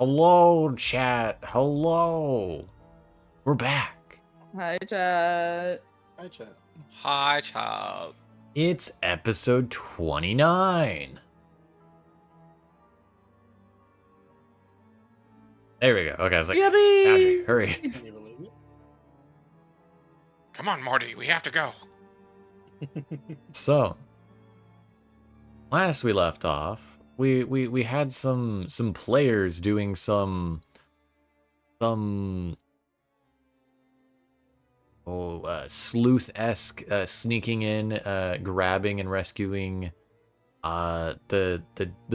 Hello, chat. Hello. We're back. Hi, chat. Hi, chat. Hi, child. It's episode 29. There we go. Okay, I was like, Audrey, hurry. Can you believe it? Come on, Morty, we have to go. So, last we left off, we had some players doing some sleuth-esque sneaking in, grabbing and rescuing the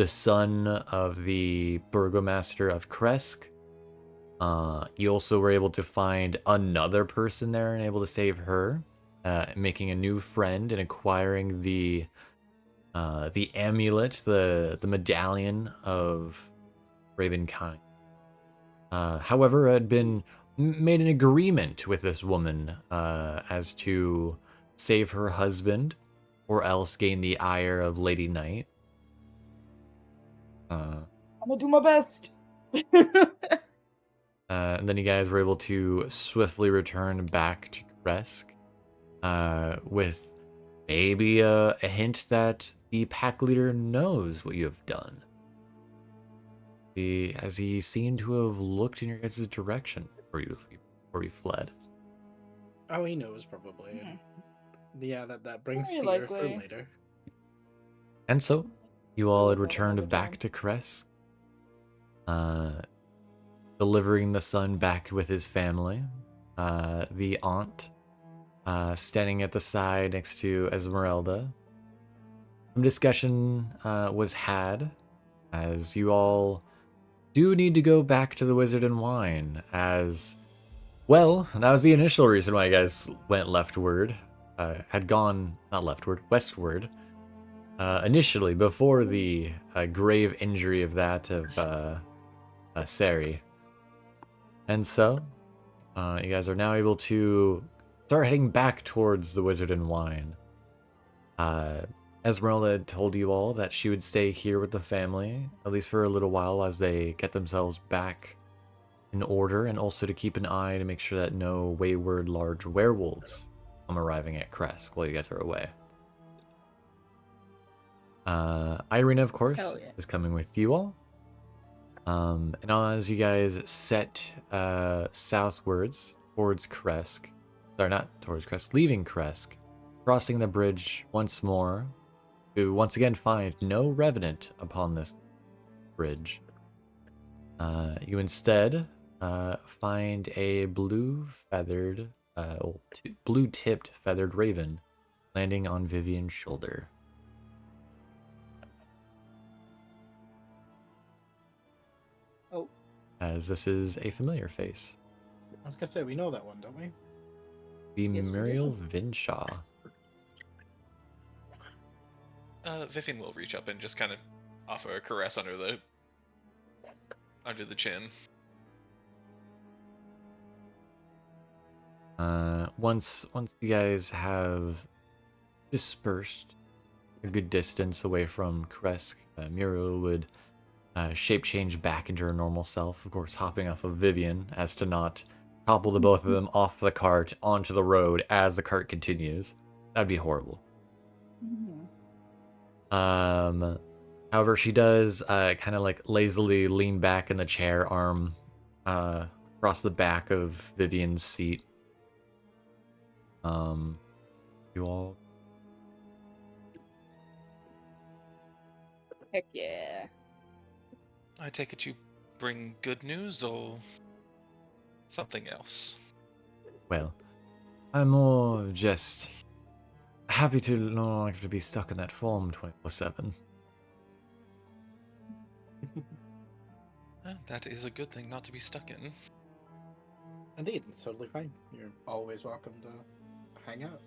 son of the burgomaster of Kresk. You also were able to find another person there and able to save her, making a new friend and acquiring the amulet, the medallion of Ravenkind. However, had been made an agreement with this woman as to save her husband, or else gain the ire of Lady Knight. I'm gonna do my best. And then you guys were able to swiftly return back to Kresk, with maybe a hint that the pack leader knows what you have done. As he seemed to have looked in your guys' direction before you fled. Oh, he knows probably. Mhm. Yeah, that brings Very fear for likely. later. And so, you all had Doing that all the returned back time. to Kresk, delivering the son back with his family. The aunt standing at the side next to Esmeralda. Some discussion was had, as you all do need to go back to the Wizard and Wine, as well, that was the initial reason why you guys went leftward, had gone, not leftward, westward, initially, before the grave injury of that of Cere. And so, you guys are now able to start heading back towards the Wizard and Wine. Esmeralda had told you all that she would stay here with the family, at least for a little while, as they get themselves back in order, and also to keep an eye to make sure that no wayward large werewolves come arriving at Kresk while you guys are away. Irina, of course, Hell yeah. is coming with you all. And as you guys set southwards towards Kresk, sorry, not towards Kresk, leaving Kresk, crossing the bridge once more, to once again find no revenant upon this bridge. You instead find a blue-tipped feathered raven landing on Vivienne's shoulder. Oh. As this is a familiar face. I was gonna say, we know that one, don't we? Be Yes, we Muriel do. Vinshaw. Vivienne will reach up and just kind of offer a caress under the chin. Once you guys have dispersed a good distance away from Kresk, Muriel would shape change back into her normal self, of course hopping off of Vivienne as to not topple the both of them off the cart onto the road as the cart continues. That'd be horrible. Mhm. However, she does kind of like lazily lean back in the chair, arm across the back of Vivienne's seat. You all. Heck yeah. I take it you bring good news or something else? Well, I'm more just happy to no longer have to be stuck in that form 24/7. That is a good thing not to be stuck in. Indeed, it's totally fine. You're always welcome to hang out.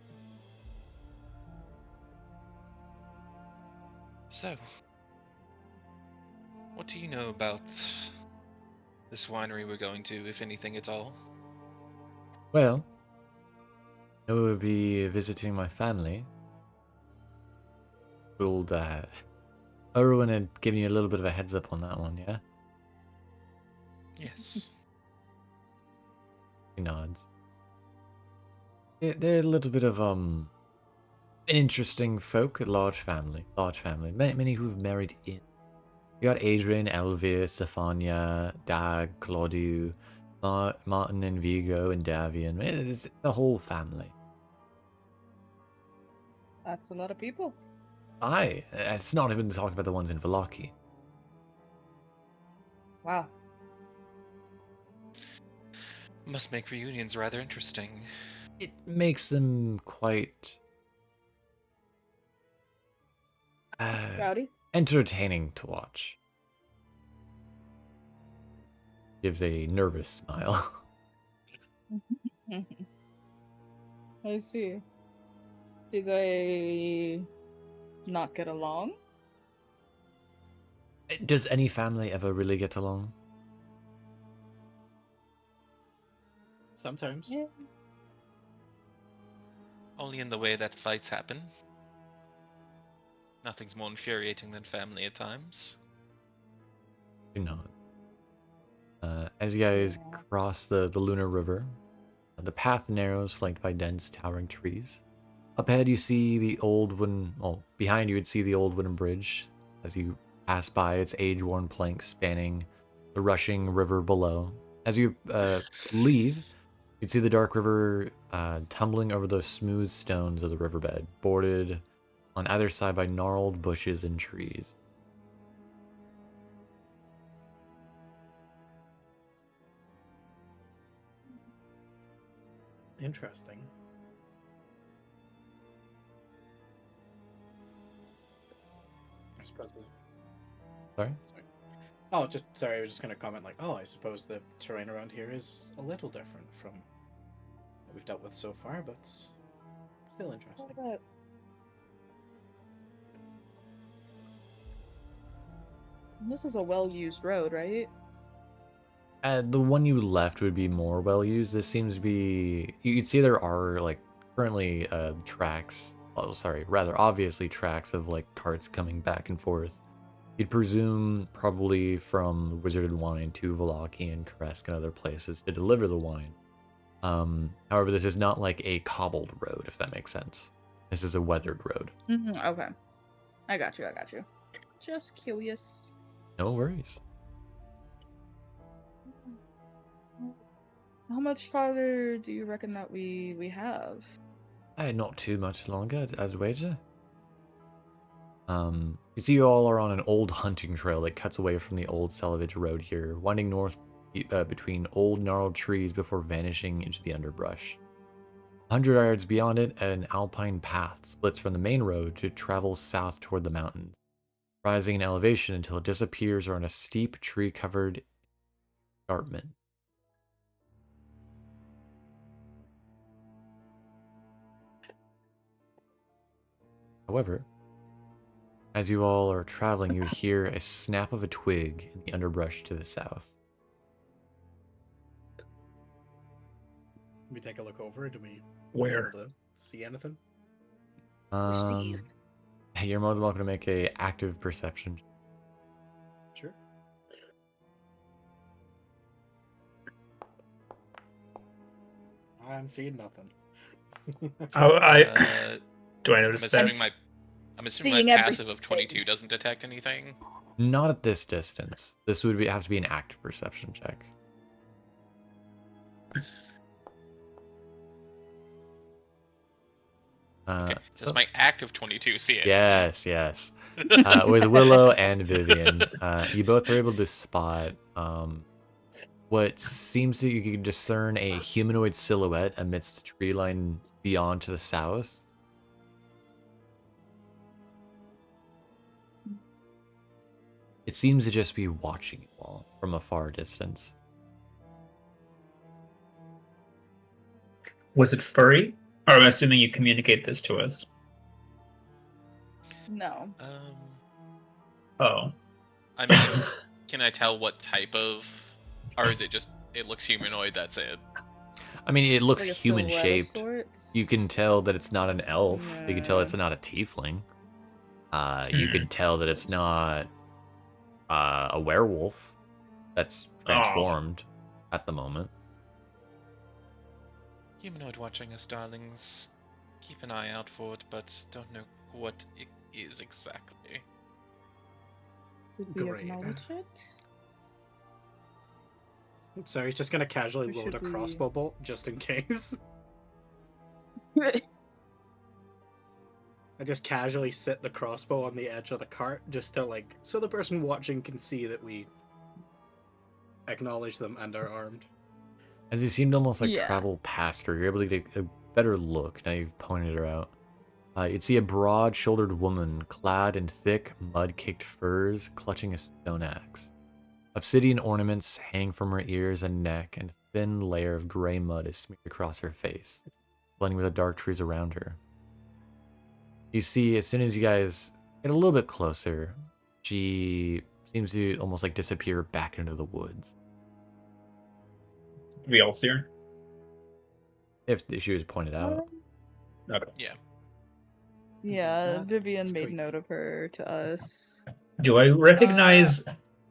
So, what do you know about this winery we're going to, if anything at all? Well, I will be visiting my family. Old Erwin had given you a little bit of a heads up on that one, yeah? Yes. He nods. They're a little bit of an interesting folk, a large family, many who've married in. You got Adrian, Elvir, Stefania, Dag, Claudio, Martin and Vigo and Davian. It's the whole family. That's a lot of people. Aye, it's not even talking about the ones in Vallaki. Wow. Must make reunions rather interesting. It makes them quite Rowdy. entertaining to watch. Gives a nervous smile. I see. Do they not get along? Does any family ever really get along? Sometimes. Yeah. Only in the way that fights happen. Nothing's more infuriating than family at times. You know. As you guys Yeah. cross the Lunar River, the path narrows, flanked by dense, towering trees. Up ahead, you see the old wooden. Well, behind you, would see the old wooden bridge. As you pass by, its age-worn planks spanning the rushing river below. As you leave, you'd see the dark river tumbling over the smooth stones of the riverbed, bordered on either side by gnarled bushes and trees. Interesting. I suppose. Sorry? Oh, sorry. I was just gonna comment like, oh, I suppose the terrain around here is a little different from what we've dealt with so far, but still interesting. This is a well-used road, right? The one you left would be more well used. This seems to be. You'd see there are like currently tracks. Oh, sorry, rather obviously tracks of like carts coming back and forth. You'd presume probably from Wizarded Wine to Vallaki and Kresk and other places to deliver the wine. However, this is not like a cobbled road, if that makes sense. This is a weathered road. Okay. I got you. Just curious. No worries. How much farther do you reckon that we have? Not too much longer, I'd wager. You see, you all are on an old hunting trail that cuts away from the old Salvage Road here, winding north between old gnarled trees before vanishing into the underbrush. 100 yards beyond it, an alpine path splits from the main road to travel south toward the mountains, rising in elevation until it disappears on a steep tree-covered escarpment. However, as you all are traveling, you hear a snap of a twig in the underbrush to the south. We take a look over. Do we Where? able to see anything? Perceive. You're more than welcome to make a active perception. Sure. I'm seeing nothing. Do I notice that? I'm assuming seeing my passive of everything. 22 doesn't detect anything. Not at this distance. This would have to be an active perception check. Okay, So- does my active 22 see it? Yes. With Willow and Vivienne, you both are able to spot what seems that you can discern a humanoid silhouette amidst the tree line beyond to the south. It seems to just be watching you all from a far distance. Was it furry? Or I'm assuming you communicate this to us. No. Oh. I mean, can I tell what type of, or is it just it looks humanoid? That's it. I mean, it looks Like a human silhouette of shaped. sorts? You can tell that it's not an elf. You can tell Yeah. it's not a tiefling. You can tell that it's not a werewolf. That's transformed at the moment. Humanoid watching us, darlings. Keep an eye out for it, but don't know what it is exactly. Did we Great. acknowledge it? Sorry, he's just gonna casually Or load should a we- crossbow bolt just in case. I just casually sit the crossbow on the edge of the cart just to so the person watching can see that we acknowledge them and are armed. As you seem to almost like Yeah. travel past her, you're able to get a better look now you've pointed her out. You'd see a broad-shouldered woman clad in thick, mud-caked furs, clutching a stone axe. Obsidian ornaments hang from her ears and neck, and a thin layer of gray mud is smeared across her face, blending with the dark trees around her. You see, as soon as you guys get a little bit closer, she seems to almost like disappear back into the woods. We all see her. If she was pointed out. Okay. Yeah. Yeah, That Vivienne is made creepy. note of her to us. Do I recognize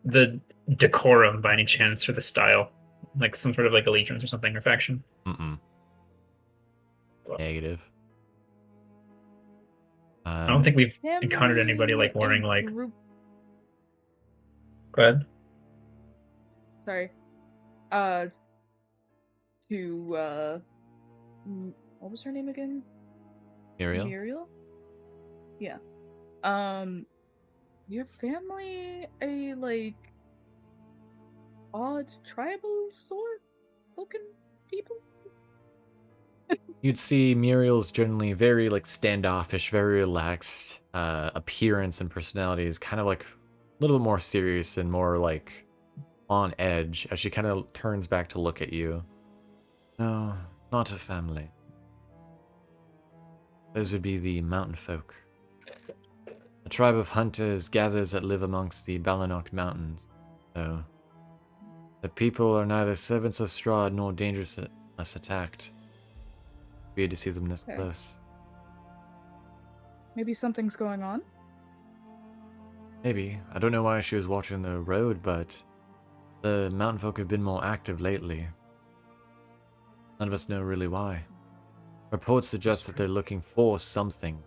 the decorum by any chance, or the style, like some sort of like allegiance or something, or faction? Mm-mm. Negative. I don't think we've Family encountered anybody like wearing and like. group. Go ahead. Sorry. What was her name again? Muriel? Muriel? Yeah. Your family a odd tribal sort looking people? You'd see Muriel's generally very like standoffish, very relaxed appearance and personality is kind of like a little bit more serious and more like on edge as she kind of turns back to look at you. No, not a family. Those would be the mountain folk. A tribe of hunters gathers that live amongst the Balanok Mountains. So, the people are neither servants of Strahd nor dangerous unless attacked. Weird to see them this Okay. close. Maybe something's going on? Maybe. I don't know why she was watching the road, but the mountain folk have been more active lately. None of us know really why. Reports suggest that they're looking for something.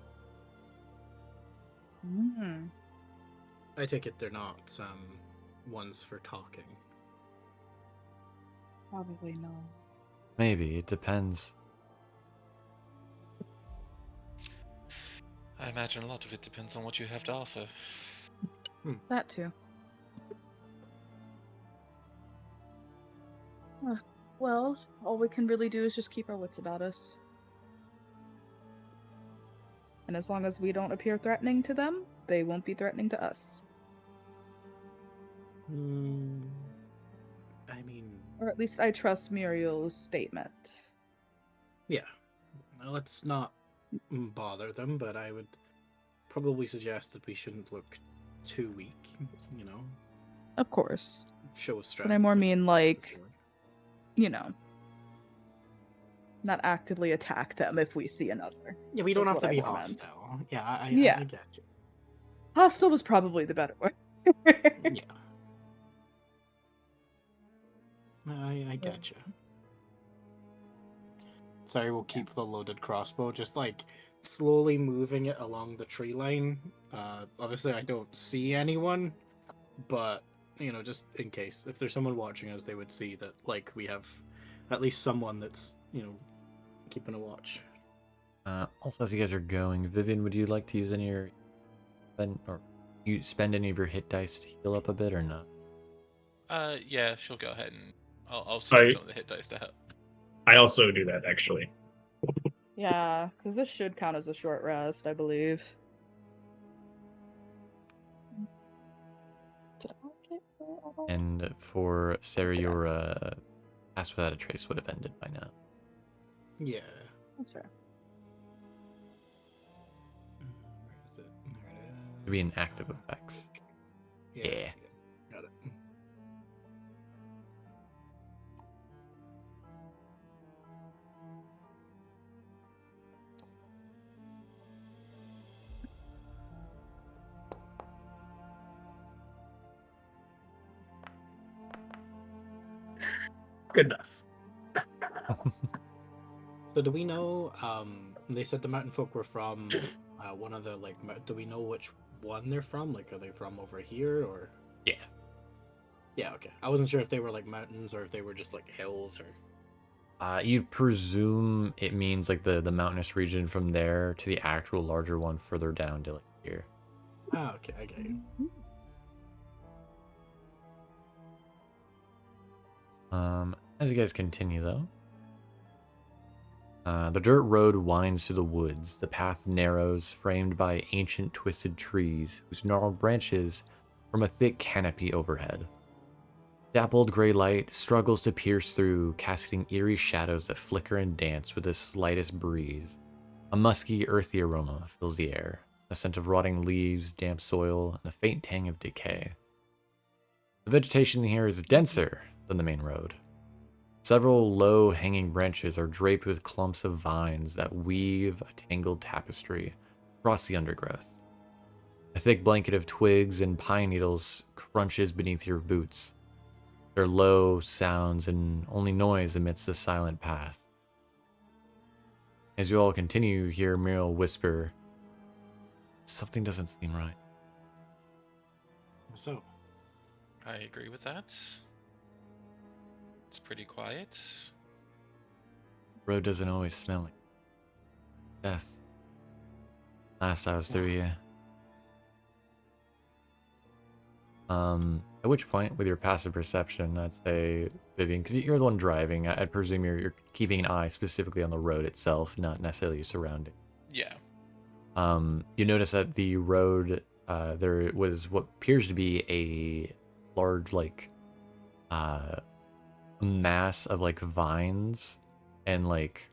Hmm. I take it they're not ones for talking. Probably no. Maybe, it depends. I imagine a lot of it depends on what you have to offer. That too. Well, all we can really do is just keep our wits about us. And as long as we don't appear threatening to them, they won't be threatening to us. I mean, Or at least I trust Muriel's statement. yeah. Well, let's not bother them, but I would probably suggest that we shouldn't look too weak, you know? Of course. Show strength. But I more mean this one. not actively attack them if we see another. Yeah, we don't That's have to what be I more meant. hostile. Yeah, I Yeah. get you. Hostile was probably the better word. Yeah. I get you. Sorry, we'll keep the loaded crossbow, just slowly moving it along the tree line. Obviously, I don't see anyone, but just in case, if there's someone watching us, they would see that we have at least someone that's keeping a watch. Also, as you guys are going, Vivienne, would you like to use any of your you spend any of your hit dice to heal up a bit or not? Yeah, she'll go ahead and I'll spend I- some of the hit dice to help. I also do that actually. Yeah, because this should count as a short rest, I believe. Did I get that? And for Cere, your Pass Without a Trace would have ended by now. Yeah. That's fair. Where is it? There it is. It'd be an active effects. Yeah. I Yeah. see it. Got it. So do we know? They said the mountain folk were from one of the like. Do we know which one they're from? Like, are they from over here or? Yeah. Yeah. Okay. I wasn't sure if they were like mountains or if they were just like hills or. You'd presume it means like the mountainous region from there to the actual larger one further down to like here. Ah, okay. I get you. As you guys continue though, the dirt road winds through the woods. The path narrows, framed by ancient twisted trees whose gnarled branches form a thick canopy overhead. Dappled gray light struggles to pierce through, casting eerie shadows that flicker and dance with the slightest breeze. A musky, earthy aroma fills the air, a scent of rotting leaves, damp soil, and a faint tang of decay. The vegetation here is denser than the main road. Several low-hanging branches are draped with clumps of vines that weave a tangled tapestry across the undergrowth. A thick blanket of twigs and pine needles crunches beneath your boots, their low sounds and only noise amidst the silent path. As you all continue, you hear Muriel whisper, "Something doesn't seem right." So. I agree with that. It's pretty quiet. Road doesn't always smell like death. Last I was through here. At which point, with your passive perception, I'd say, Vivienne, because you're the one driving, I'd presume you're keeping an eye specifically on the road itself, not necessarily surrounding. Yeah. You notice that the road, there was what appears to be a large, like, mass of, like, vines and, like,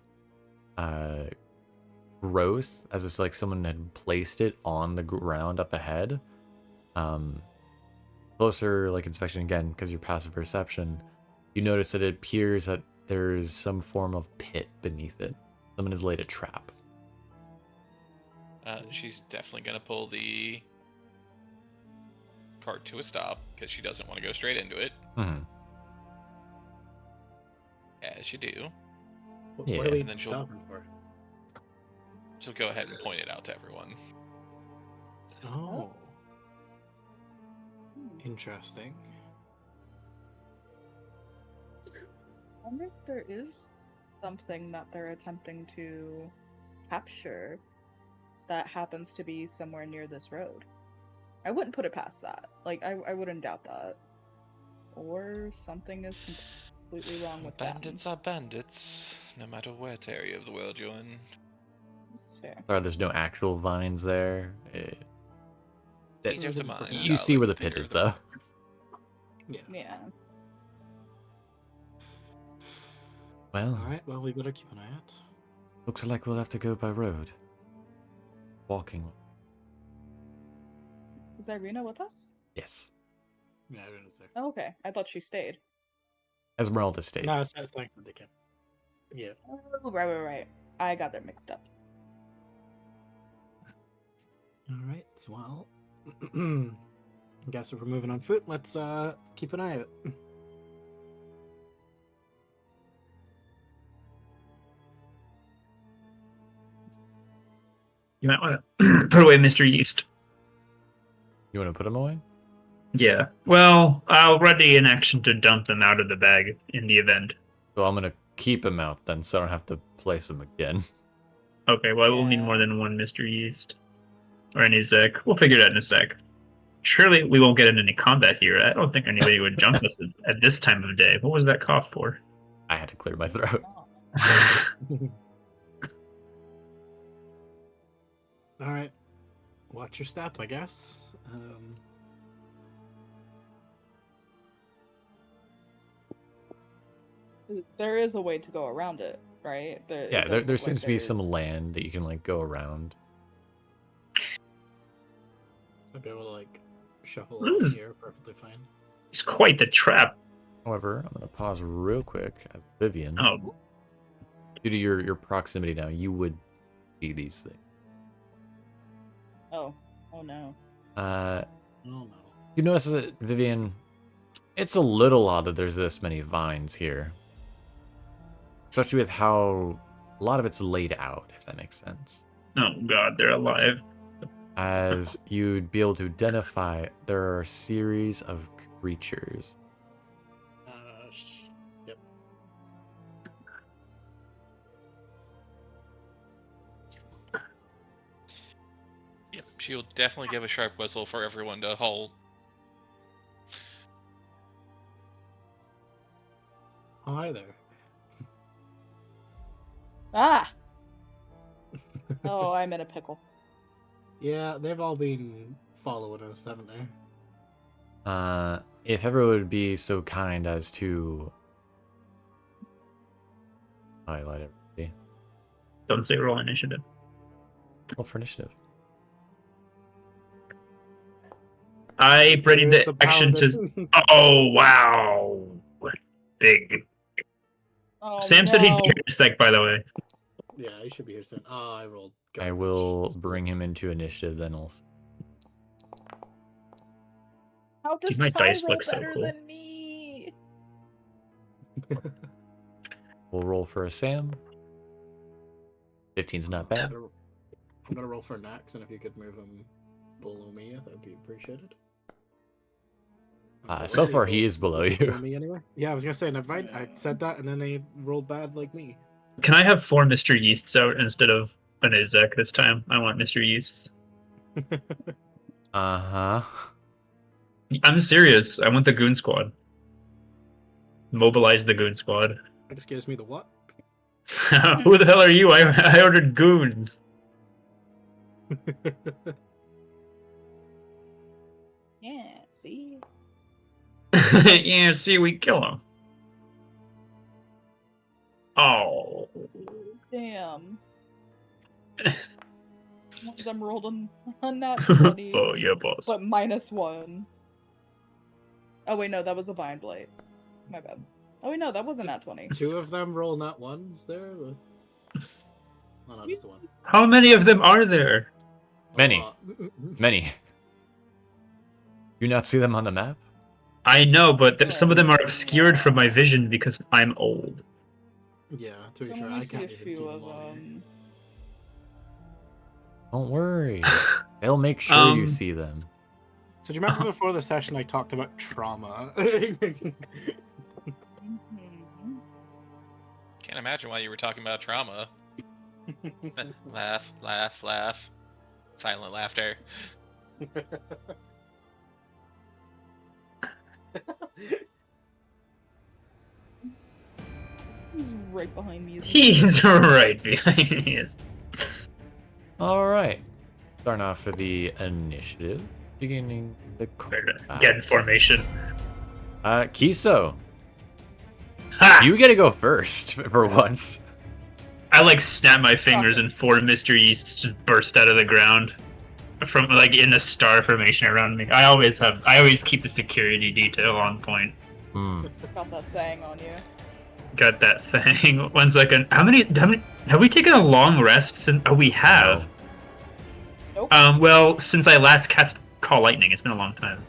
growth, as if, like, someone had placed it on the ground up ahead. Closer, like, inspection again, because your passive perception, you notice that it appears that there's some form of pit beneath it. Someone has laid a trap. She's definitely gonna pull the cart to a stop because she doesn't want to go straight into it. Mm-hmm. As you do. What Yeah. are we And then she'll- stopping for? She'll go ahead and point it out to everyone. Oh. Interesting. I wonder if there is something that they're attempting to capture that happens to be somewhere near this road. I wouldn't put it past that. Like, I wouldn't doubt that. Or something is completely wrong with Bandits are bandits, no matter what area of the world you're in. them. This is fair. Sorry, there's no actual vines there. Easier to mine. You see where the pit is, though. Yeah. Yeah. Well, All right. Well, we better keep an eye out. looks like we'll have to go by road. Walking. Is Irina with us? Yes. Yeah, I didn't say. Oh, okay. I thought she stayed. Esmeralda stayed. No, it's like they can. Yeah. Oh, right. I got them mixed up. All right. Well, I guess if we're moving on foot, let's keep an eye out. You might want to put away Mr. Yeast. You want to put him away? Yeah. Well, I'll ready an action to dump them out of the bag in the event. So I'm gonna keep him out then, so I don't have to place him again. Okay, well, we'll need more than one Mr. Yeast. Or any Zek. We'll figure it out in a sec. Surely we won't get into any combat here. I don't think anybody would jump us at this time of day. What was that cough for? I had to clear my throat. All right. Watch your step, I guess. There is a way to go around it, right? Yeah, there seems to be some land that you can like go around. I'd be able to like shuffle This along is- here perfectly fine. It's quite the trap. However, I'm gonna pause real quick as Vivienne. Oh, Due to your proximity now, you would see these things. Oh no. Oh no. You notice that, Vivienne, it's a little odd that there's this many vines here. Especially with how a lot of it's laid out, if that makes sense. Oh god, they're alive. As you'd be able to identify, there are a series of creatures. Yep. Yep, she'll definitely give a sharp whistle for everyone to hold. Hi there. Ah! Oh, I'm in a pickle. Yeah, they've all been following us, haven't they? If everyone would be so kind as to highlight everybody. Don't say roll initiative. Roll for initiative. I ready There's the the action to. paladin. Oh wow, big. Oh, Sam said he'd no. be here in a sec, by the way. Yeah, he should be here soon. Oh, I rolled. I will bring him into initiative then also. How does Dude, my Chai dice roll look so better cool. than me? We'll roll for a Sam. 15's not bad. I'm gonna roll for Nax, and if you could move him below me, that'd be appreciated. So far he is below you. Me anyway. Yeah, I was gonna say, never mind. I said that, and then they rolled bad like me. Can I have 4 Mr. Yeasts out instead of an Izek this time? I want Mr. Yeasts. Uh-huh. I'm serious. I want the Goon Squad. Mobilize the Goon Squad. It just gives me the what? Who the hell are you? I ordered goons. Yeah, see? Yeah, see, we kill him. Oh. Damn. One of them rolled a nat 20, Oh, yeah, boss. but -1. Oh wait, no, that was a Vine Blight. My bad. Oh wait, no, that wasn't nat 20. 2 of them roll nat ones there. Oh, no, just the one. How many of them are there? Many. Oh, Many. You not see them on the map? I know, but some of them are obscured from my vision because I'm old. yeah, to be Let fair, me I see can't a even few see of them all. them. Don't worry. They'll make sure you Um, see them. So do you remember before the session I talked about trauma? Mhm. Can't imagine why you were talking about trauma. Laugh, laugh, laugh. Silent laughter. He's right behind me. He's right behind me. Alright. Starting off with the initiative. Beginning the Get in formation. Kiso. Ha! You get to go first for once. I like snap my fingers and 4 Mr. Yeasts just burst out of the ground from like in a star formation around me. I always keep the security detail on point. Hmm. Got that thing on you. Got that thing. 1 second. How many have we taken a long rest since? Oh, we have. Nope. Well, since I last cast Call Lightning, it's been a long time.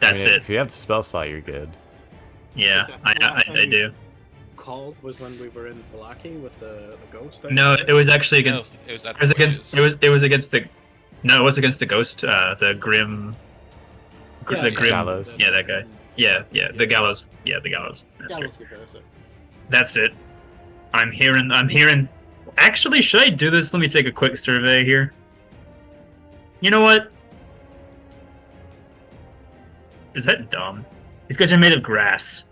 That's it. If you have the spell slot, you're good. Yeah, I do. Called was when we were in Falaki with the ghost. No, it was actually against. No, it was, It was against. It was against the. No, it was against the ghost. The grim. Yeah, the yeah, grim. Gallows. Yeah, that guy. Yeah, the gallows. Yeah, the gallows. Master. Gallows with those, so. That's it. I'm hearing. Actually, should I do this? Let me take a quick survey here. You know what? Is that dumb? These guys are made of grass.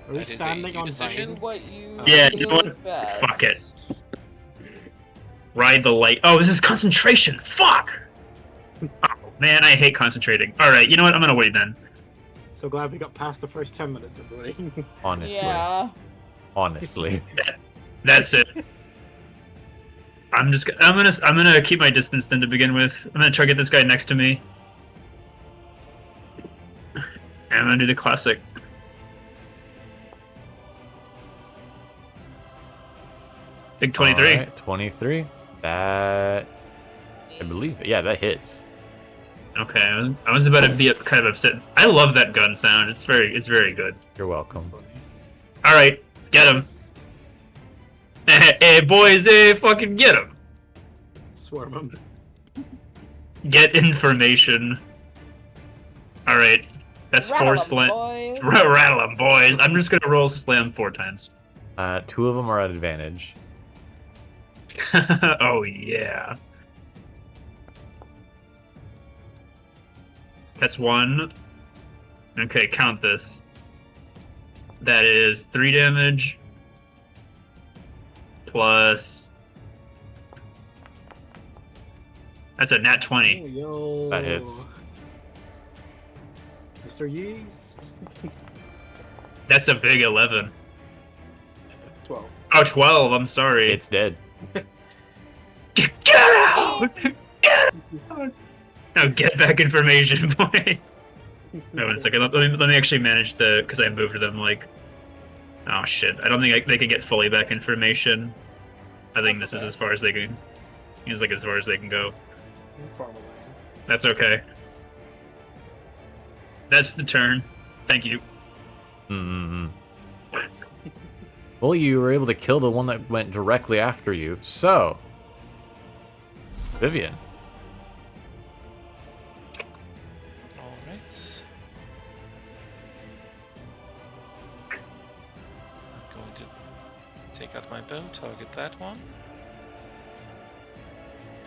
Are we That is a standing you on decision. vines? What you Yeah, feel you know what? is best. Fuck it. Ride the light. Oh, this is concentration. Fuck. Oh man, I hate concentrating. All right, you know what? I'm gonna wait then. So glad we got past the first 10 minutes of waiting. Honestly. Yeah. Honestly. That's it. I'm gonna keep my distance then to begin with. I'm gonna try to get this guy next to me. And I'm gonna do the classic. Big 23. Alright, 23. That, I believe, yeah, that hits. Okay, I was about to be kind of upset. I love that gun sound. It's very good. You're welcome. That's funny. All right, get him. Hey, boys, hey, fucking get him. Swarm him. Get information. Alright. That's Rattle 4 'em, slam. boys. Rattle 'em, boys. I'm just gonna roll slam 4 times. 2 of them are at advantage. Oh, yeah. That's 1. Okay, count this. That is 3 damage. Plus... That's a nat 20. Oh, yo. That hits. Mr. Yeast. That's a big 11. 12. Oh, 12, I'm sorry. It's dead. Get out! Get out! Now get back information, boys. Wait 1 second. Let me actually manage the... Because I moved them, like... Oh, shit. I don't think they can get fully back information. I think That's this is okay. as far as they can... It's like as far as they can go. Farm a line. That's okay. That's the turn. Thank you. Mm-hmm. Well, you were able to kill the one that went directly after you. So, Vivienne. Alright. I'm going to take out my bow, target that one.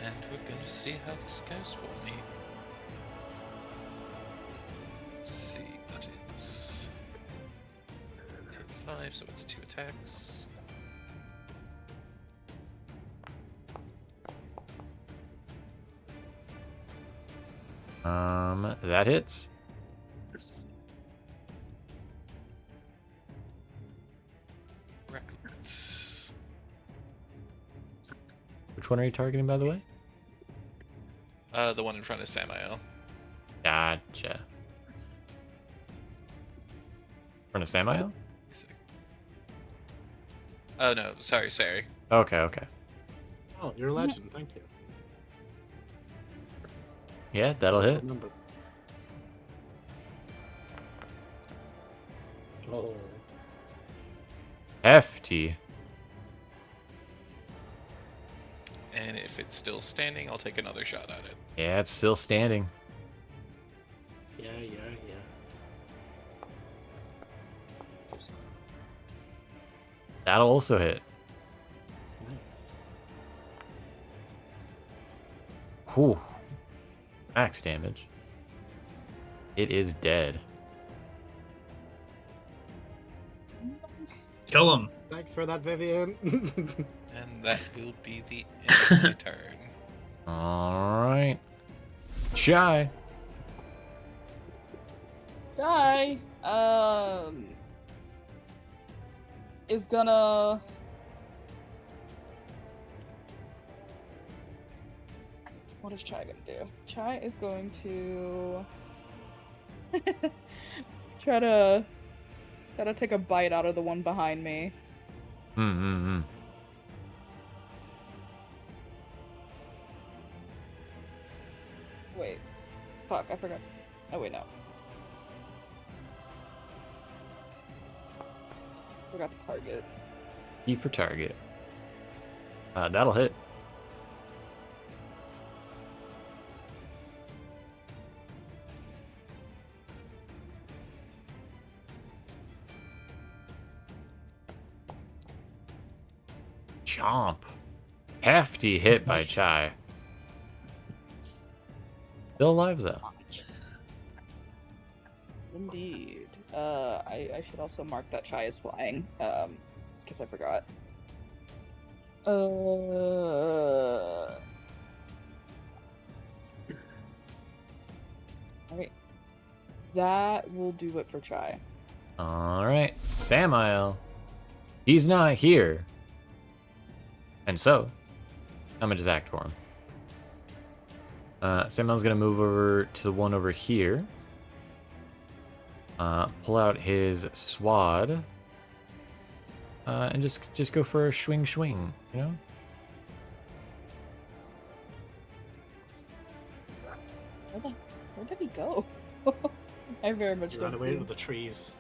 And we're going to see how this goes for me. Let's see, that is 5, so it's 2 attacks. That hits. Reckless. Which one are you targeting, by the way? The one in front of Samael. Gotcha. In front of Samael? Oh no, sorry, Cere. Okay, okay. Oh, you're a legend. Thank you. Yeah, that'll hit. Remember. Oh. Hefty. And if it's still standing, I'll take another shot at it. Yeah, it's still standing. Yeah. That'll also hit. Nice. Whew. Max damage. It is dead. Kill him. Thanks for that, Vivienne. And that will be the end of my turn. Alright. Shy. Guy, is gonna... What is Chai gonna do? Chai is going to... try to take a bite out of the one behind me. Wait. Fuck, I forgot to... Oh, wait, no. Forgot to target. E for target. That'll hit. Chomp. Hefty hit by Chai. Still alive though. Indeed. I should also mark that Chai is flying, because I forgot. Alright. That will do it for Chai. Alright. Samael. He's not here. And so, I'm gonna just act for him. Samael's gonna move over to the one over here. Pull out his swad. And just go for a swing, you know? Where did he go? I very much You ran don't away see. with the trees.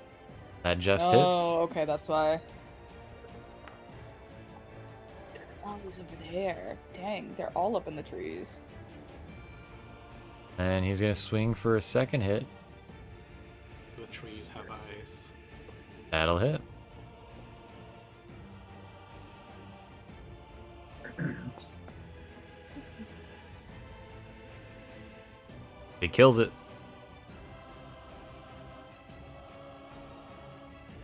That just Oh, okay, that's why. Oh, he's over there. Dang, they're all up in the trees. And he's gonna swing for a second hit. The trees have eyes. That'll hit. He kills it.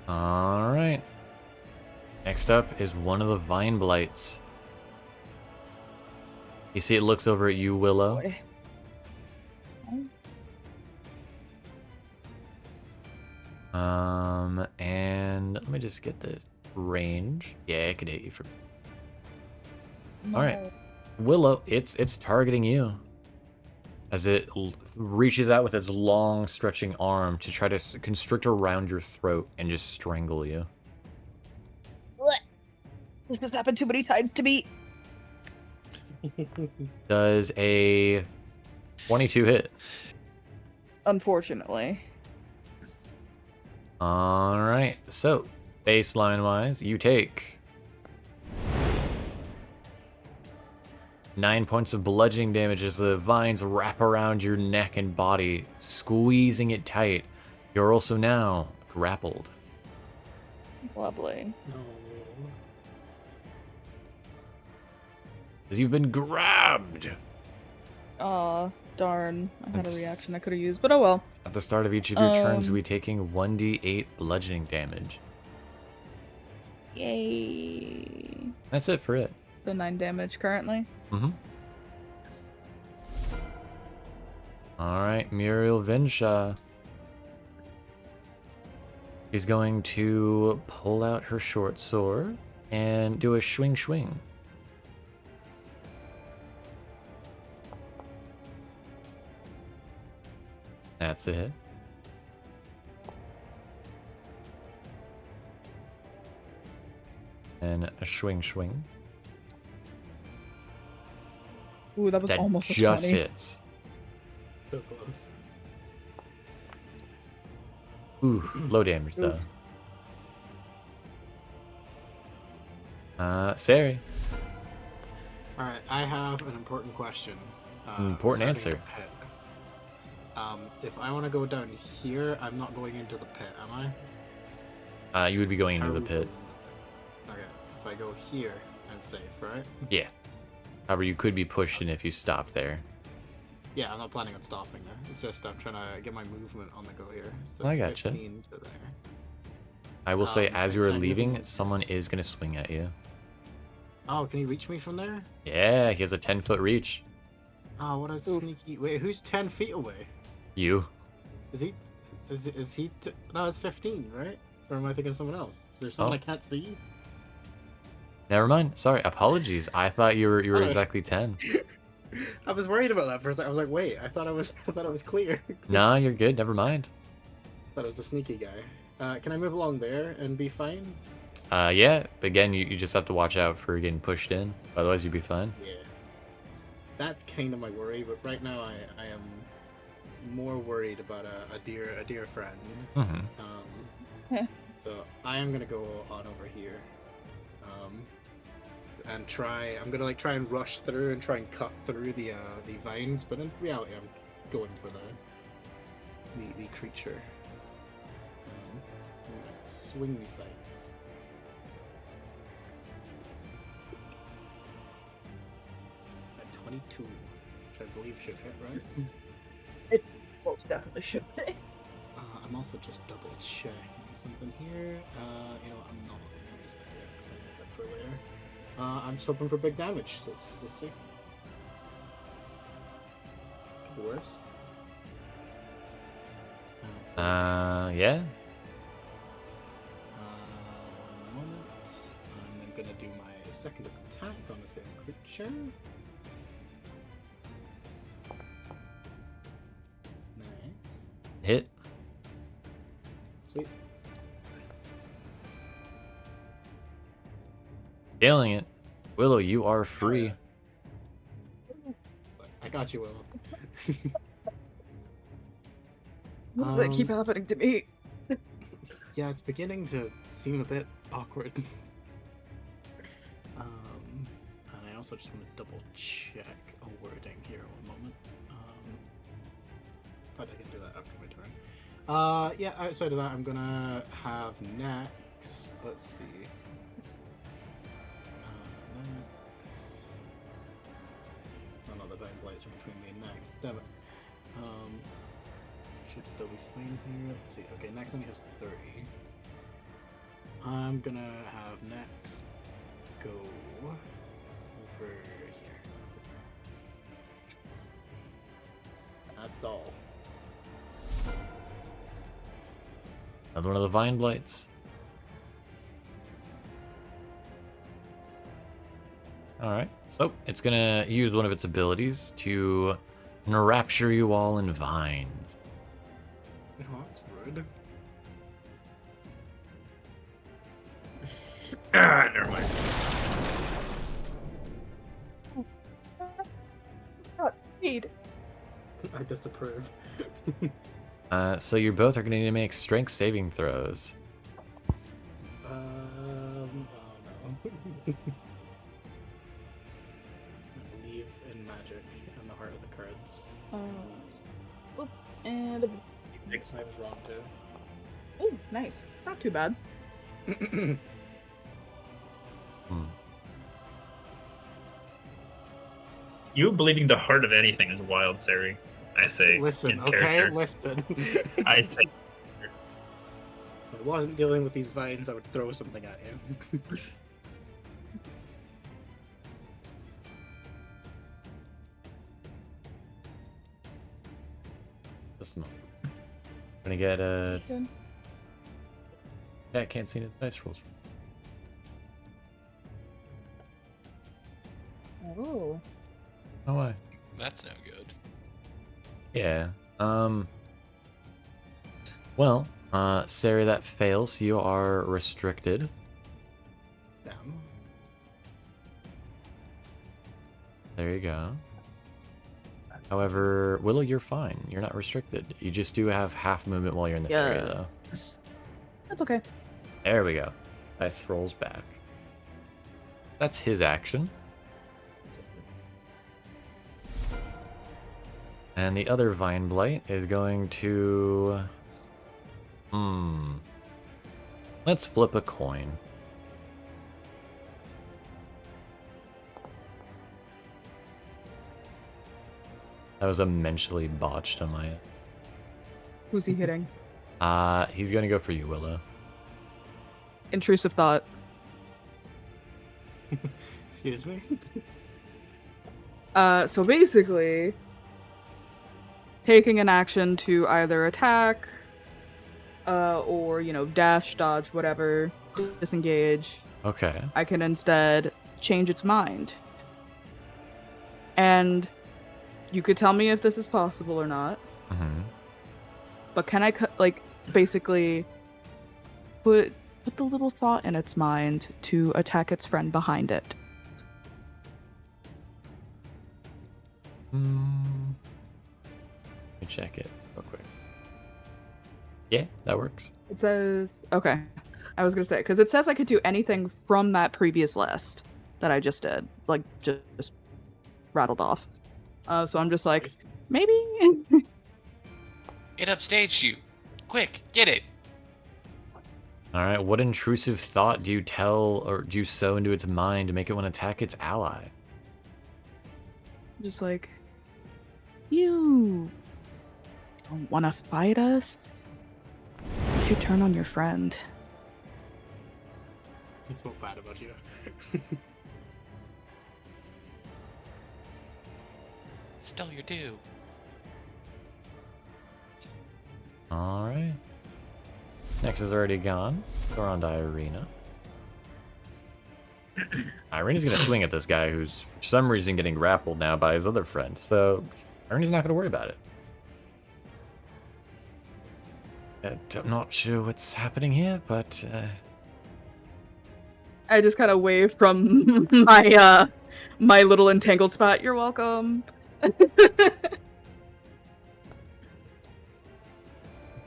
Alright. Next up is one of the Vine Blights. You see it looks over at you, Willow. Boy. And let me just get this range. Yeah, it could hit you from. Alright. Willow, it's targeting you. As it reaches out with its long, stretching arm to try to constrict around your throat and just strangle you. This has happened too many times to me. Does a 22 hit? Unfortunately. Alright, so baseline-wise, you take 9 points of bludgeoning damage as the vines wrap around your neck and body, squeezing it tight. You're also now grappled. Lovely. No. As you've been grabbed! Aw, darn. I had a It's- reaction I could have used, but oh well. At the start of each of your turns, you'll Um, be taking 1d8 bludgeoning damage. Yay. That's it for it. The 9 damage currently. Mm-hmm. Alright, Muriel Vinshaw is going to pull out her short sword and do a swing. That's a hit. And a swing. Ooh, that was That almost a just 20. hits. So close. Ooh, low damage though. Oof. Cere. Alright, I have an important question. Important regarding answer. the pit. If I want to go down here, I'm not going into the pit, am I? You would be going How into are the we pit. going into the pit? Okay, if I go here, I'm safe, right? Yeah. However, you could be pushed in if you stop there. Yeah, I'm not planning on stopping there. It's just I'm trying to get my movement on the go here. So I it's gotcha. 15 to there. I will say, as you are can I move leaving, him? someone is going to swing at you. Oh, can he reach me from there? Yeah, he has a 10-foot reach. Oh, what a sneaky... Wait, who's 10 feet away? You. Is he... Is he... No, it's 15, right? Or am I thinking of someone else? Is there someone Oh. I can't see? Never mind. Sorry, apologies. I thought you were Oh. exactly 10. I was worried about that for a second. I was like, wait, I thought it was clear. Nah, you're good. Never mind. Thought it was a sneaky guy. Can I move along there and be fine? Yeah. But again, you just have to watch out for getting pushed in. Otherwise, you'll be fine. Yeah. That's kind of my worry, but right now I am more worried about a dear friend. Mm-hmm. So I am gonna go on over here, and try. I'm gonna try and rush through and try and cut through the vines, but in reality, I'm going for the creature. Swing me sight. At 22, which I believe should hit, right? Most definitely should be. I'm also just double checking something here. You know what, I'm not gonna use that yet because I need that for later. I'm just hoping for big damage. So let's see. Could be worse. Yeah. One moment. I'm gonna do my second attack on the same creature. Nice. Hit. Sweet. Failing it. Willow, you are free. I got you, Willow. Why does that keep happening to me? Yeah, it's beginning to seem a bit awkward. else. I just want to double check a wording here. One moment. But I can do that after my turn. Yeah. Outside of that, I'm gonna have next. Let's see. Next. Oh no, the vine blights are between me and next. Damn it. Should still be fine here. Let's see. Okay, next only has 30. I'm gonna have next go over here. That's all. Another one of the vine blights. Alright, so it's gonna use one of its abilities to enrapture you all in vines. Oh, that's rude. Never mind. Speed. I disapprove. So you both are gonna need to make strength saving throws. Oh no. Believe in magic and the heart of the cards. Whoop, and I was wrong too. oh, nice. Not too bad. You believing the heart of anything is wild, Cere. I say. Listen, in okay? character. Listen. I say. If I wasn't dealing with these vines, I would throw something at you. Just a moment. Gonna get a. Yeah, I can't see the dice rolls. Oh. Oh, why? That's no good. Yeah. Well, Cere, that fails. You are restricted. Damn. There you go. However, Willow, you're fine. You're not restricted. You just do have half movement while you're in this area, though. That's okay. There we go. Dice rolls back. That's his action. And the other Vine Blight is going to... Let's flip a coin. That was immensely botched on my end. Who's he hitting? He's gonna go for you, Willow. Intrusive thought. Excuse me? So basically, taking an action to either attack, or, dash, dodge, whatever, disengage, Okay. I can instead change its mind. And you could tell me if this is possible or not, Mm-hmm. but can I, basically put the little thought in its mind to attack its friend behind it? Let me check it real quick. Yeah, that works. It says, okay. I was gonna say, because it says I could do anything from that previous list that I just did, just rattled off. So I'm just like, maybe. It upstaged you. Quick, get it. All right. What intrusive thought do you tell or do you sow into its mind to make it want to attack its ally? Just like, you don't want to fight us? You should turn on your friend. He spoke bad about you. Stole your due. All right. Next is already gone. We're on to Irina. Irina's gonna swing at this guy who's for some reason getting grappled now by his other friend. So Irina's not gonna worry about it. I'm not sure what's happening here, but I just kind of wave from my little entangled spot. You're welcome.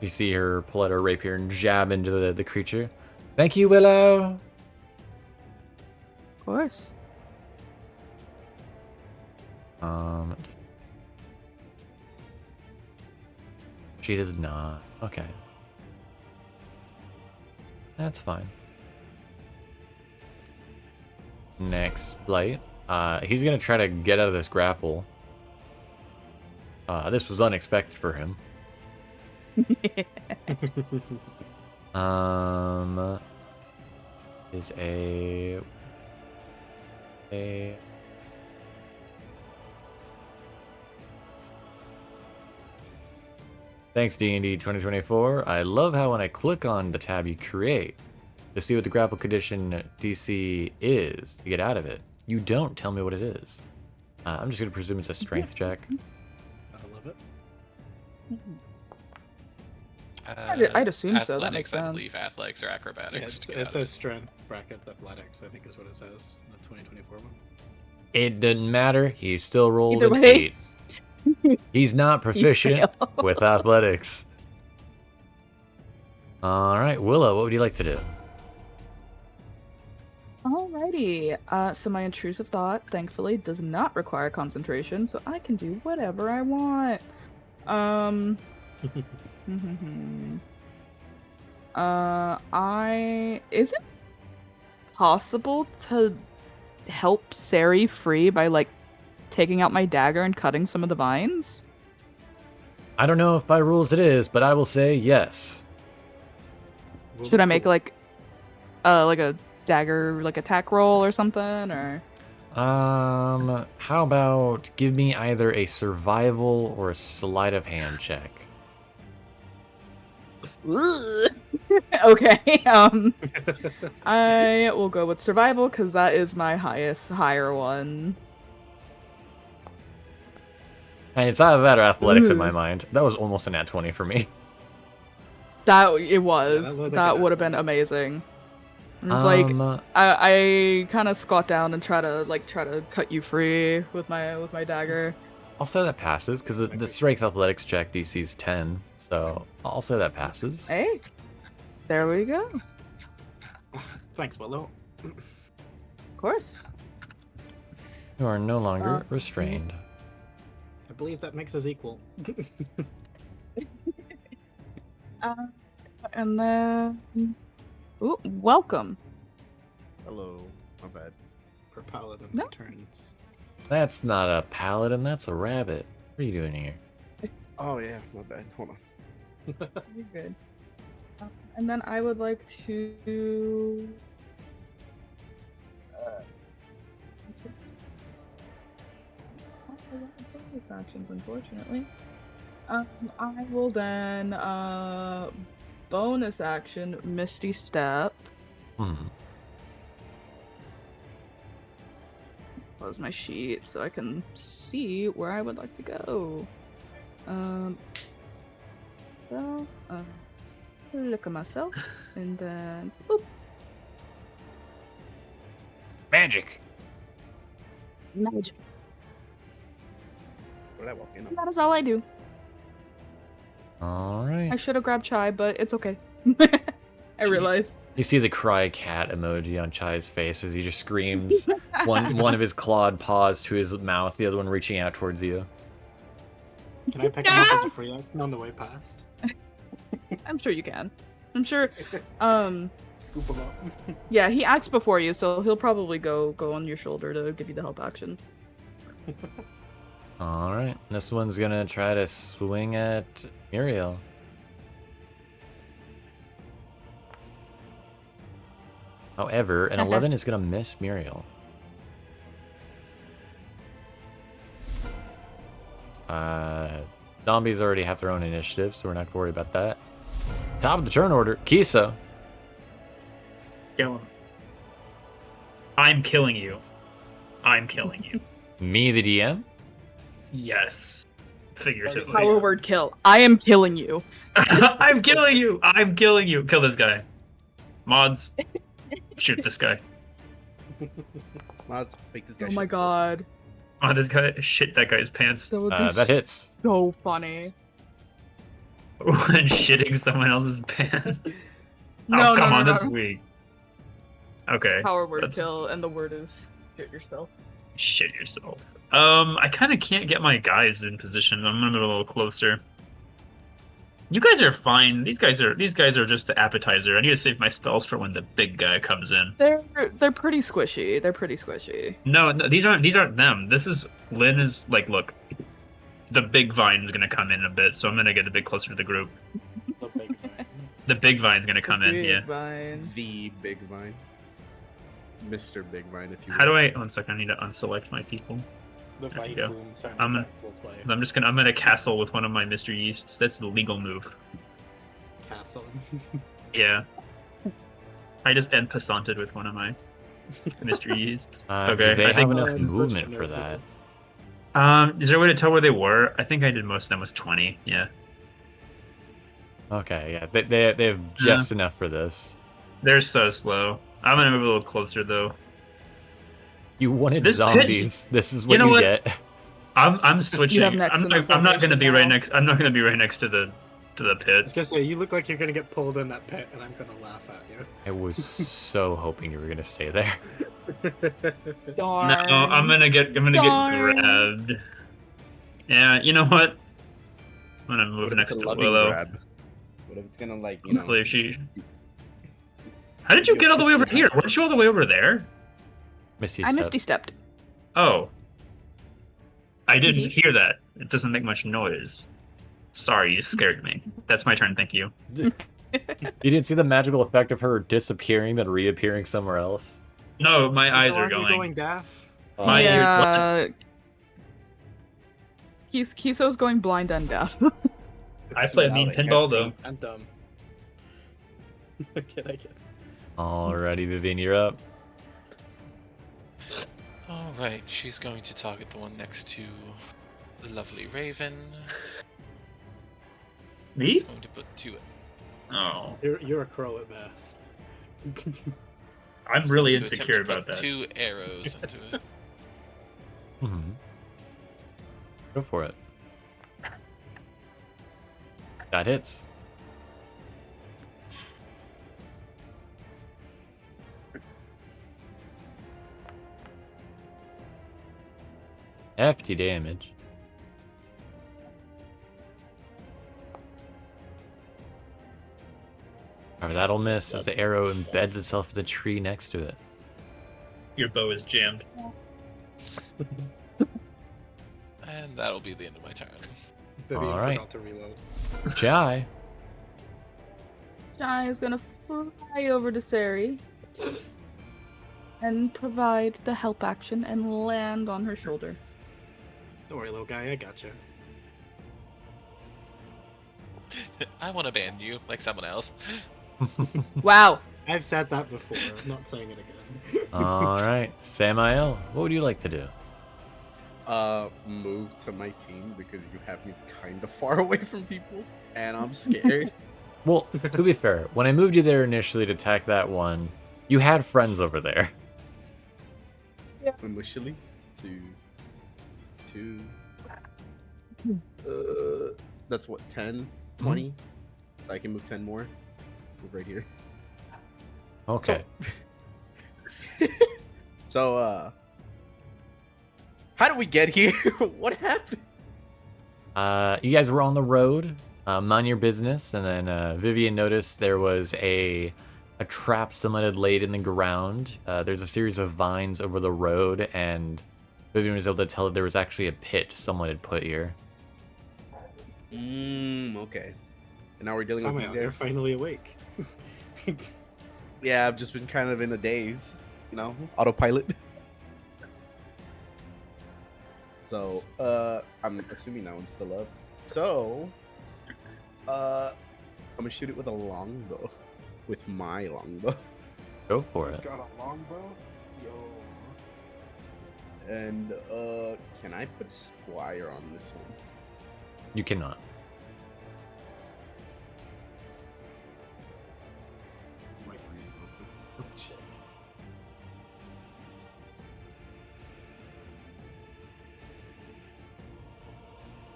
you see her pull out her rapier and jab into the creature. Thank you, Willow. Of course. She does not. Okay. That's fine. Next blight. He's gonna try to get out of this grapple. This was unexpected for him. Is a Thanks, D&D 2024. I love how when I click on the tab you create to see what the grapple condition DC is to get out of it, you don't tell me what it is. I'm just going to presume it's a strength check. I love it. I'd assume so. That makes Athletics, I sense. believe athletics or acrobatics. Yeah, it says strength bracket athletics, I think is what it says. The 2024 one. It didn't matter. He still rolled Either an way. 8. He's not proficient fail. with athletics. Alright, Willow, what would you like to do? Alrighty. So my intrusive thought, thankfully, does not require concentration, so I can do whatever I want. Is it possible to help Cere free by like taking out my dagger and cutting some of the vines? I don't know if by rules it is, but I will say yes. Should I make like a dagger like attack roll or something, or How about give me either a survival or a sleight of hand check? okay. I will go with survival because that is my higher one. And it's either that or athletics in my mind. That was almost a nat 20 for me. That it was. that looked like That a would have been amazing. It was like I kind of squat down and try to cut you free with my dagger. I'll say that passes because the strength athletics check DC is 10, so I'll say that passes. Hey, there we go. Thanks, Willow. Of course. You are no longer restrained. I believe that makes us equal. And then, ooh, welcome. Hello. My bad. Or paladin No. returns. That's not a paladin, that's a rabbit. What are you doing here? Oh yeah, my bad. Hold on. You're good. And then I would like to. Bonus actions, unfortunately. I will then bonus action Misty Step. Close my sheet so I can see where I would like to go. Look at myself, and then boop. Magic! Magic. Where did I walk in? That is all I do. I Alright. should have grabbed Chai, but it's okay. I realize. You see the cry cat emoji on Chai's face as he just screams. one of his clawed paws to his mouth, the other one reaching out towards you. Can I pick him up as a free action on the way past? I'm sure you can. I'm sure. Scoop him up. Yeah, he acts before you, so he'll probably go on your shoulder to give you the help action. Alright, this one's gonna try to swing at Muriel. However, an 11 is gonna miss Muriel. Zombies already have their own initiative, so we're not gonna worry about that. Top of the turn order, Kiso. Kill him. I'm killing you. I'm killing you. Me, the DM? Yes. Figuratively. Power word kill. I am killing you. I'm killing you! I'm killing you! Kill this guy. Mods. Shoot this guy. Mods, make this guy Oh shit my himself. god. Oh, this guy. Shit that guy's pants. That would be That hits. so funny. When shitting someone else's pants. No, oh, come no, on, no, that's no. weak. Okay. Power word that's- kill, and the word is shit yourself. Shit yourself. I kind of can't get my guys in position. I'm gonna move a little closer. You guys are fine. These guys are just the appetizer. I need to save my spells for when the big guy comes in. They're pretty squishy. They're pretty squishy. No, these aren't them. This is Lynn is like, look, the big vine's gonna come in a bit, so I'm gonna get a bit closer to the group. The big vine. The big vine's gonna come in, Big yeah. vine. The Big Vine. Mr. Big Vine, if you will. How do I? 1 second. I need to unselect my people. The There vine you go. boom sound I'm- effect will play. I'm gonna castle with one of my Mr. Yeasts. That's the legal move. Castle. Yeah. I just end passanted with one of my Mr. Yeasts. Do Okay, they I have think. enough That is what movement you for know that? this. Is there a way to tell where they were? I think I did most of them was 20. Yeah. Okay, yeah, they have just enough for this. They're so slow. I'm gonna move a little closer though. You wanted This pit- zombies. This is what You know you what? get. I'm switching. next I'm enough not gonna be right formation now? next. I'm not gonna be right next to the I was pit. gonna say, you look like you're gonna get pulled in that pit, and I'm gonna laugh at you. I was so hoping you were gonna stay there. Darn. No, I'm gonna get Darn. grabbed. Yeah, you know what? I'm gonna What move if next it's a to loving Willow. grab? What if it's gonna, like, you know... Hopefully she. How did you get all the way over here? Weren't you all the way over there? Misty I step. misty stepped. Oh. I didn't Mhm. hear that. It doesn't make much noise. Sorry, you scared me. That's my turn, thank you. You didn't see the magical effect of her disappearing then reappearing somewhere else? No, my eyes So are aren't you going. going deaf? My ears- Yeah. Kiso's going blind and deaf. It's I too play loud, mean I can't pinball see. though. I'm dumb. I get. Alrighty, Vivienne, you're up. Alright, she's going to target the one next to the lovely Raven. Me? She's going to put two. Oh. You're a crow at best. I'm really to attempt insecure to put about that. 2 arrows into it. Mm-hmm. Go for it. That hits. Hefty damage. Alright, that'll miss as the arrow embeds itself in the tree next to it. Your bow is jammed. And that'll be the end of my turn. Vivienne Alright. forgot to reload. Jai. Jai is gonna fly over to Cere and provide the help action and land on her shoulder. Don't worry, little guy, I gotcha. I want to ban you, like someone else. Wow. I've said that before. I'm not saying it again. Alright, Samael, what would you like to do? Move to my team because you have me kind of far away from people, and I'm scared. Well, to be fair, when I moved you there initially to attack that one, you had friends over there. Initially, that's what, 10, 20? So I can move 10 more. Move right here. Okay. So, how did we get here? What happened? You guys were on the road, mind your business, and then Vivienne noticed there was a trap someone had laid in the ground. There's a series of vines over the road, and Vivienne was able to tell that there was actually a pit someone had put here. Okay. And now we're dealing with Somehow these they're guys. finally awake. Yeah, I've just been kind of in a daze, you know, autopilot. So, I'm assuming that one's still up. So, I'm gonna shoot it with a longbow. With my longbow. Go for He's it. got a longbow. Yo. And, can I put Squire on this one? You cannot.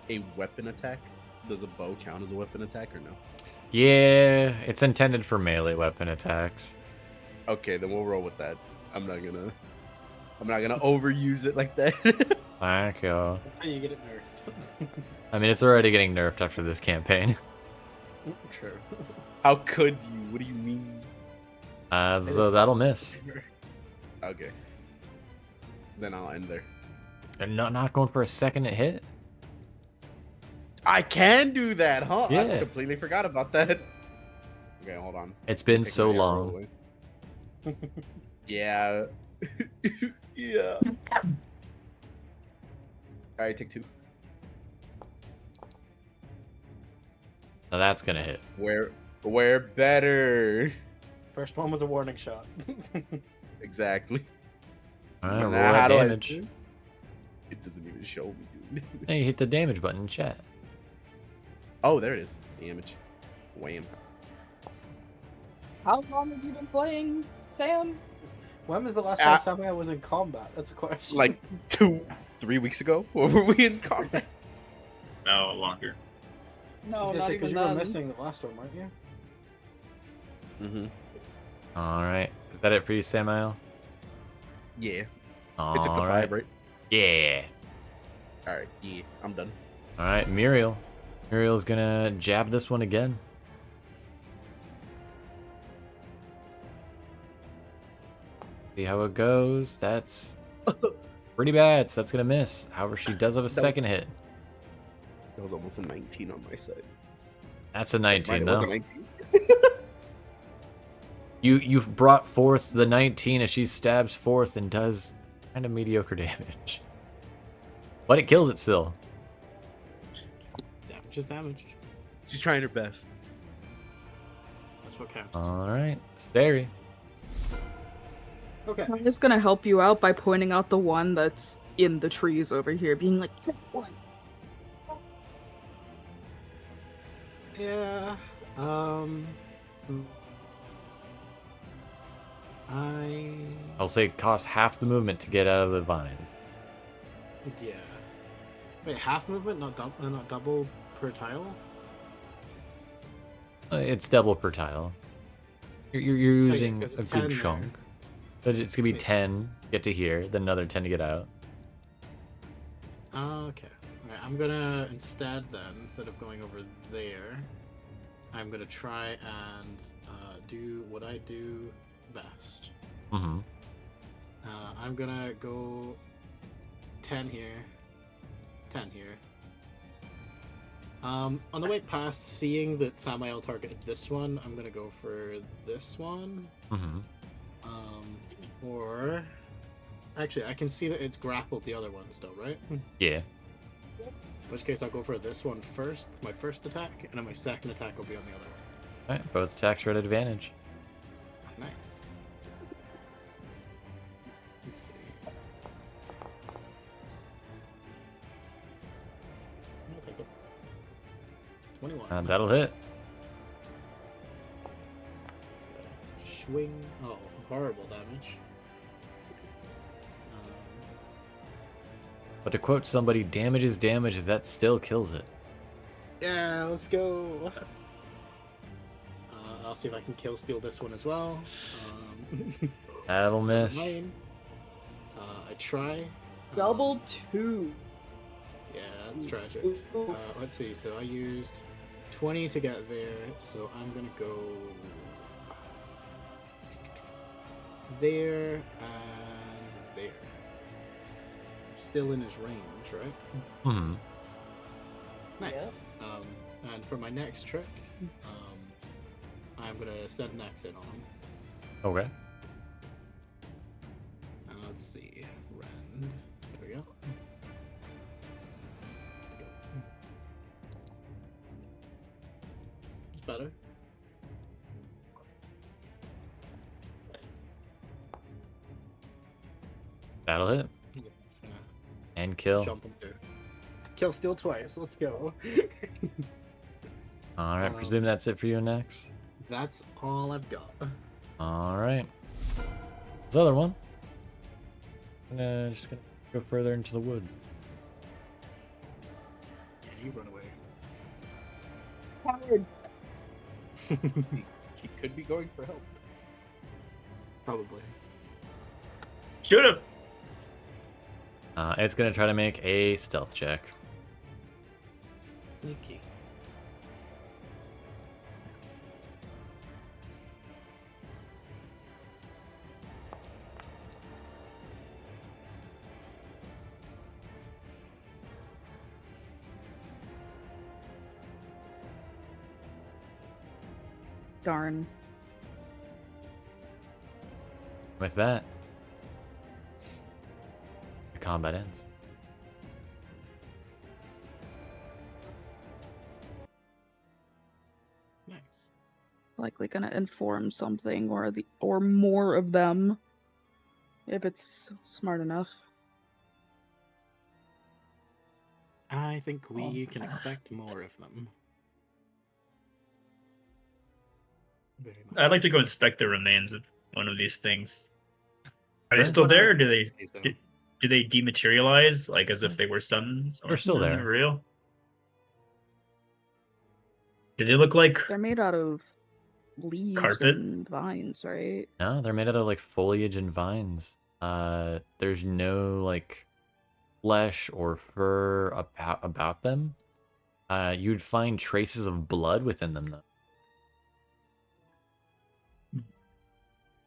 A weapon attack? Does a bow count as a weapon attack or no? Yeah, it's intended for melee weapon attacks. Okay, then we'll roll with that. I'm not gonna overuse it like that. Thank you. That's how you get it nerfed. I mean, it's already getting nerfed after this campaign. True. How could you? What do you mean? So that'll miss. Okay. Then I'll end there. And not going for a second hit? I can do that, huh? Yeah. I completely forgot about that. Okay, hold on. It's been Take so my arrow long. away. Yeah. Yeah. Alright, take 2. Now that's gonna hit. We're better. First one was a warning shot. Exactly. Alright, roll Now, that how do I damage. do? It doesn't even show me, dude. Hey, you hit the damage button in chat. Oh, there it is. Damage. Wham. How long have you been playing, Sam? When was the last time Samuel was in combat? That's a question. Like 3 weeks ago? Or were we in combat? No, longer. No, not because even you then. were missing the last one, weren't you? Mm-hmm. Alright. Is that it for you, Samael? Yeah. It took the Alright. 5, right? Yeah. Alright, yeah. I'm done. Alright, Muriel. Muriel's gonna jab this one again. See how it goes. That's pretty bad, so that's gonna miss. However, she does have a second hit. That was almost a 19 on my side. That's a Mine, 19, it was a though. 19. You've brought forth the 19 as she stabs forth and does kind of mediocre damage. But it kills it still. Damage is damage. She's trying her best. That's what counts. Alright, Stary. Okay. I'm just gonna help you out by pointing out the one that's in the trees over here, being like, "What?" Yeah. I'll say it costs half the movement to get out of the vines. Yeah. Wait, half movement, not double per tile? It's double per tile. You're using 'cause a it's good 10 there. chunk. But it's gonna be Wait. 10 get to here, then another 10 to get out. Okay. Alright, I'm gonna instead of going over there, I'm gonna try and do what I do best. Mm-hmm. I'm gonna go 10 here, 10 here. On the way past, seeing that Samael targeted this one, I'm gonna go for this one. Mm-hmm. Or actually, I can see that it's grappled the other one still, right? Yeah. In which case, I'll go for this one first, my first attack, and then my second attack will be on the other one. Alright, both attacks are at advantage. Nice. Let's see. I'll take it. 21. That'll hit. Swing. Oh, horrible damage. But to quote somebody, damage is damage, that still kills it. Yeah, let's go. I'll see if I can kill steal this one as well. That'll miss. Mine. I try. Double 2. Yeah, that's tragic. Let's see. So I used 20 to get there, so I'm gonna go there and there. Still in his range, right? Mm-hmm. Nice. And for my next trick, I'm gonna send Nex in on him. Okay. Let's see. Rend. There we go. It's better. That'll hit. It's gonna And kill. jump him through. Kill steal twice. Let's go. Alright, presume that's it for you next. That's all I've got. Alright. This other one. Just gonna go further into the woods. Yeah, you run away. Coward. He could be going for help. Probably. Shoot him! It's gonna try to make a stealth check. Sneaky. Darn. With that, the combat ends. Nice. Likely gonna inform something or more of them. If it's smart enough. I think we can expect more of them. Very much. I'd like to go inspect the remains of one of these things. Are they Sure. still What are there? Or these, Kiso? do they dematerialize like as if they were suns? They're still there. Real? Do they look like They're made out of leaves carpet? and vines, right? No, they're made out of like foliage and vines. There's no like flesh or fur about them. You'd find traces of blood within them though.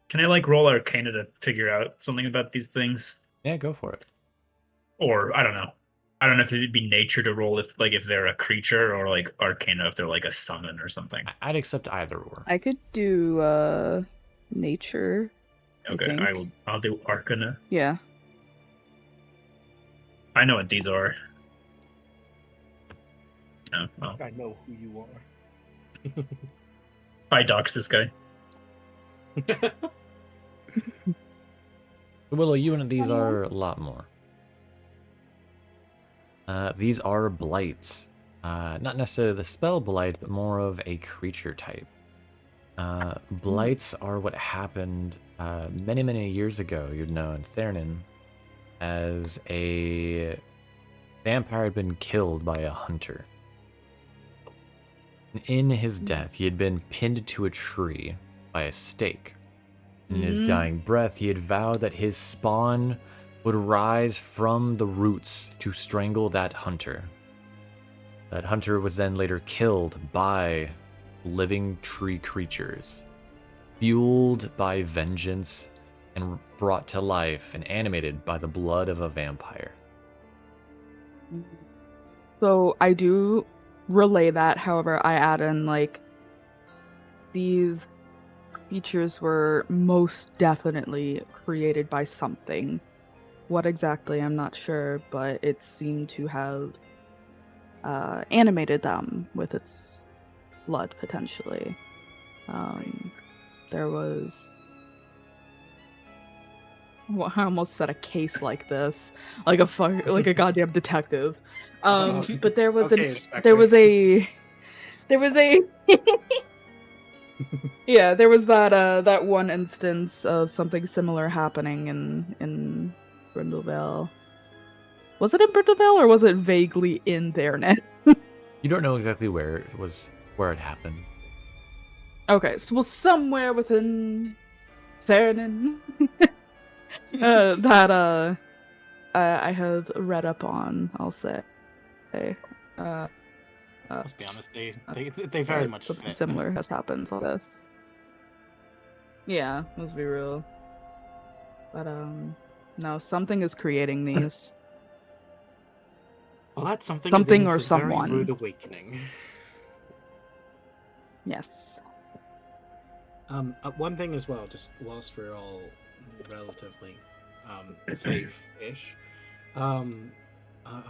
Can I like roll Arcana to figure out something about these things? Yeah, go for it. Or I don't know. I don't know if it'd be nature to roll if they're a creature, or like Arcana if they're like a summon or something. I'd accept either or. I could do nature. Okay, I'll do Arcana. Yeah. I know what these are. Oh, well. I know who you are. I dox this guy. Willow, you and these are a lot more. These are blights. Not necessarily the spell blight, but more of a creature type. Blights are what happened many, many years ago, you'd know, in Thernin, as a vampire had been killed by a hunter. In his death, he had been pinned to a tree by a stake. In his dying breath, he had vowed that his spawn would rise from the roots to strangle that hunter. That hunter was then later killed by living tree creatures, fueled by vengeance and brought to life and animated by the blood of a vampire. So I do relay that, however, I add in like these creatures were most definitely created by something. What exactly, I'm not sure, but it seemed to have animated them with its blood, potentially. There was... Well, I almost said a case like this, like a goddamn detective. But there was Okay, there was a yeah, there was that one instance of something similar happening in Brindlevale. Was it in Brindlevale or was it vaguely in there, Ned? You don't know exactly where it happened. Okay, so well, somewhere within Therenin that I have read up on, I'll say. Let's be honest, they very much something fit. similar has happened to this. Yeah, let's be real. But no, something is creating these. Well, that's something. Something is in or for very someone. rude awakening. Yes. One thing as well, just whilst we're all relatively safe-ish, a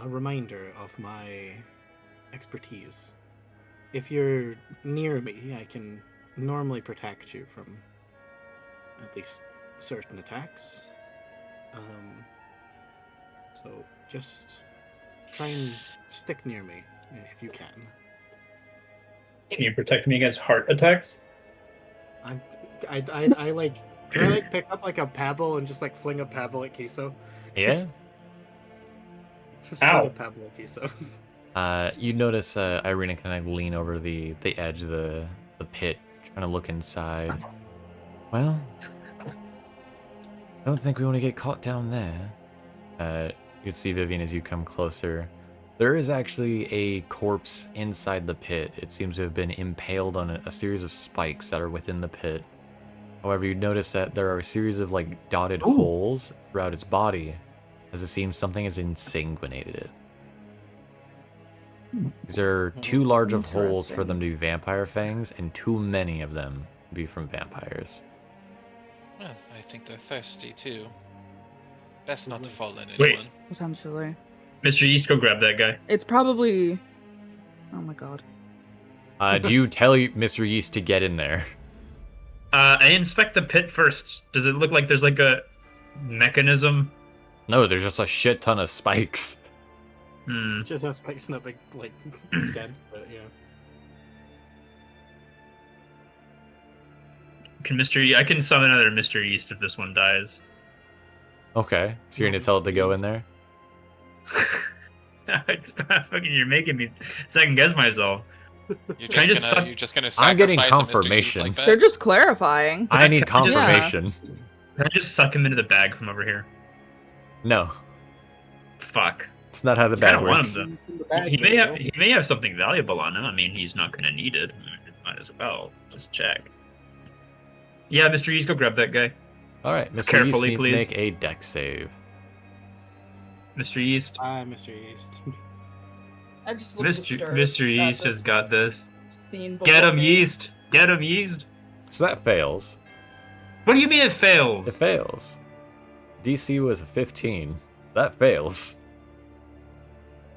reminder of my expertise. If you're near me, I can normally protect you from at least certain attacks. So just try and stick near me if you can. Can you protect me against heart attacks? I like. Can I like pick up like a pebble and just like fling a pebble at Kiso? Yeah. Just Ow. fling a pebble at Kiso. You notice Irina kind of lean over the edge of the pit, trying to look inside. Well, I don't think we want to get caught down there. You can see Vivienne as you come closer. There is actually a corpse inside the pit. It seems to have been impaled on a series of spikes that are within the pit. However, you notice that there are a series of like dotted holes throughout its body, as it seems something has insanguinated it. These are too large of holes for them to be vampire fangs, and too many of them to be from vampires. Well, I think they're thirsty too. Best not to fall in Wait. anyone. Potentially. Mr. Yeast, go grab that guy. It's probably. Oh my god. Do you tell Mr. Yeast to get in there? I inspect the pit first. Does it look like there's like a mechanism? No, there's just a shit ton of spikes. Just has spikes, not big, like, dents, but yeah. I can summon another Mr. Yeast if this one dies. Okay, so you're gonna tell it to go in there? Fucking, you're making me second guess myself. You're Can I just suck- you're just gonna I'm getting sacrifice a Mr. Yeast confirmation. like that? They're just clarifying. I need Can I just- confirmation. Can I just suck him into the bag from over here? No, Fuck. it's not how the I bag kinda want works. him In the bag, He bro. may have something valuable on him. I mean, he's not gonna need it. Might as well just check. Yeah, Mr. Yeast, go grab that guy. All right, Mr. Yeast Carefully, needs please. to make a dex save. Mr. Yeast. Mr. Yeast. I just look Mr. Yeast has got this. Scene Get him, before me. Yeast. Get him, Yeast. So that fails. What do you mean it fails? It fails. DC was a 15. That fails.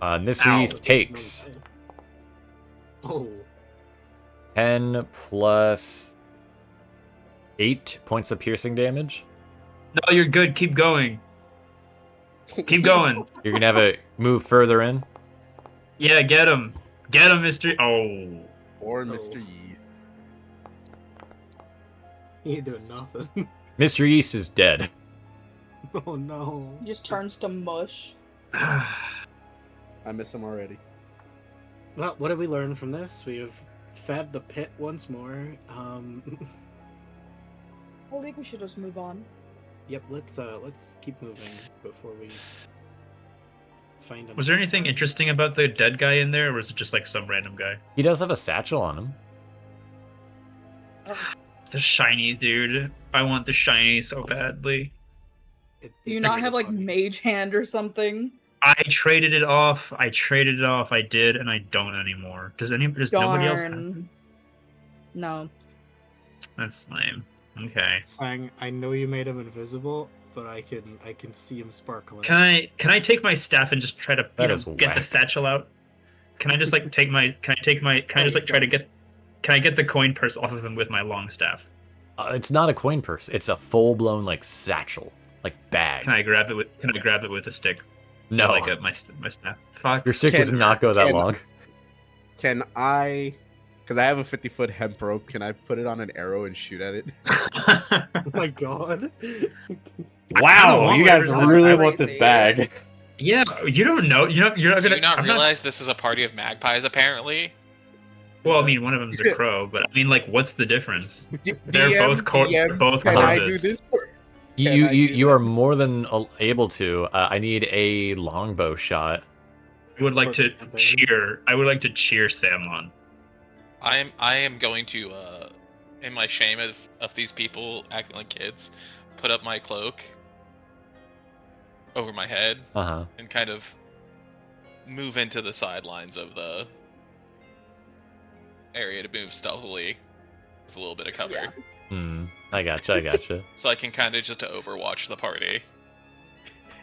Mr. Ow. Yeast takes Oh. 10 plus 8 points of piercing damage. No, you're good. Keep going. Keep going. You're gonna have it move further in. Yeah, get him. Get him, Mr. Oh. Or Mr. Yeast. He ain't doing nothing. Mr. Yeast is dead. Oh no. He just turns to mush. I miss him already. Well, what did we learn from this? We have fed the pit once more. I think we should just move on. Yep, let's keep moving before we find him. Was there anything interesting about the dead guy in there, or was it just like some random guy? He does have a satchel on him. The shiny dude. I want the shiny so badly. Do you not have like mage hand or something? I traded it off. I did, and I don't anymore. Does nobody else have? Darn. No. That's lame. Okay. Sang, I know you made him invisible, but I can see him sparkling. Can I take my staff and just try to That you know, is get the whack. satchel out? Can I just like take my? Can I just like try to get? Can I get the coin purse off of him with my long staff? It's not a coin purse. It's a full-blown like satchel, like bag. Can I grab it with a stick? No, Like my staff. Fuck. your stick does not go that can- long. Can I? Because I have a 50-foot hemp rope. Can I put it on an arrow and shoot at it? Oh my god. Wow, want you guys whatever's really crazy. want this bag. Yeah, you don't know. You're not Do gonna. you not I'm realize this is a party of magpies, apparently? Well, I mean, one of them's a crow, but I mean, like, what's the difference? They're DM, both they're both Can I do corvids. this? You Can I do you that? are more than able to. I need a longbow shot. I would like to Campaign. cheer. I would like to cheer Sam on. I am going to, in my shame of these people acting like kids, put up my cloak over my head Uh-huh. and kind of move into the sidelines of the area to move stealthily with a little bit of cover. Yeah. I gotcha. So I can kind of just overwatch the party.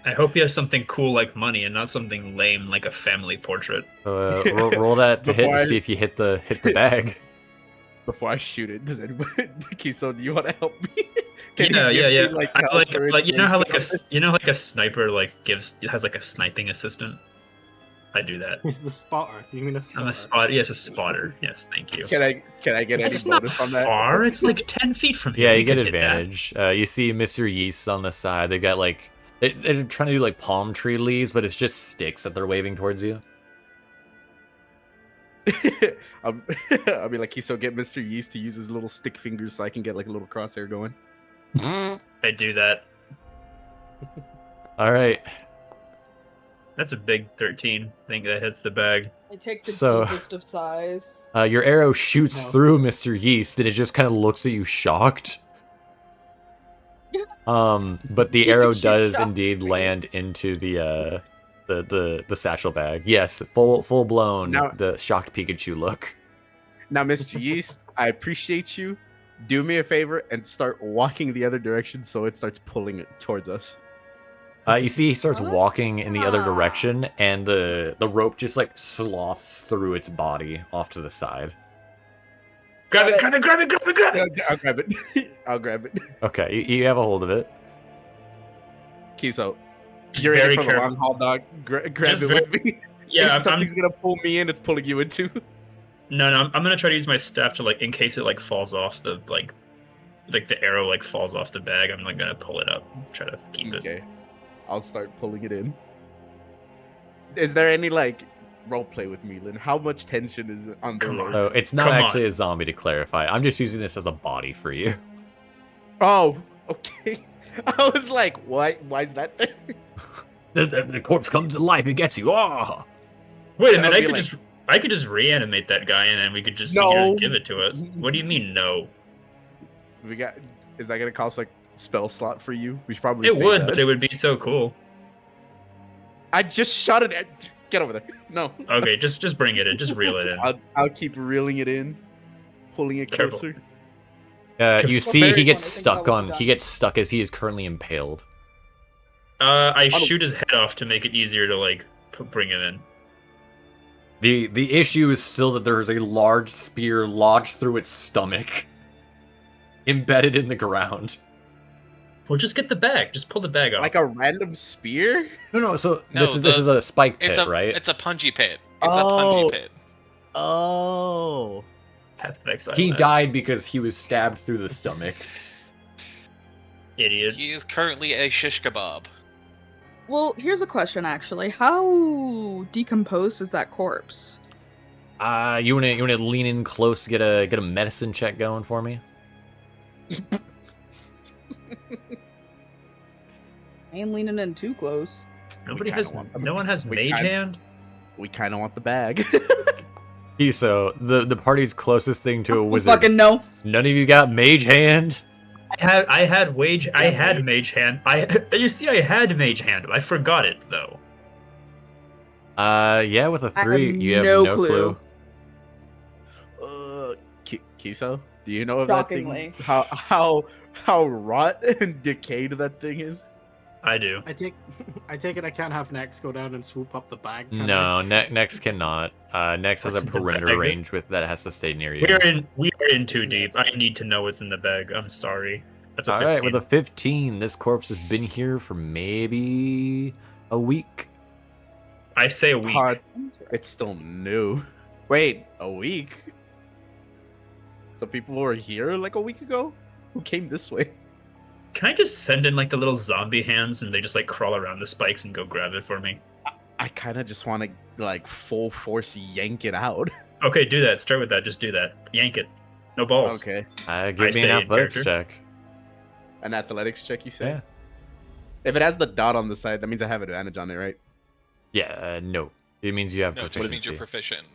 I hope he has something cool like money and not something lame like a family portrait. So, roll that to hit Before to I- see if you hit the bag. Before I shoot it, does anybody? Kiso, do you want to help me? Can Yeah, you give yeah. me, Like counter you know how inspiration? like a sniper like has like a sniping assistant. I do that. He's the spotter. You mean a spotter? I'm a spotter. Yes, a spotter. Yes, thank you. Can I get any It's not bonus on that? far. It's like 10 feet from here. Yeah, you get can hit that. advantage. You see Mr. Yeast on the side. They got like they're trying to do like palm tree leaves, but it's just sticks that they're waving towards you. I'll be like, Kiso, get Mr. Yeast to use his little stick fingers so I can get like a little crosshair going. I do that. All right. That's a big 13. I think that hits the bag. I take the So- deepest of sighs. Your arrow shoots No. through Mr. Yeast, and it just kind of looks at you shocked. But the arrow Look at your does shocked indeed face. land into the satchel bag. Yes, full blown Now- the shocked Pikachu look. Now, Mr. Yeast, I appreciate you. Do me a favor and start walking the other direction so it starts pulling it towards us. You see, he starts walking in the other Ah. direction, and the rope just like sloths through its body off to the side. Grab it, grab it, grab it, grab it, grab it! I'll grab it. I'll grab it. Okay, you have a hold of it. Kiso, you're in Very it for the careful. long haul, dog. Grab Just it with me. Yeah, if I'm, something's gonna pull me in, it's pulling you into. no, I'm gonna try to use my staff to like, in case it like falls off the like the arrow like falls off the bag. I'm like gonna pull it up, try to keep it. Okay, I'll start pulling it in. Is there any like role play with me, Lynn? How much tension is on the Come on. rope? So it's not Come on. actually a zombie to clarify. I'm just using this as a body for you. Oh, okay. I was like, why? Why is that there? The corpse comes to life and gets you. Oh! Wait a That'll minute, be like- I could just reanimate that guy and then we could just No. give it to us. What do you mean no? We got. Is that gonna cost like spell slot for you? We should probably. It save would, that. but it would be so cool. I just shot it. Get over there. No. Okay, just bring it in, just reel it in. I'll keep reeling it in, pulling it Careful. closer. You see, very he fun. gets I think stuck that was on. done. He gets stuck as he is currently impaled. I Oh. shoot his head off to make it easier to like bring him in. The issue is still that there is a large spear lodged through its stomach, embedded in the ground. Well, just get the bag. Just pull the bag off. Like a random spear? No. So No, this is a spike pit, It's a right? It's a punji pit. It's a Oh. punji pit. Oh. Pathetic He silence. died because he was stabbed through the stomach. Idiot. He is currently a shish kebab. Well, here's a question actually. How decomposed is that corpse? You wanna lean in close to get a medicine check going for me? I ain't leaning in too close. Nobody kinda has. want them. No one has We mage kinda- hand. We kind of want the bag. So the party's closest thing to a Oh, wizard. fucking no. None of you got mage hand. I had wage. I Yeah, had mage. mage hand. You see, I had mage hand. I forgot it though. Yeah, with a I have 3, you have no no clue. clue. Kiso, do you know if that Shockingly. thing, how rot and decayed that thing is? I do. I take it I can't have Nex go down and swoop up the bag. can I? No, Nex cannot. Nex has What's a in the perimeter bag? range with that has to stay near you. We are in too deep. I need to know what's in the bag. I'm sorry. That's a All 15. right, with a 15, this corpse has been here for maybe a week. I say a week. Hard. It's still new. Wait, a week? So people were here like a week ago? Who came this way? Can I just send in like the little zombie hands and they just like crawl around the spikes and go grab it for me? I kind of just want to like full force yank it out. Okay, do that. Start with that. Just do that. Yank it. No balls. Okay. Give I me say an in athletics character. check. An athletics check, you say? Yeah. If it has the dot on the side, that means I have advantage on it, right? Yeah, no. It means you have No, it just means you're proficiency. proficient.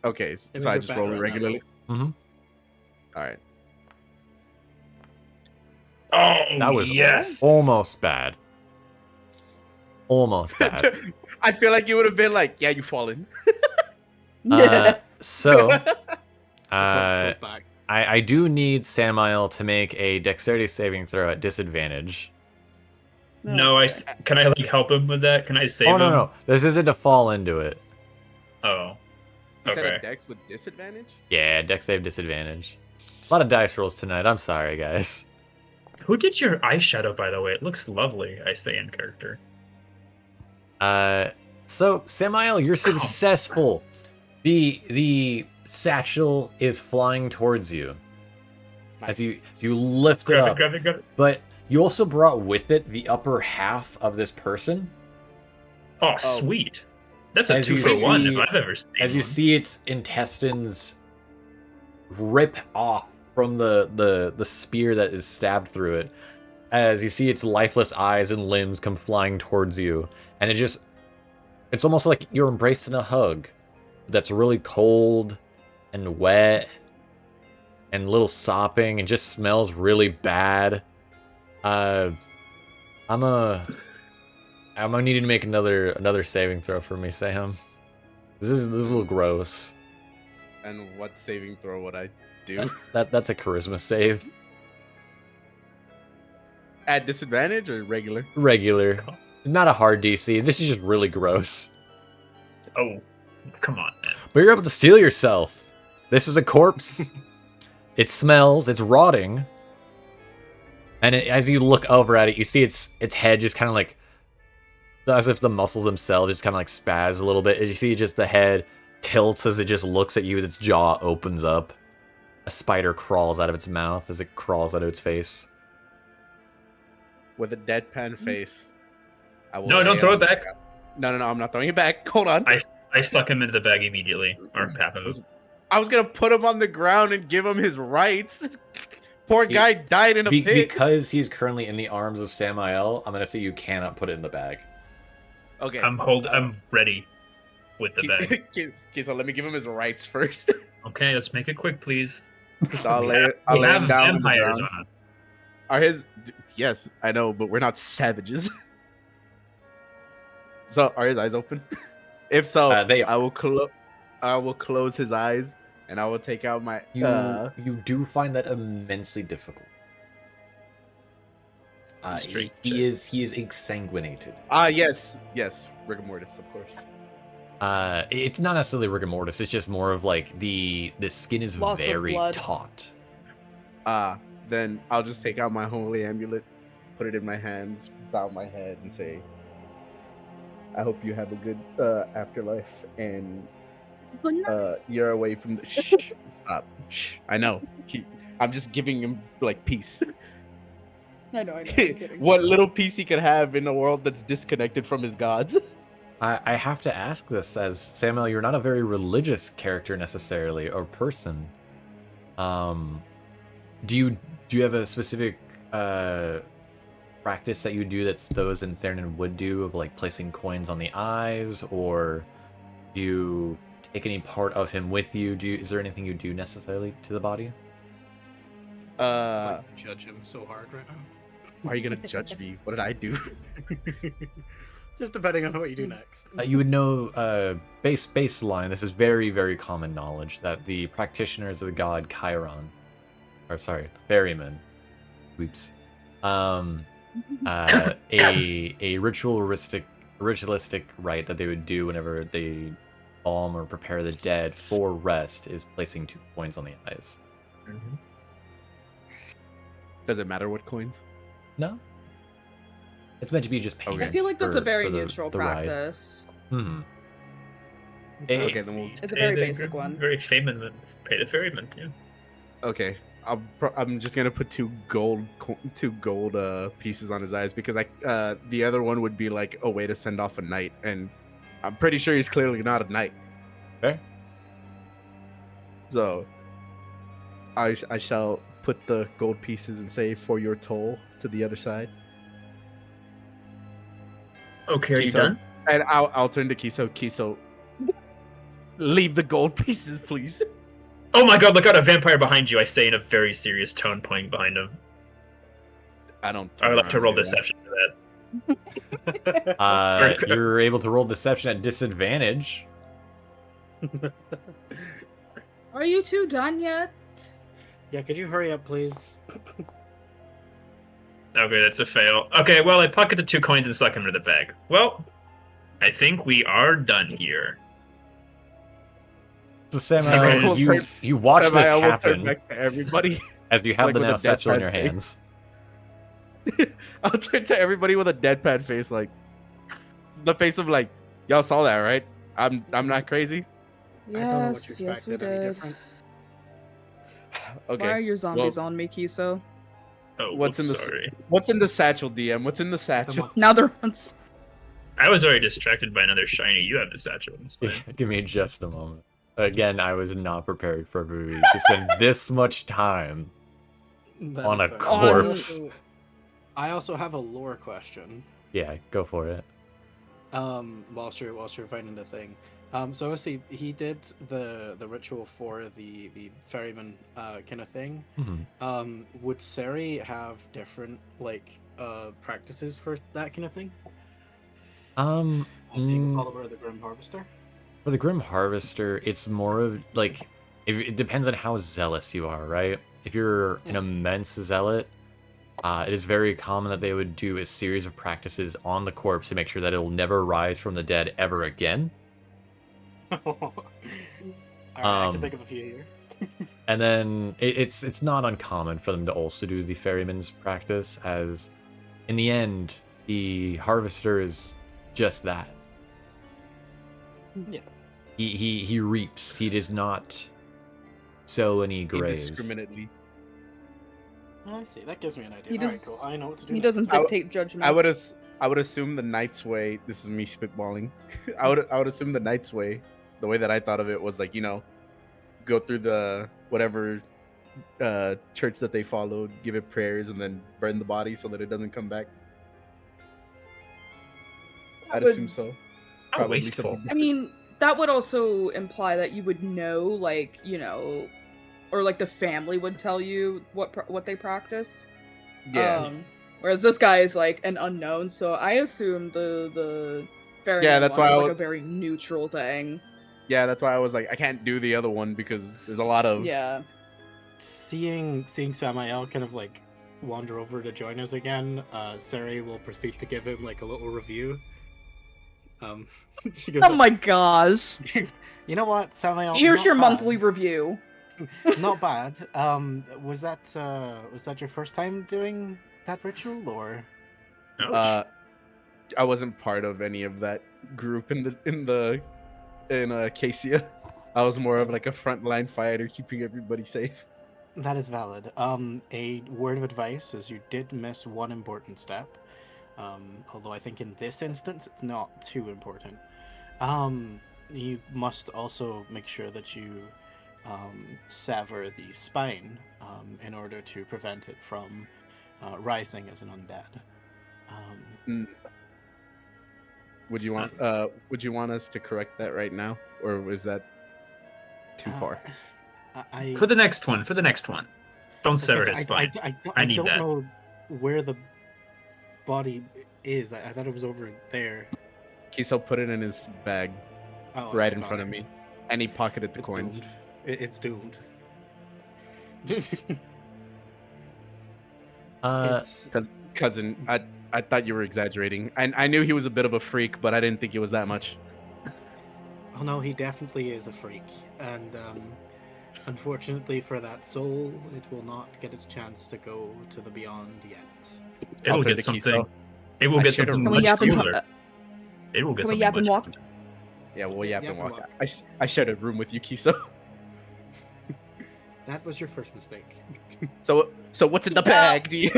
Okay, It so means I you're just better roll it at that regularly. Mhm. All right. Oh, That was yes. almost bad. Almost bad. I feel like you would have been like, "Yeah, you fallen." So, The corpse uh, goes back. I do need Samael to make a dexterity saving throw at disadvantage. No, can I like help him with that? Can I save him? No. This isn't to fall into it. Oh, You said a okay. dex with disadvantage? Yeah, dex save disadvantage. A lot of dice rolls tonight. I'm sorry, guys. Who did your eyeshadow, by the way? It looks lovely. I say in character. So Samael, you're successful. The satchel is flying towards you as you lift it Grab it, up. grab it, grab it. But you also brought with it the upper half of this person. Oh, sweet. That's a As 2 you for 1 see- if I've ever seen As you one. see its intestines rip off from the spear that is stabbed through it, as you see its lifeless eyes and limbs come flying towards you, and it's It's almost like you're embracing a hug that's really cold and wet and a little sopping and just smells really bad. I'm gonna need you to make another saving throw for me, Sam. This is a little gross. And what saving throw would I do? That's a charisma save. At disadvantage or regular? Regular. Not a hard DC. This is just really gross. Oh, come on, man. But you're able to steal yourself. This is a corpse. It smells. It's rotting. And as you look over at it, you see its head just kind of like, as if the muscles themselves just kind of like spaz a little bit. And you see just the head tilts as it just looks at you. Its jaw opens up. A spider crawls out of its mouth as it crawls out of its face. With a deadpan face. I will No, don't lay throw on it the back. ground. No, I'm not throwing it back. Hold on. I suck him into the bag immediately, or half of him. I was gonna put him on the ground and give him his rights. Poor guy died in a pit. Because he's currently in the arms of Samael, I'm gonna say you cannot put it in the bag. Okay. I'm ready with the bag. Okay, so let me give him his rights first. Okay, let's make it quick, please. So I'll We lay have him down on the vampires ground. on us. Are his? Yes, I know, but we're not savages. So are his eyes open? If so, They are. I will close his eyes and I will take out my. You do find that immensely difficult. Straight He is exsanguinated. Yes, rigor mortis, of course. It's not necessarily rigor mortis. It's just more of like the skin is Loss of very blood. taut. Then I'll just take out my holy amulet, put it in my hands, bow my head, and say, "I hope you have a good afterlife, and you're away from the." Shh, stop. Shh. I know. I'm just giving him like peace. I know. I'm kidding. What little peace he could have in a world that's disconnected from his gods. I have to ask this, as Samuel, you're not a very religious character necessarily, or person. Do you have a specific practice that you do that those in Theranon would do, of like placing coins on the eyes, or do you take any part of him with you? Is there anything you do necessarily to the body? I'd like to judge him so hard right now. Why are you gonna judge me? What did I do? Just depending on what you do next. You would know, baseline, this is very, very common knowledge, that the practitioners of the god Chiron, or sorry, the ferryman, whoops, a ritualistic rite that they would do whenever they embalm or prepare the dead for rest is placing 2 coins on the eyes. Mhm. Does it matter what coins? No? It's meant to be just paint. I feel like that's a very for the neutral ride. practice. Mhm. Okay, then we'll. It's a very basic one. Very ferryman. Pay the ferryman, yeah. Okay, I'm just gonna put two gold pieces on his eyes because the other one would be like a way to send off a knight, and I'm pretty sure he's clearly not a knight. Fair. So I shall put the gold pieces and say, "For your toll to the other side." Okay, are you Kiso. done? And I'll turn to Kiso. Kiso, leave the gold pieces, please. Oh my god, look out, a vampire behind you, I say in a very serious tone, pointing behind him. I don't. I would like to roll deception for that. You're able to roll deception at disadvantage. Are you two done yet? Yeah, could you hurry up, please? Okay, that's a fail. Okay, well, I pocket the 2 coins and suck them into the bag. Well, I think we are done here. So Samuel, you watch this I will turn happen back to everybody. as you have like the with a now satchel in your deadpan hands. face. I'll turn to everybody with a deadpan face, like the face of like, y'all saw that, right? I'm not crazy. I don't know what Yes, you yes, we expected. Any did. different? Okay. Why are your zombies well- on me, Kiso? Oh, What's in the sorry. What's in the satchel, DM? What's in the Come satchel? on. Now they're on. I was already distracted by another shiny. You have the satchel. It's fine. Give me just a moment. Again, I was not prepared for Vivienne to spend this much time That on is a fair. corpse. I also have a lore question. Yeah, go for it. Whilst you're finding the thing, so obviously he did the ritual for the ferryman kind of thing. Would Cere have different like practices for that kind of thing? Being a follower of the Grim Harvester. For the Grim Harvester, it's more of like it depends on how zealous you are, right? If you're an immense zealot, it is very common that they would do a series of practices on the corpse to make sure that it will never rise from the dead ever again. Alright, I can think of a few here. And then it's not uncommon for them to also do the ferryman's practice, as in the end, the harvester is just that. Yeah. He reaps. He does not sow any graves. Indiscriminately. I see. That gives me an idea. He Alright, does- cool. I know what to do. He next. doesn't dictate judgment. I would assume the Knight's Way. This is me spitballing. I would assume the Knight's Way. The way that I thought of it was like, you know, go through the whatever church that they followed, give it prayers, and then burn the body so that it doesn't come back. I'd assume so. How Probably wasteful. something I mean, that would also imply that you would know, like, you know, or like the family would tell you what they practice. Yeah. Whereas this guy is like an unknown, so I assume the ferryman that's one why is I like was- a very neutral thing. Yeah, that's why I was like, I can't do the other one because there's a lot of Yeah. Seeing Samael kind of like wander over to join us again, Cere will proceed to give him like a little review. She goes, Oh my gosh. you know what, Samael? Here's not your bad. monthly review. Not bad. Was that your first time doing that ritual, or? Ouch. I wasn't part of any of that group in Acacia. I was more of like a frontline fighter, keeping everybody safe. That is valid. A word of advice is you did miss one important step. Although I think in this instance it's not too important. You must also make sure that you sever the spine in order to prevent it from rising as an undead. Would you want us to correct that right now, or was that too far? For the next one. Don't sever because his spine. I need don't that. know where the body is. I thought it was over there. Kiso put it in his bag Oh, right it's in gone. front of me, and he pocketed the It's coins. doomed. It's doomed. It's- Cousin, I thought you were exaggerating. I knew he was a bit of a freak, but I didn't think it was that much. Oh no, he definitely is a freak, and unfortunately for that soul, it will not get its chance to go to the beyond yet. It will I'll take get the Kiso. something. It will I get should've- something Can we much yap and cooler. talk? It will get Can we something yap and much walk? cooler. Yeah, we'll yap Yap and and walk. walk. I shared a room with you, Kiso. That was your first mistake. So what's in the bag? Do you?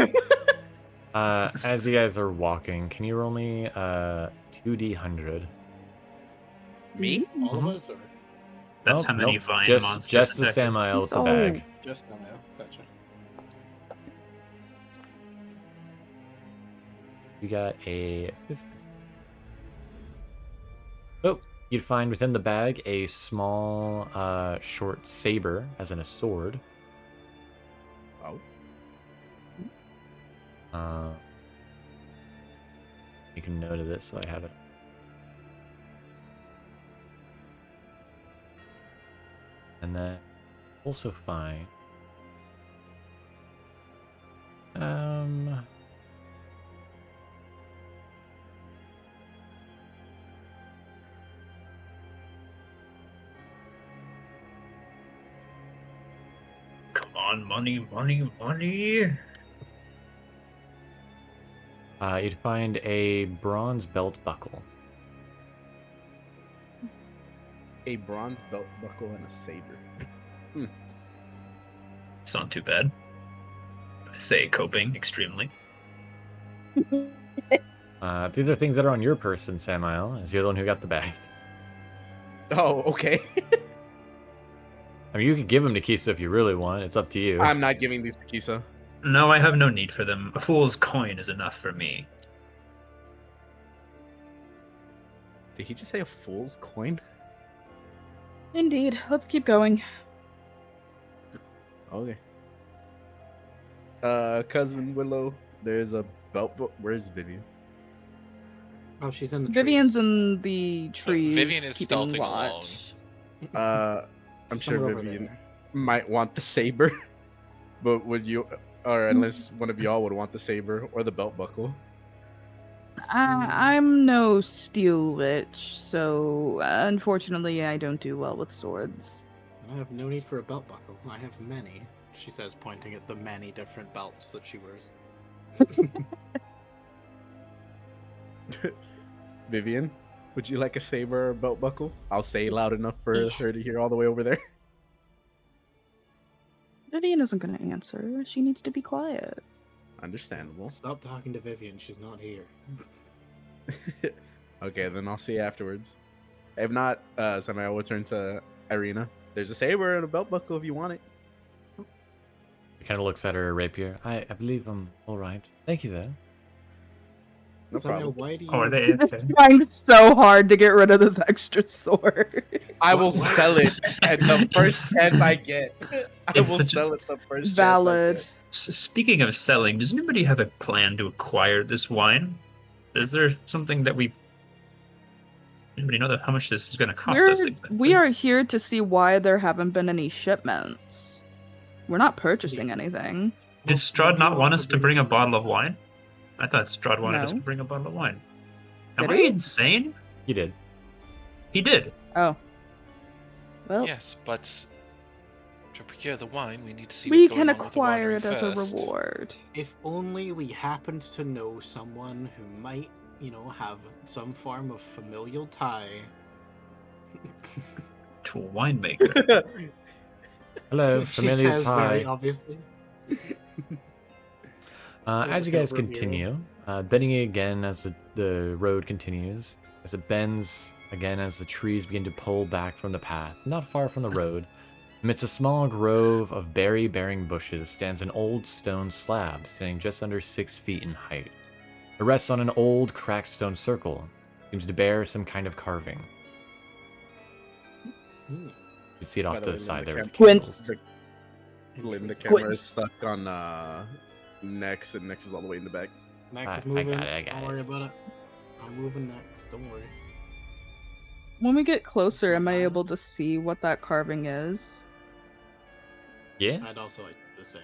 As you guys are walking, can you roll me 2d100? Me? All of us, or That's Nope, how many nope, vine just, monsters. Just the attack it. Samael with the So- bag. just Samael? Gotcha. You got a 50. Oh, you'd find within the bag a small, short saber, as in a sword. Oh. Make a note of this so I have it. And then also find Come on, money. you'd find a bronze belt buckle. A bronze belt buckle and a saber. It's not too bad. I say coping extremely. These are things that are on your person, Samael, as you're the one who got the bag. Oh, okay. I mean, you could give them to Kiso if you really want. It's up to you. I'm not giving these to Kiso. No, I have no need for them. A fool's coin is enough for me. Did he just say a fool's coin? Indeed. Let's keep going. Okay. Cousin Willow, there's a belt. Where's Vivienne? Oh, she's in the Vivienne's trees. in the trees, Vivienne is keeping stealthing along. watch. I'm sure Somewhere over Vivienne there. might want the saber, but would you, or unless one of y'all would want the saber or the belt buckle? I'm no steel lich, so unfortunately I don't do well with swords. I have no need for a belt buckle. I have many, she says, pointing at the many different belts that she wears. Vivienne, would you like a saber or belt buckle? I'll say loud enough for her to hear all the way over there. Vivienne isn't going to answer. She needs to be quiet. Understandable. Stop talking to Vivienne. She's not here. Okay, then I'll see you afterwards. If not, Samuel will turn to Irina. There's a saber and a belt buckle if you want it. He kind of looks at her rapier. I believe I'm all right. Thank you, though. No Samuel, problem. why do you? Oh, are they? He's Okay. trying so hard to get rid of this extra sword. I will What? sell it at the first chance I get. I It's will such a- sell it the first Valid. chance Speaking of selling, does anybody have a plan to acquire this wine? Is there something that we? Anybody know that how much this is going to cost us? We are here to see why there haven't been any shipments. We're not purchasing anything. Did Strahd Do you not want us to bring a some- bottle of wine? I thought Strahd wanted us No. to bring a bottle of wine. Am Did I he? insane? He did. He did. Oh. Well, Yes, but to procure the wine, we need to see we what's going can on with the acquire winery it as a first. reward. If only we happened to know someone who might, have some form of familial tie. To a winemaker. I Hello, She familiar says very tie. obviously. As you guys continue, bending again as the road continues, as it bends again as the trees begin to pull back from the path, not far from the road, amidst a small grove of berry-bearing bushes stands an old stone slab standing just under 6 feet in height. It rests on an old, cracked stone circle. Seems to bear some kind of carving. Hmm. You can see it off By the to way, the side there. with the Quince. candles. Lynn, the Interesting. camera is Squints. stuck on Nex, and Nex is all the way in the back. Next I is moving. got it. Don't worry about it. I'm moving next. Don't worry. When we get closer, am I able to see what that carving is? Yeah? I'd also like the same.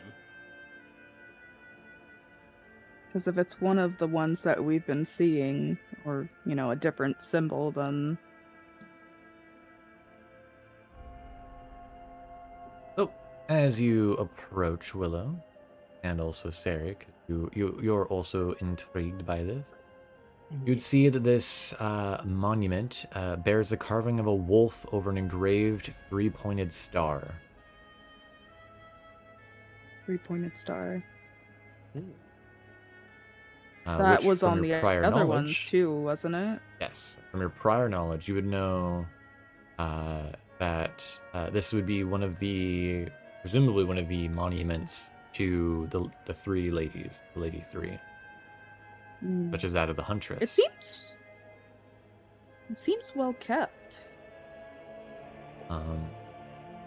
Because if it's one of the ones that we've been seeing, or, a different symbol, then... So, as you approach Willow, and also Cere, 'cause you're also intrigued by this, you'd see that this monument bears a carving of a wolf over an engraved three-pointed star. Three-pointed star. Hmm. That Which, was from on your the prior other knowledge, ones too, wasn't it? Yes, from your prior knowledge, you would know that this would be presumably one of the monuments to the three ladies, the Lady Three, Mm. such as that of the Huntress. It seems well kept.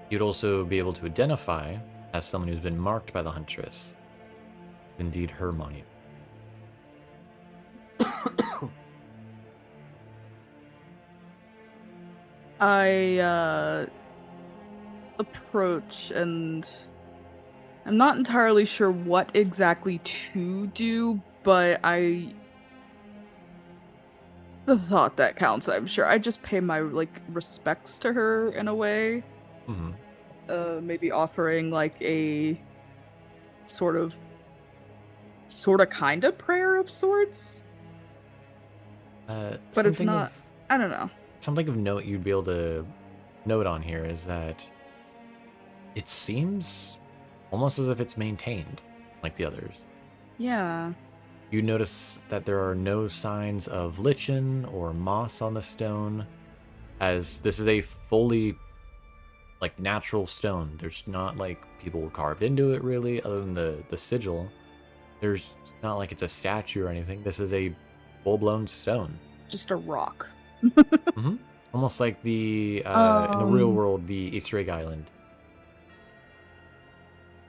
You'd also be able to identify as someone who's been marked by the Huntress. Indeed, her monument. I approach, and I'm not entirely sure what exactly to do, but it's the thought that counts, I'm sure. I just pay my respects to her in a way. Hmm. Maybe offering a sort of kind of prayer of sorts. But it's not. I don't know. Something of note you'd be able to note on here is that it seems almost as if it's maintained like the others. Yeah. You notice that there are no signs of lichen or moss on the stone, as this is a fully natural stone. There's not people carved into it really, other than the sigil. There's not it's a statue or anything. This is a full-blown stone. Just a rock. Almost like the in the real Um. world, the Easter egg island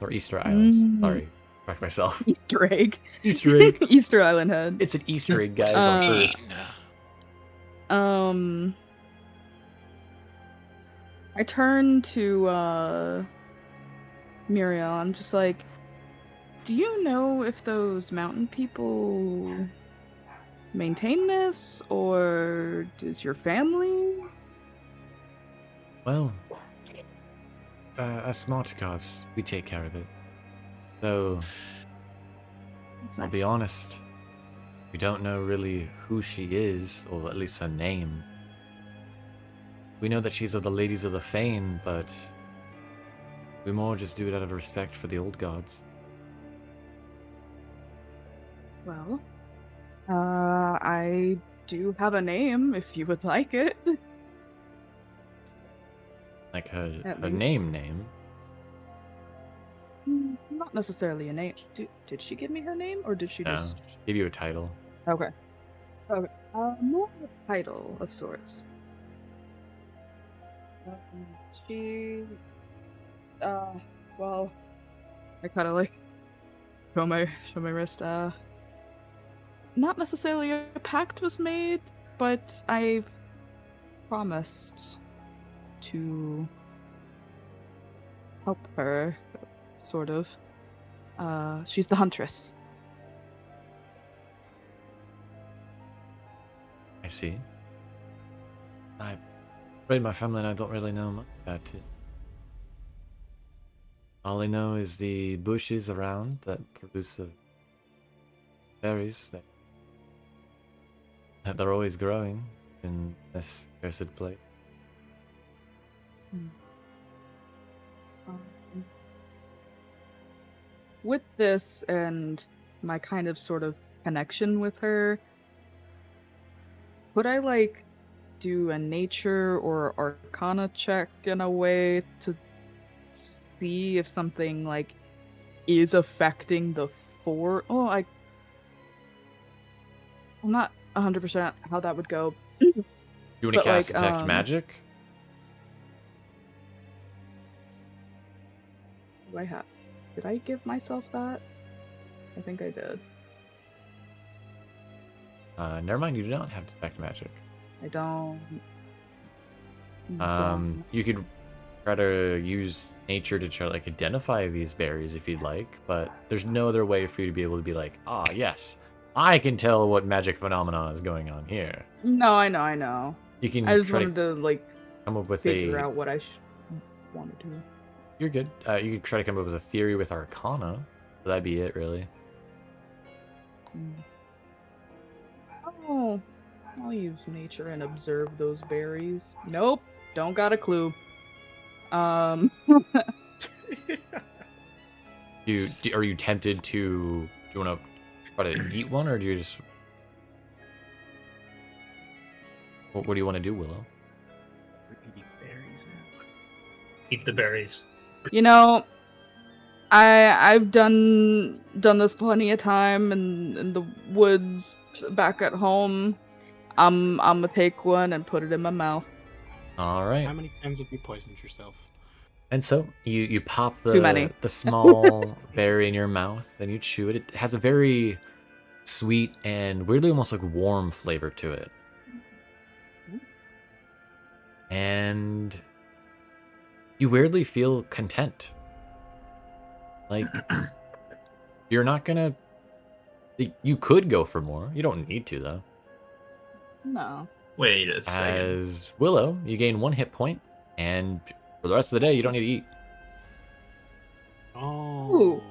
or Easter islands. Sorry, correct myself. Easter egg. Easter egg. Easter Island head. It's an Easter egg, What guys, does it on mean? Earth. I turn to Muriel. I'm just like, do you know if those mountain people maintain this, or does your family? Well, us Martikovs, we take care of it. So, That's I'll nice. be honest, we don't know really who she is, or at least her name. We know that she's of the Ladies of the Fane, but we more just do it out of respect for the old gods. Well, I do have a name if you would like it. Like her At her least. name. Not necessarily a name. Did she give me her name, or did she No, just? she give you a title. Okay. Okay. More of a title of sorts. She. Well, I kind of like show my wrist. Not necessarily a pact was made, but I've promised to help her, sort of. She's the huntress. I see. I'm afraid my family and I don't really know much about it. All I know is the bushes around that produce the berries that they're always growing in this cursed place. With this and my kind of sort of connection with her, could I like do a nature or arcana check in a way to see if something like is affecting the I'm not 100% how that would go. You want to But, cast like, detect magic? Did I give myself that? I think I did. Never mind, you do not have detect magic. I don't. You could try to use nature to try to like identify these berries if you'd like, but there's no other way for you to be able to be like, ah, yes, I can tell what magic phenomenon is going on here. No, I know. You can I just try wanted to like come up with figure out what I want to do. You're good. You could try to come up with a theory with Arcana. That'd be it, really. Oh, I'll use nature and observe those berries. Nope, don't got a clue. Are you tempted to? Do you want to try to eat one, or do you just? What do you want to do, Willow? We're eating berries now. Eat the berries. You know, I've done this plenty of time in the woods back at home. I'm gonna take one and put it in my mouth. All right. How many times have you poisoned yourself? And so you pop Too many. the small berry in your mouth and you chew it. It has a very sweet and weirdly almost like warm flavor to it. And you weirdly feel content. Like you're not gonna. You could go for more. You don't need to though. No. Wait a second. As Willow, you gain 1 hit point, and for the rest of the day, you don't need to eat. Oh. Ooh.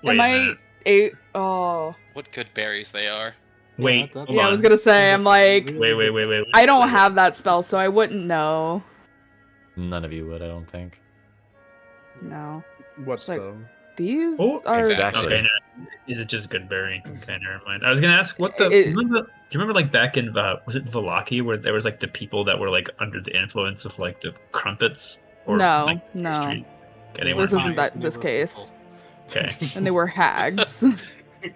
Wait Am a I minute. Oh. What good berries they are. Wait, that- hold Yeah, I on. was gonna say, I'm like, Wait. I don't have that spell, so I wouldn't know. None of you would, I don't think. No. What's Like- the? These Oh, are exactly. Okay, no. Is it just good berry? Okay, never mind. I was gonna ask what the. It- do you remember like back in was it Valaki where there was like the people that were like under the influence of like the crumpets? No, like, no. pastries? Okay, they This weren't isn't Nice, that this never case. people. Okay. And they were hags.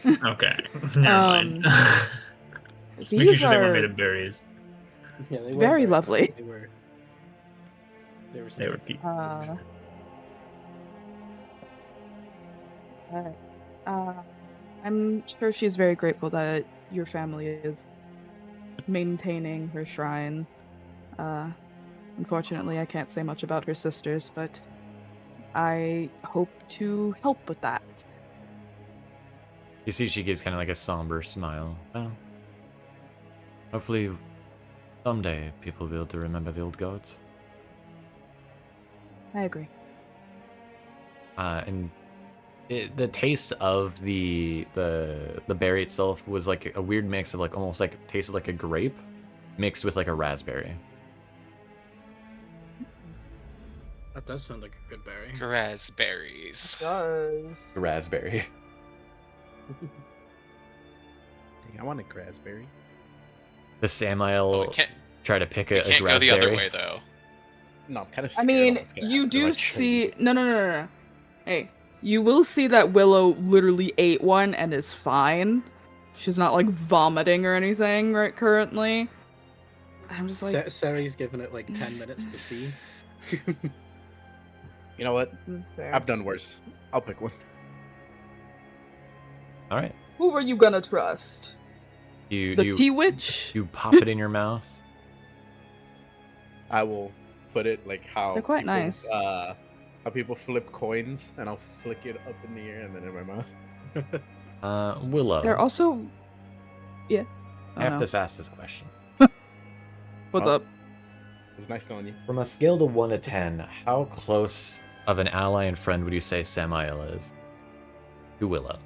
Okay, never mind. Just making These sure they were are made of berries. Yeah, they were Very burnt, but lovely. They were. They were. Some They were different- Alright. I'm sure she's very grateful that your family is maintaining her shrine. Unfortunately, I can't say much about her sisters, but I hope to help with that. You see, she gives kind of like a somber smile. Well, hopefully, someday people will be able to remember the old gods. I agree. And the taste of the berry itself was like a weird mix of like almost like tasted like a grape mixed with like a raspberry. That does sound like a good berry. Raspberries. Does. Raspberry. Dang, I want a raspberry. The Samael Oh, it can't, try to pick it it as can't go raspberry. the other way though. No, I'm kind of I scared. mean, of what's gonna you happen. do Like, see. No. Hey, you will see that Willow literally ate one and is fine. She's not like vomiting or anything right currently. I'm just like, Cere's given it like 10 minutes to see. You know what? fair. I've done worse. I'll pick one. All right. Who were you gonna trust? You The tea witch. you pop it in your mouth. I will put it like how They're quite people, nice. How people flip coins, and I'll flick it up in the air and then in my mouth. Willow. They're also. Yeah. I have to ask this question. What's Oh. up? It was nice knowing you. From a scale to 1 to 10, how close of an ally and friend would you say Samael is to Willow?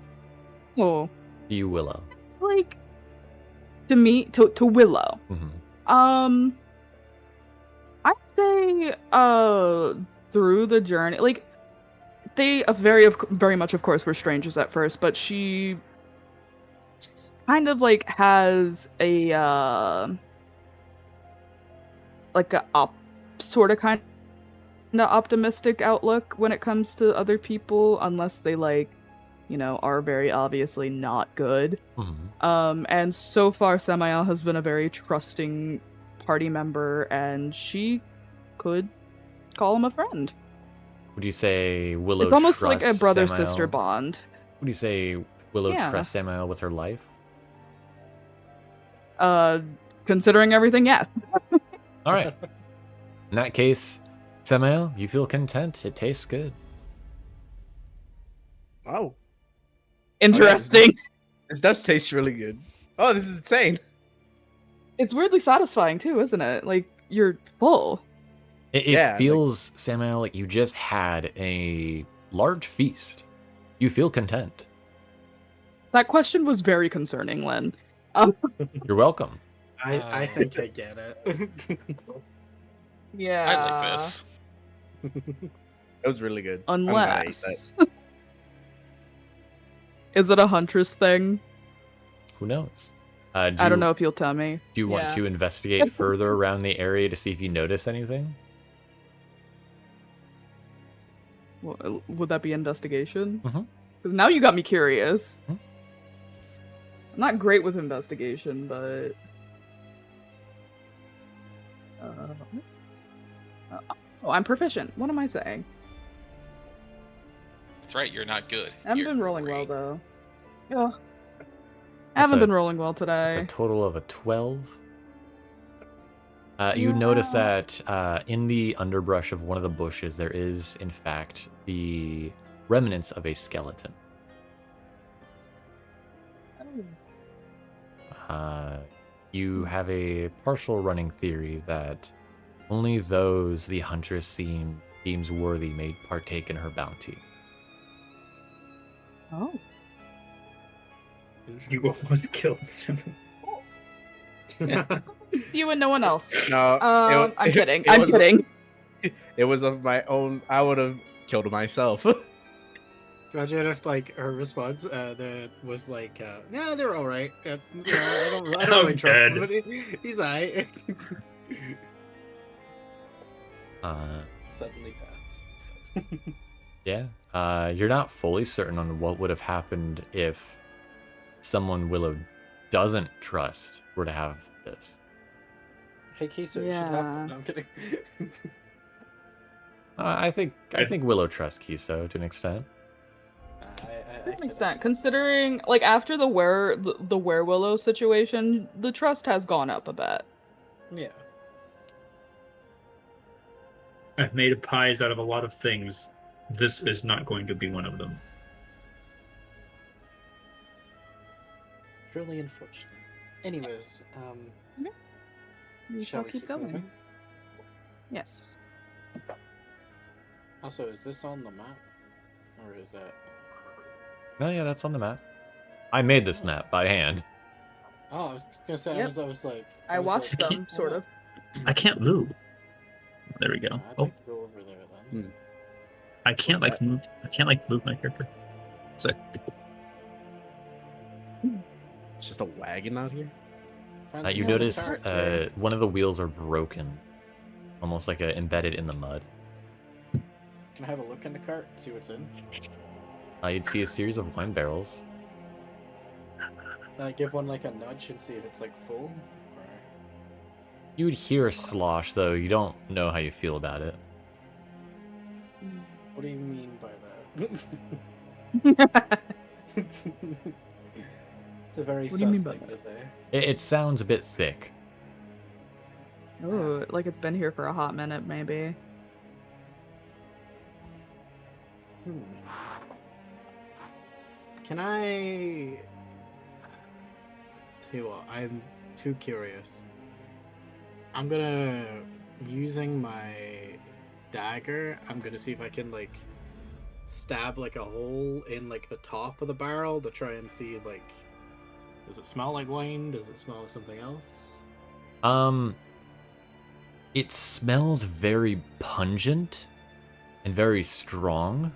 Oh, To you, Willow. like to me, to Willow. Hmm. I'd say through the journey, like they very much, of course, were strangers at first, but she kind of like has a like a sort of kind of optimistic outlook when it comes to other people, unless they like, are very obviously not good. Hmm. And so far, Samael has been a very trusting party member, and she could call him a friend. Would you say Willow It's almost like a trusts brother-sister Samael? bond. Would you say Willow Yeah. trusts Samael with her life? Considering everything, yes. All right. In that case, Samael, you feel content. It tastes good. Oh, Interesting. this does taste really good. Oh, this is insane. It's weirdly satisfying too, isn't it? Like you're full. It Yeah, like- feels, Samael, like you just had a large feast. You feel content. That question was very concerning, Len. You're welcome. I think I get it. Yeah. I like this. It was really good. I'm glad I ate that. Unless. Is it a huntress thing? Who knows? I don't know if you'll tell me. Do you want Yeah. to investigate further around the area to see if you notice anything? Would that be investigation? Mhm. 'Cause now you got me curious. Mhm. I'm not great with investigation, but oh, I'm proficient. What am I saying? That's right, you're not good. I haven't You're been rolling great. well though. Yeah. I That's haven't a- been rolling well It's today. a total of a 12. You notice that in the underbrush of one of the bushes, there is, in fact, the remnants of a skeleton. You have a partial running theory that only those the huntress deems worthy may partake in her bounty. Oh. You almost killed someone. You and no one else. No, I'm kidding. it I'm was- kidding. It was of my own. I would have killed myself. Imagine if like her response was like, "Yeah, they're all right. I don't really trust him, good. but he's alright." Suddenly death. Yeah. You're not fully certain on what would have happened if someone Willow doesn't trust were to have this. Hey, Kiso, you should have Yeah. one. No, I'm kidding. I think Willow trusts Kiso to an extent. To an extent, considering like after the Werewillow situation, the trust has gone up a bit. Yeah. I've made pies out of a lot of things. This is not going to be one of them. Truly unfortunate. Anyways, We shall shall we keep going. moving? Yes. Also, is this on the map? Or is that... Oh yeah, that's on the map. I made this map by hand. Oh, I was gonna say, Yep. I was like... I was watched like, them, sort of. I can't move. There we go. I'd Oh, like to go over there then. I can't What's like move. I can't like move my character. So It's just a wagon out here. Friendly You on the notice cart. one of the wheels are broken, almost like embedded in the mud. Can I have a look in the cart? See what's in? You'd see a series of wine barrels. Give one like a nudge and see if it's like full. Or... You would hear a slosh, though you don't know how you feel about it. What do you mean by that? It's a very What do you sus mean by thing to say. It sounds a bit thick. Oh, like it's been here for a hot minute, maybe. Can I... Tell you what, I'm too curious. I'm gonna... Using my dagger, I'm gonna see if I can, like, stab, like, a hole in, like, the top of the barrel to try and see, like... Does it smell like wine? Does it smell of something else? It smells very pungent and very strong.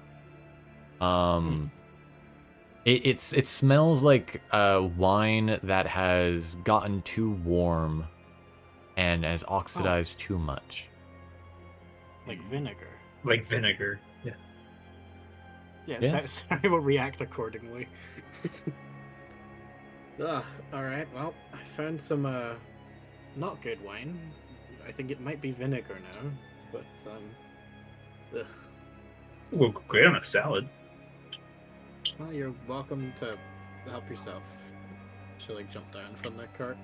It smells like wine that has gotten too warm and has oxidized too much. Like vinegar. like vinegar. Yeah. Yeah, Yeah. sorry, we'll react accordingly. Alright, well, I found some, not good wine. I think it might be vinegar now, but, ugh. Well, great on a salad. Well, you're welcome to help yourself. Should, like, jump down from that cart.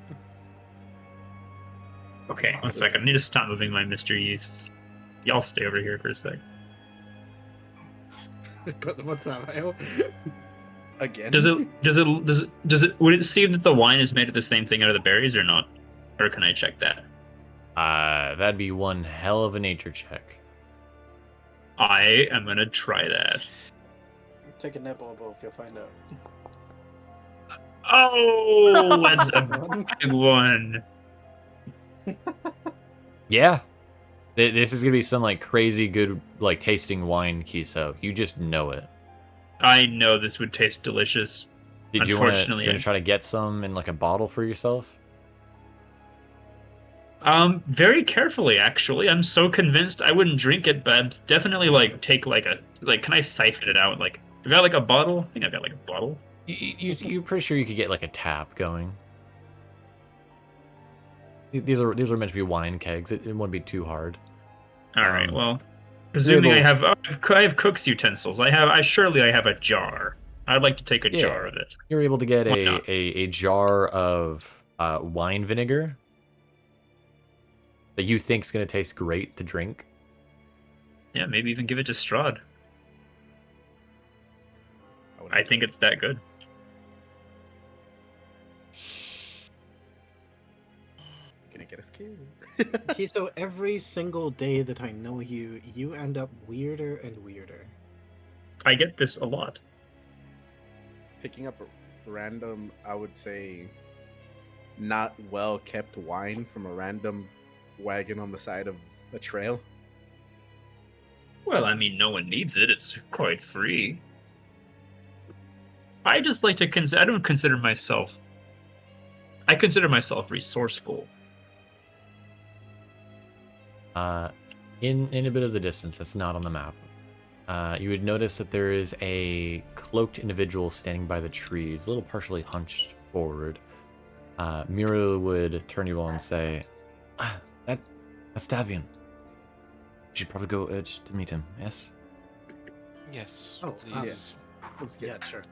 Okay, 1 second. I need to stop moving my Mr. Yeasts. Y'all stay over here for a sec. But what's that, Mayo? Again? Would it seem that the wine is made of the same thing out of the berries or not? Or can I check that? That'd be one hell of a nature check. I am gonna try that. Take a nip on both, you'll find out. Oh, that's a big one. Yeah. This is gonna be some like crazy good like tasting wine, Kiso. You just know it. I know this would taste delicious. Did you want to Unfortunately, try to get some in like a bottle for yourself? Very carefully, actually. I'm so convinced I wouldn't drink it, but I'm definitely like take like a can I siphon it out? Like, I got like a bottle. I think I've got like a bottle. You're pretty sure you could get like a tap going. These are meant to be wine kegs. It wouldn't be too hard. All right. Well, presuming able- I have cook's utensils. I have a jar. I'd like to take a Yeah. jar of it. You're able to get Why not? a jar of wine vinegar that you think's gonna taste great to drink. Yeah, maybe even give it to Strahd. I think it's that good. Gonna get us killed. Okay, so every single day that I know you, you end up weirder and weirder. I get this a lot. Picking up a random, I would say, not well kept wine from a random wagon on the side of a trail. Well, I mean, no one needs it. It's quite free. I just like to I don't consider myself. I consider myself resourceful. In a bit of the distance that's not on the map, you would notice that there is a cloaked individual standing by the trees, a little partially hunched forward. Mira would turn to you all and say, Astavian. We should probably go just to meet him, yes? Yes. Oh, please. Let's get Yeah, sure.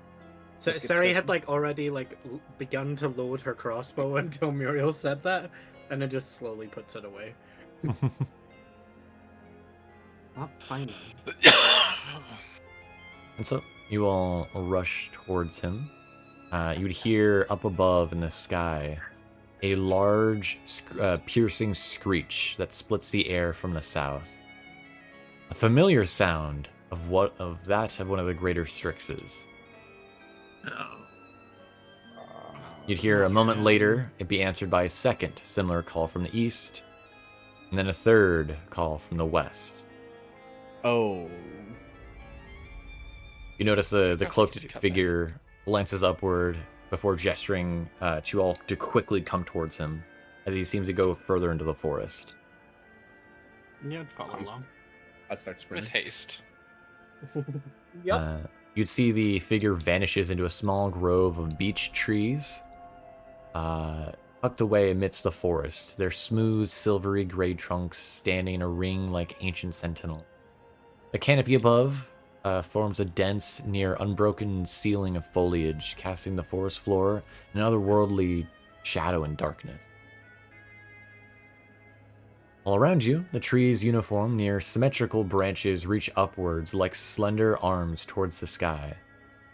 So Let's get Cere had started. like already like begun to load her crossbow until Muriel said that, and then just slowly puts it away. Oh, fine. And so you all rush towards him. You would hear up above in the sky a large, piercing screech that splits the air from the south. A familiar sound of one of the greater Strixes. Oh. You'd hear a moment later it be answered by a second similar call from the east, and then a third call from the west. Oh. You notice the Sounds like cloaked it's cut figure glances upward before gesturing to you all to quickly come towards him as he seems to go further into the forest. Yeah, I'd follow along. I'd start With sprinting. haste. Yep. You'd see the figure vanishes into a small grove of beech trees, tucked away amidst the forest, their smooth, silvery gray trunks standing in a ring like ancient sentinel. The canopy above forms a dense, near unbroken ceiling of foliage, casting the forest floor in otherworldly shadow and darkness. All around you, the trees uniform near symmetrical branches reach upwards like slender arms towards the sky.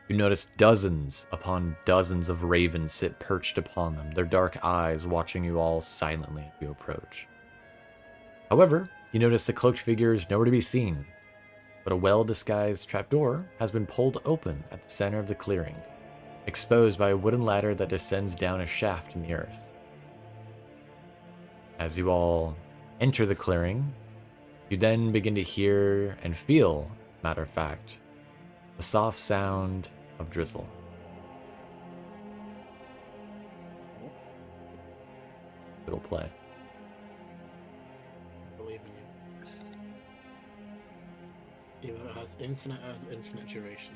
You notice dozens upon dozens of ravens sit perched upon them, their dark eyes watching you all silently as you approach. However, you notice the cloaked figure is nowhere to be seen, but a well-disguised trapdoor has been pulled open at the center of the clearing, exposed by a wooden ladder that descends down a shaft in the earth. As you all enter the clearing, you then begin to hear and feel, matter of fact, the soft sound of drizzle. It'll play. Believe in you. It has infinite duration.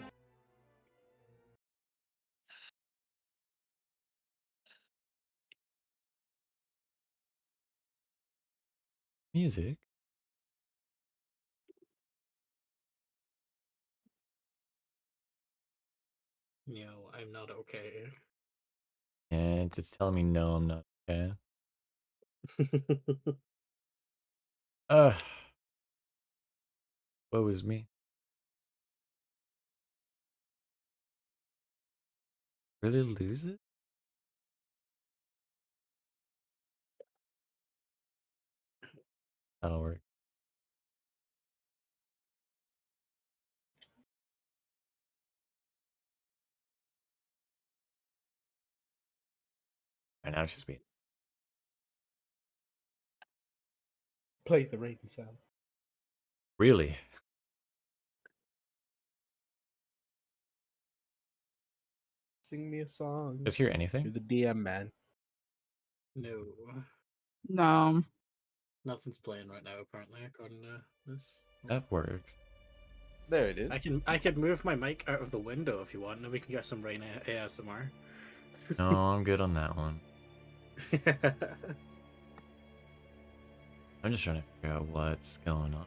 Music. No, I'm not okay. And it's telling me no, I'm not okay. Woe is me. Really lose it? That'll work. Alright, now it's just me. Play the rain sound. Really? Sing me a song. Just hear You're anything? the DM man. No, No. nothing's playing right now. Apparently, according to this. That works. There it is. I could move my mic out of the window if you want, and then we can get some rain ASMR. No, I'm good on that one. I'm just trying to figure out what's going on.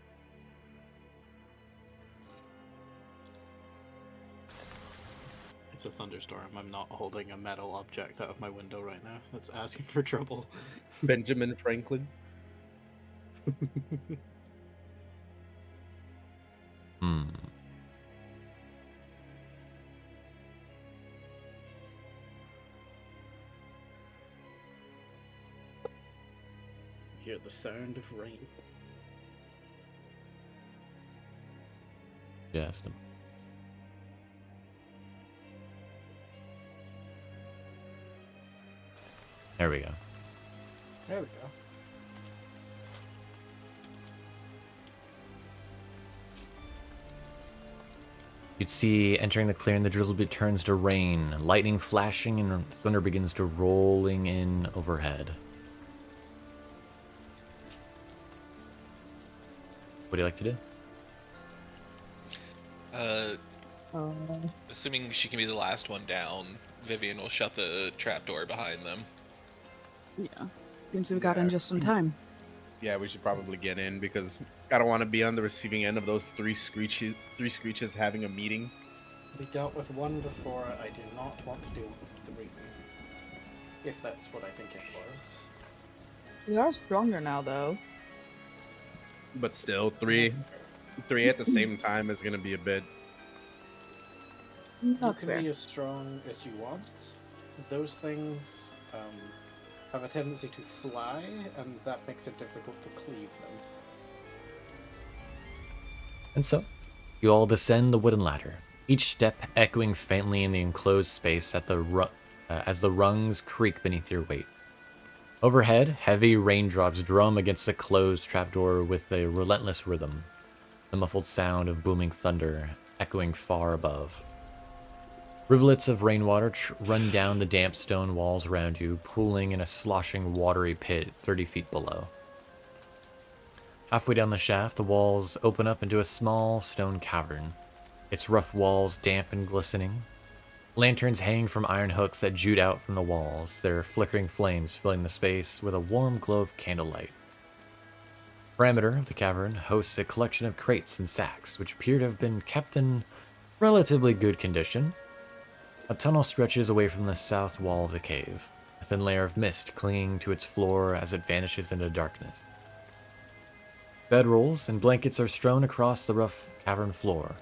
It's a thunderstorm. I'm not holding a metal object out of my window right now. That's asking for trouble. Benjamin Franklin. Hmm. Hear the sound of rain. Yes. There we go. There we go. You'd see entering the clearing, the drizzle turns to rain, lightning flashing, and thunder begins to rolling in overhead. What do you like to do? Assuming she can be the last one down, Vivienne will shut the trapdoor behind them. Yeah. Seems we got in just in time. Yeah, we should probably get in because I don't want to be on the receiving end of those three screeches having a meeting. We dealt with one before. I do not want to deal with three. If that's what I think it was. We are stronger now, though. But still, three at the same time is gonna be a bit. You That's can fair. be as strong as you want. Those things have a tendency to fly, and that makes it difficult to cleave them. And so, you all descend the wooden ladder, each step echoing faintly in the enclosed space at as the rungs creak beneath your weight. Overhead, heavy raindrops drum against the closed trapdoor with a relentless rhythm, the muffled sound of booming thunder echoing far above. Rivulets of rainwater run down the damp stone walls around you, pooling in a sloshing watery pit 30 feet below. Halfway down the shaft, the walls open up into a small stone cavern, its rough walls damp and glistening. Lanterns hang from iron hooks that jute out from the walls, their flickering flames filling the space with a warm glow of candlelight. The perimeter of the cavern hosts a collection of crates and sacks, which appear to have been kept in relatively good condition. A tunnel stretches away from the south wall of the cave, a thin layer of mist clinging to its floor as it vanishes into darkness. Bedrolls and blankets are strewn across the rough cavern floor,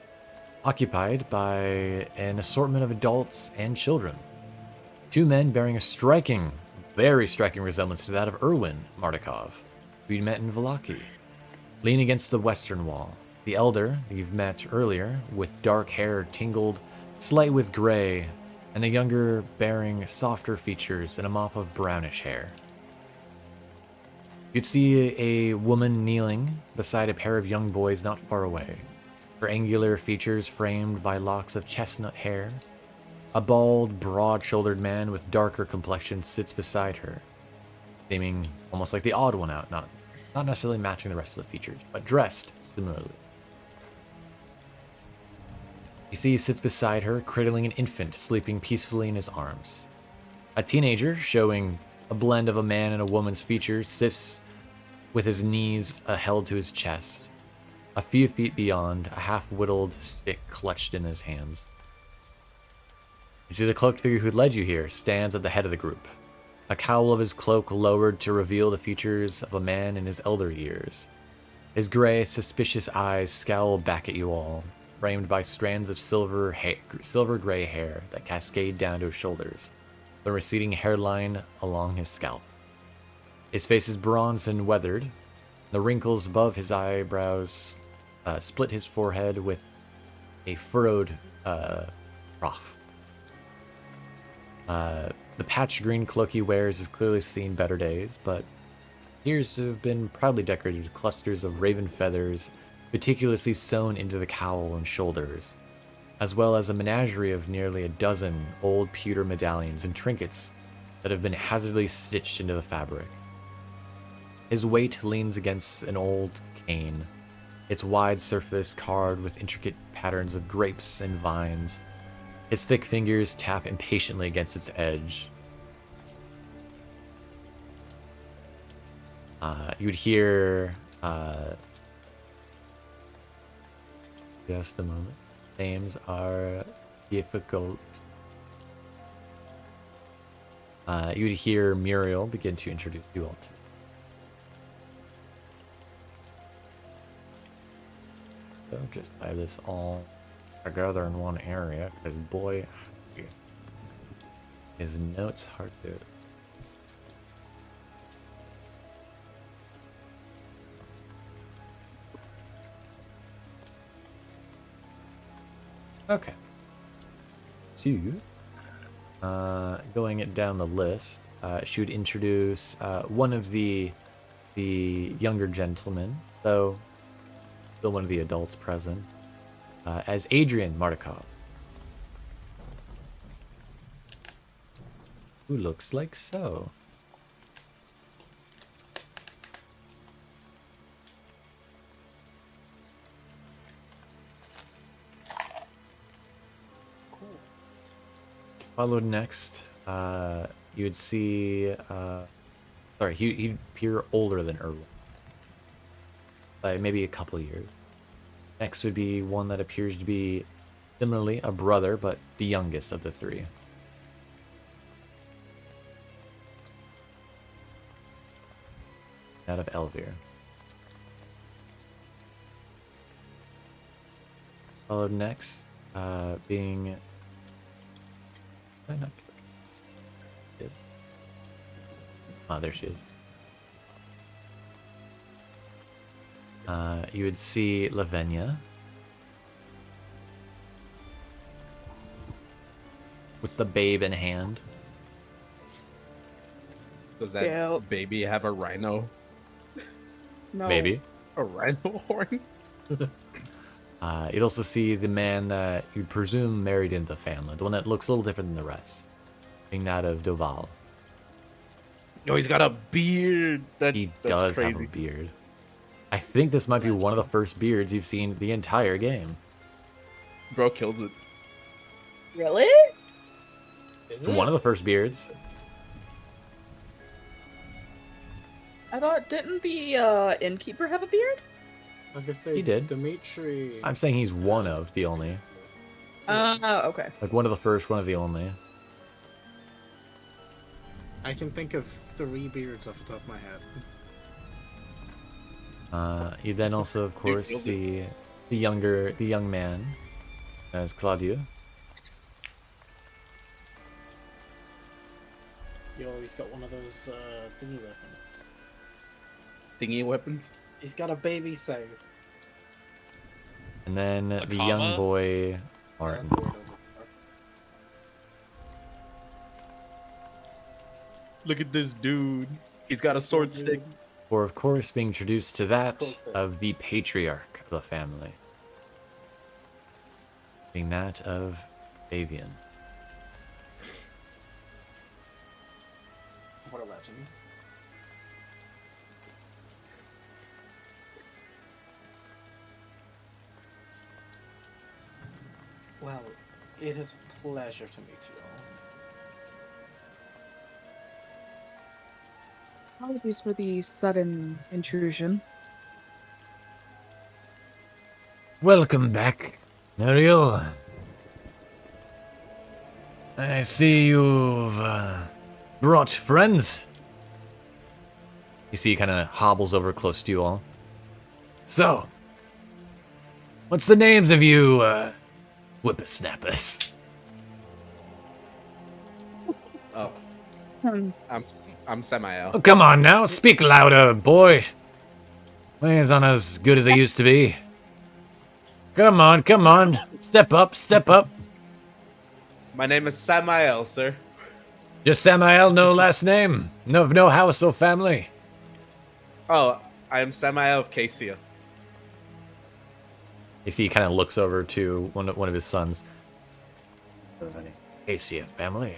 occupied by an assortment of adults and children. Two men bearing a very striking resemblance to that of Erwin Martikov, who you'd met in Vallaki, lean against the western wall. The elder, you've met earlier, with dark hair tingled slight with gray, and the younger bearing softer features and a mop of brownish hair. You'd see a woman kneeling beside a pair of young boys not far away, her angular features framed by locks of chestnut hair. A bald, broad-shouldered man with darker complexion sits beside her, seeming almost like the odd one out, not necessarily matching the rest of the features, but dressed similarly. You see he sits beside her, cradling an infant sleeping peacefully in his arms. A teenager, showing a blend of a man and a woman's features, sits with his knees held to his chest. A few feet beyond, a half-whittled stick clutched in his hands. You see the cloaked figure who led you here stands at the head of the group, a cowl of his cloak lowered to reveal the features of a man in his elder years. His gray, suspicious eyes scowl back at you all, framed by strands of silver-gray hair that cascade down to his shoulders, the receding hairline along his scalp. His face is bronzed and weathered. The wrinkles above his eyebrows split his forehead with a furrowed trough. The patched green cloak he wears has clearly seen better days, but appears to have been proudly decorated with clusters of raven feathers meticulously sewn into the cowl and shoulders, as well as a menagerie of nearly a dozen old pewter medallions and trinkets that have been hazardly stitched into the fabric. His weight leans against an old cane, its wide surface carved with intricate patterns of grapes and vines. His thick fingers tap impatiently against its edge. You'd hear... just a moment. Names are difficult. You'd hear Muriel begin to introduce you all to. So just have this all together in one area, because boy, his notes hard to. Okay. So, going it down the list, she would introduce one of the younger gentlemen, though still one of the adults present, as Adrian Martikov, who looks like so. Followed next, you would see, sorry, he'd appear older than Erwin. by maybe a couple years. Next would be one that appears to be similarly a brother, but the youngest of the three. That of Elvir. Followed next, being... Oh, there she is. You would see Lavenia. With the babe in hand. Does that Cute. baby have a rhino? No. Maybe. A rhino horn? You'd also see the man that you'd presume married into the family. The one that looks a little different than the rest. Being that of Doval. Yo, he's got a beard. That's Does crazy. have a beard. I think this might be one of the first beards you've seen the entire game. Bro kills it. Really? It's one of the first beards. I thought, didn't the innkeeper have a beard? I was gonna say He did. Dimitri. I'm saying he's one of the only. Okay. Like one of the first, one of the only. I can think of 3 beards off the top of my head. You then also, of course, killed it. see the young man as Claudio. Yo, he's got one of those thingy weapons. Thingy weapons? He's got a baby save. And then A the comma? young boy, Martin. Look at this dude. He's got a sword stick. Or, of course, being introduced to that Cool. of the patriarch of the family. Being that of Vivienne. What a legend. Well, it is a pleasure to meet you all. Apologies for the sudden intrusion. Welcome back, Ariel. I see you've brought friends. You see he kind of hobbles over close to you all. So, what's the names of you whippersnappers? Oh, Hmm. I'm Samael. Oh, come on now, speak louder, boy. My hands aren't as good as they used to be. Come on, come on. Step up, step up. My name is Samael, sir. Just Samael, no last name. No house or family. Oh, I am Samael of Casia. You see, he kind of looks over to one of his sons. Acacia family.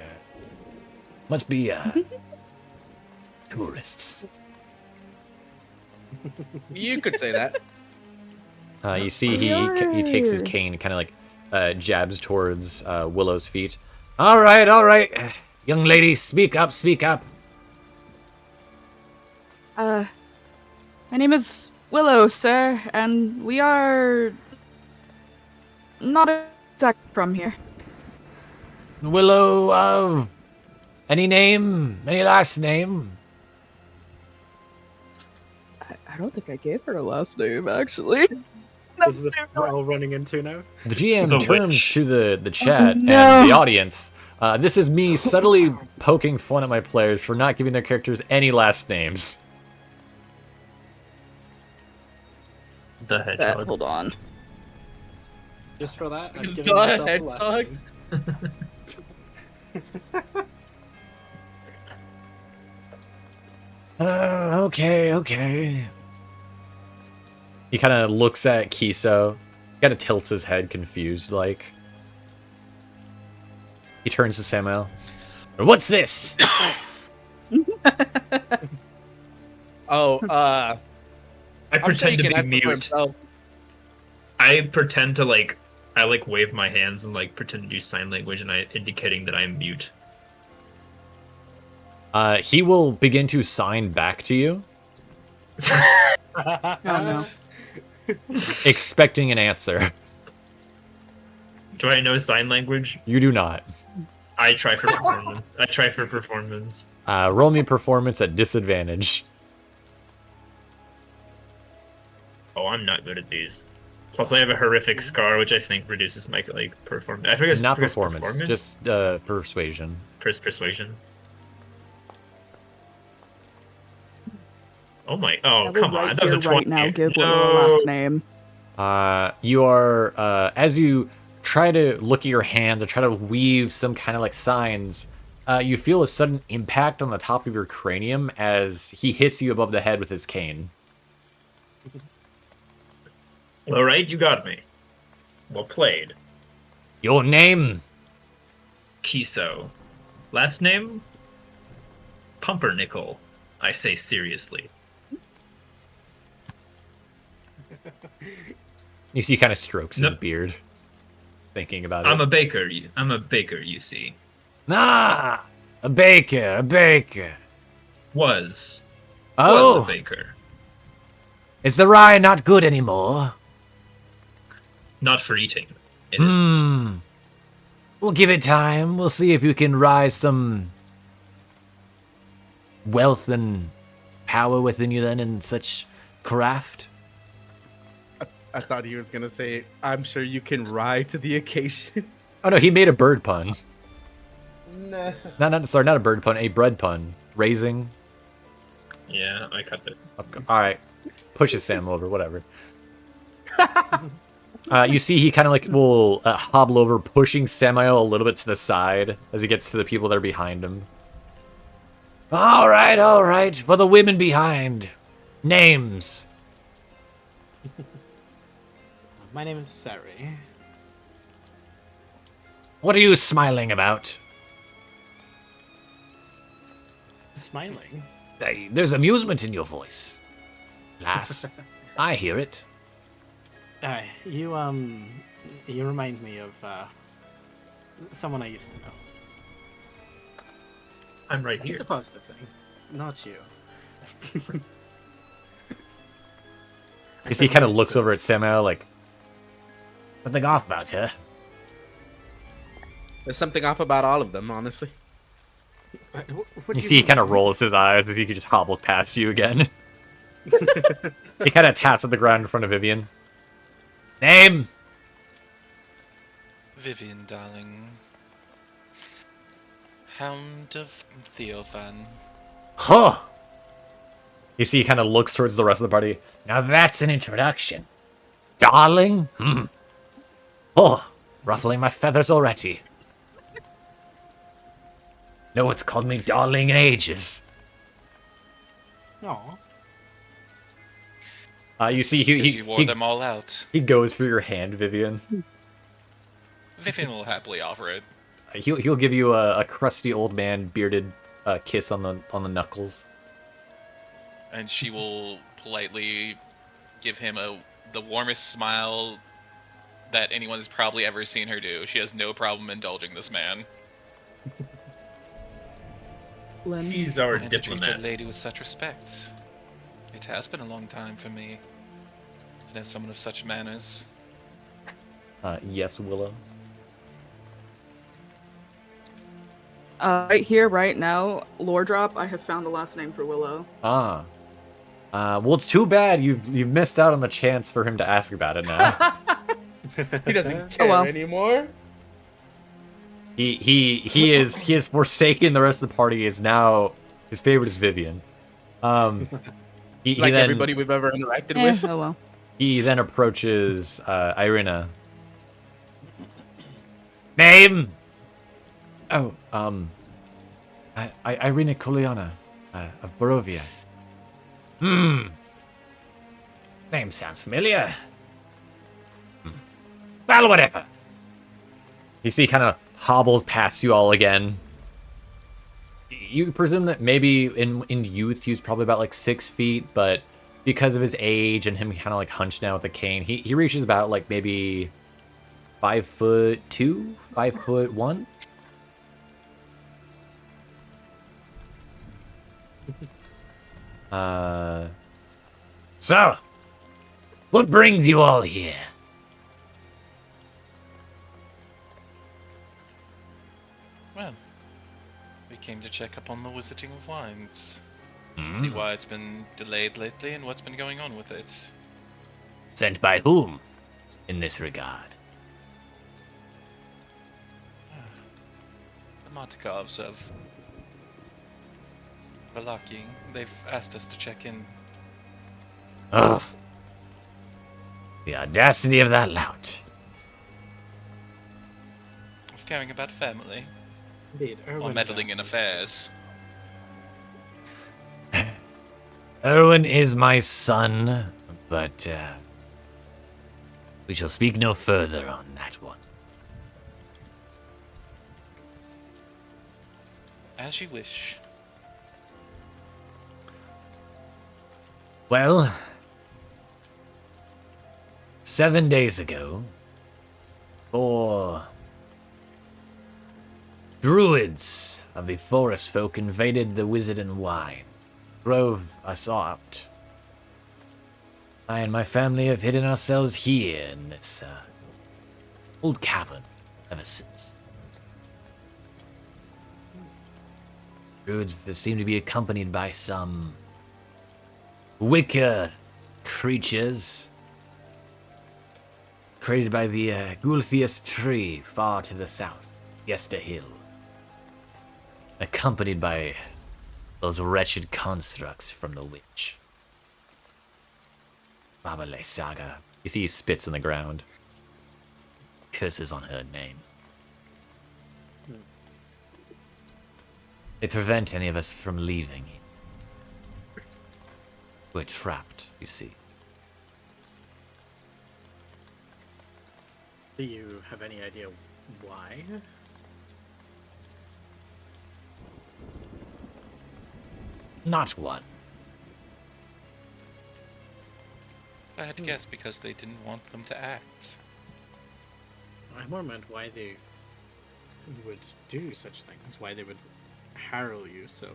Must be tourists. You could say that. You see, he takes his cane, kind of like jabs towards Willow's feet. All right, young lady, speak up, speak up. My name is Willow, sir, and we are not exactly from here. Willow, any name, any last name? I don't think I gave her a last name, actually. This is what we're all running into now. The GM The turns witch. to the chat no. and the audience. This is me subtly poking fun at my players for not giving their characters any last names. The hedgehog. Hold on. Just for that, I'm The giving myself a last hedgehog. name. Okay. He kind of looks at Kiso, kind of tilts his head, confused, like. He turns to Samuel. What's this? Oh, I I'm sure pretend you to can be answer for mute. himself. I pretend to I wave my hands and pretend to do sign language, and indicating that I'm mute. He will begin to sign back to you. Oh no. expecting an answer. Do I know sign language? You do not. I try for performance. I try for performance. Roll me performance at disadvantage. Oh, I'm not good at these. Plus, I have a horrific scar, which I think reduces my performance. I forget. Not performance, just persuasion. Persuasion. Oh my! Oh, I will come on! right That was a here, 20. right now give No. Willow a last name. You are as you try to look at your hands and try to weave some kind of like signs. You feel a sudden impact on the top of your cranium as he hits you above the head with his cane. All right, you got me. Well played. Your name? Kiso. Last name? Pumpernickel. I say seriously. You see, he kind of strokes his Nope. beard, thinking about it. I'm a baker. I'm a baker. You see. Ah, a baker, a baker. Was Oh, a baker. is the rye not good anymore? Not for eating. It isn't. We'll give it time. We'll see if you can rise some wealth and power within you then in such craft. I thought he was gonna say, "I'm sure you can ride to the occasion." Oh no, he made a bird pun. Nah. Not a bird pun, a bread pun. Raising. Yeah, I cut it. All right, pushes Sam over. Whatever. You see, he kind of like will hobble over, pushing Samael a little bit to the side as he gets to the people that are behind him. All right. For the women behind, names. My name is Cere. What are you smiling about? Smiling. Hey, there's amusement in your voice, lass. I hear it. You remind me of someone I used to know. I'm right here. It's a positive thing, not you. You see, he kind of looks over at Samael like, something off about her. There's something off about all of them, honestly. You see, he kind of rolls his eyes as he just hobbles past you again. He kind of taps on the ground in front of Vivienne. Name? Vivienne, darling. Hound of Theophan. Huh. You see, he kind of looks towards the rest of the party. Now that's an introduction. Darling? Oh, ruffling my feathers already. No one's called me darling in ages. No. You see, You wore them all out. he goes for your hand, Vivienne. Vivienne will happily offer it. He'll give you a crusty old man bearded kiss on the knuckles. And she will politely give him the warmest smile that anyone has probably ever seen her do. She has no problem indulging this man. Lynn. He's our And to treat a diplomat. lady with such respect. It has been a long time for me to know someone of such manners. Yes, Willow. Right here, right now, lore drop. I have found the last name for Willow. Well, it's too bad you've missed out on the chance for him to ask about it now. He doesn't care well. anymore. He is forsaken the rest of the party. Is now his favorite is Vivienne. He Like then, everybody we've ever interacted with. Oh well. He then approaches Irina. Name? Oh, Irina Koliana of Barovia. Name sounds familiar. Well, whatever. You see, kind of hobbles past you all again. You presume that maybe in youth he was probably about like 6 feet, but because of his age and him kind of like hunched down with a cane, he reaches about like maybe 5'2", 5'1". So, What brings you all here? Well, we came to check up on the Wizarding of Wines. Hmm. See why it's been delayed lately and what's been going on with it. Sent by whom in this regard? The Martikovs of Valaki. They've asked us to check in. Ugh. The audacity of that lout. Of caring about family. Indeed, Or Erwin meddling in asked us to- affairs. Erwin is my son, but we shall speak no further on that one. As you wish. Well, 7 days ago, 4 druids of the forest folk invaded the Wizard and Wine, drove us out. I and my family have hidden ourselves here in this old cavern ever since. Druids that seem to be accompanied by some wicker creatures created by the Gulthius tree far to the south, Yester Hill. Accompanied by those wretched constructs from the witch. Babale Saga. You see he spits in the ground. Curses on her name. They prevent any of us from leaving. We're trapped, you see. Do you have any idea why? Not one. I had to guess because they didn't want them to act. I more meant why they would do such things, why they would harrow you so.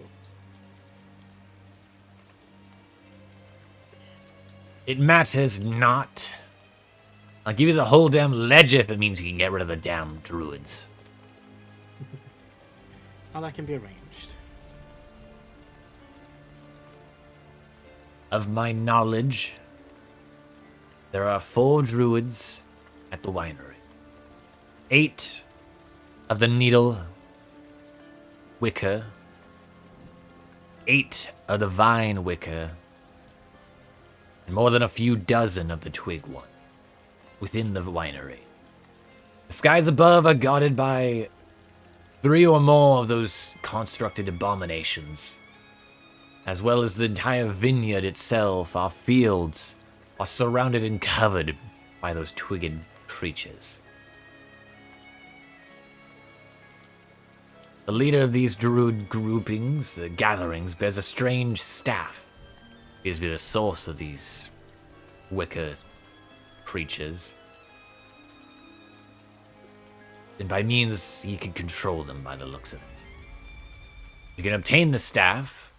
It matters not. I'll give you the whole damn ledger if it means you can get rid of the damn druids. How that can be arranged. Of my knowledge, there are 4 druids at the winery. 8 of the needle wicker. 8 of the vine wicker. And more than a few dozen of the twig one within the winery. The skies above are guarded by 3 or more of those constructed abominations. As well as the entire vineyard itself, our fields are surrounded and covered by those twigged creatures. The leader of these druid groupings, gatherings, bears a strange staff. He is the source of these wicker creatures. And by means, he can control them by the looks of it. You can obtain the staff,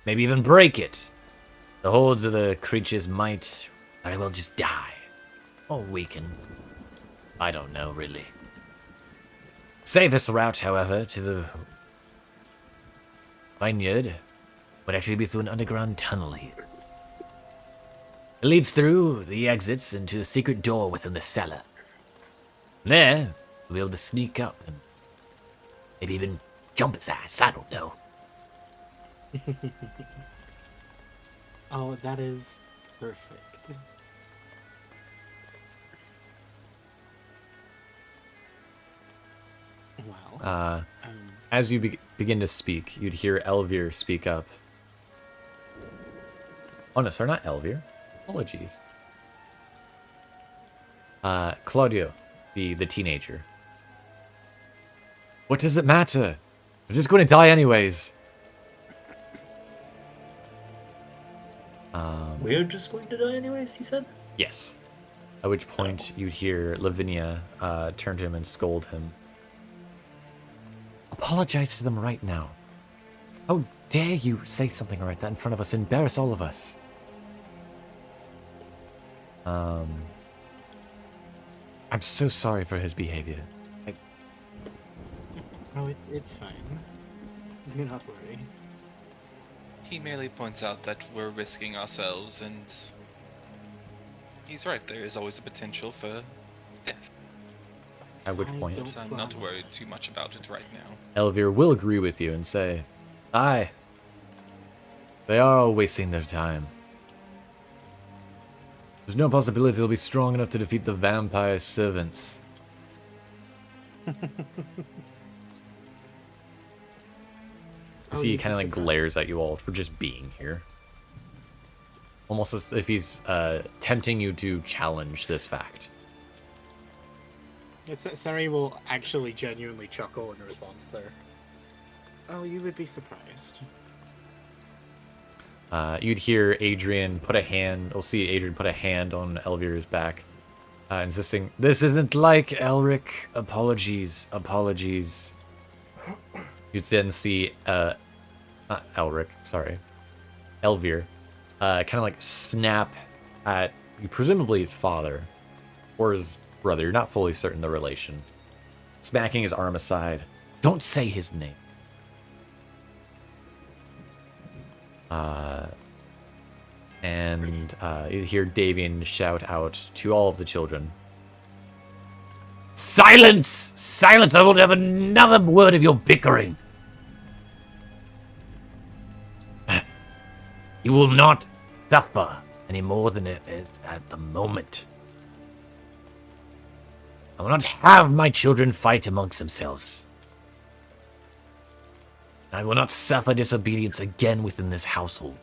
maybe even break it. The hordes of the creatures might very well just die. Or weaken. I don't know, really. Safest route, however, to the vineyard would actually be through an underground tunnel here. It leads through the exits into a secret door within the cellar. From there, we'll be able to sneak up and maybe even jump his ass, I don't know. Oh, that is perfect. Well, As you begin to speak, you'd hear Elvir speak up. Oh no, sorry, not Elvir. Apologies. Claudio, the teenager. What does it matter? I'm just going to die anyways. We're just going to die anyways, he said? Yes. At which point you'd hear Lavinia turn to him and scold him. Apologize to them right now. How dare you say something like that in front of us, embarrass all of us. I'm so sorry for his behavior. Oh, it's fine. Do not worry. He merely points out that we're risking ourselves, and he's right. There is always a potential for death. At which I point, don't So I'm not plan on worried it. too much about it right now. Elvir will agree with you and say, aye, they are all wasting their time. There's no possibility they'll be strong enough to defeat the vampire servants. You Oh, see, he you'd kind be of like surprised. glares at you all for just being here. Almost as if he's tempting you to challenge this fact. Yes, Cere will actually genuinely chuckle in response there. Oh, you would be surprised. You'd hear Adrian put a hand, we'll see Adrian put a hand on Elvir's back, insisting, "This isn't like Elric. Apologies, apologies." You'd then see, not Elric, sorry, Elvir, kind of like snap at, presumably his father, or his brother, you're not fully certain the relation, smacking his arm aside. "Don't say his name." And you hear Davian shout out to all of the children, "Silence! Silence! I won't have another word of your bickering. You will not suffer any more than it is at the moment. I will not have my children fight amongst themselves. I will not suffer disobedience again within this household."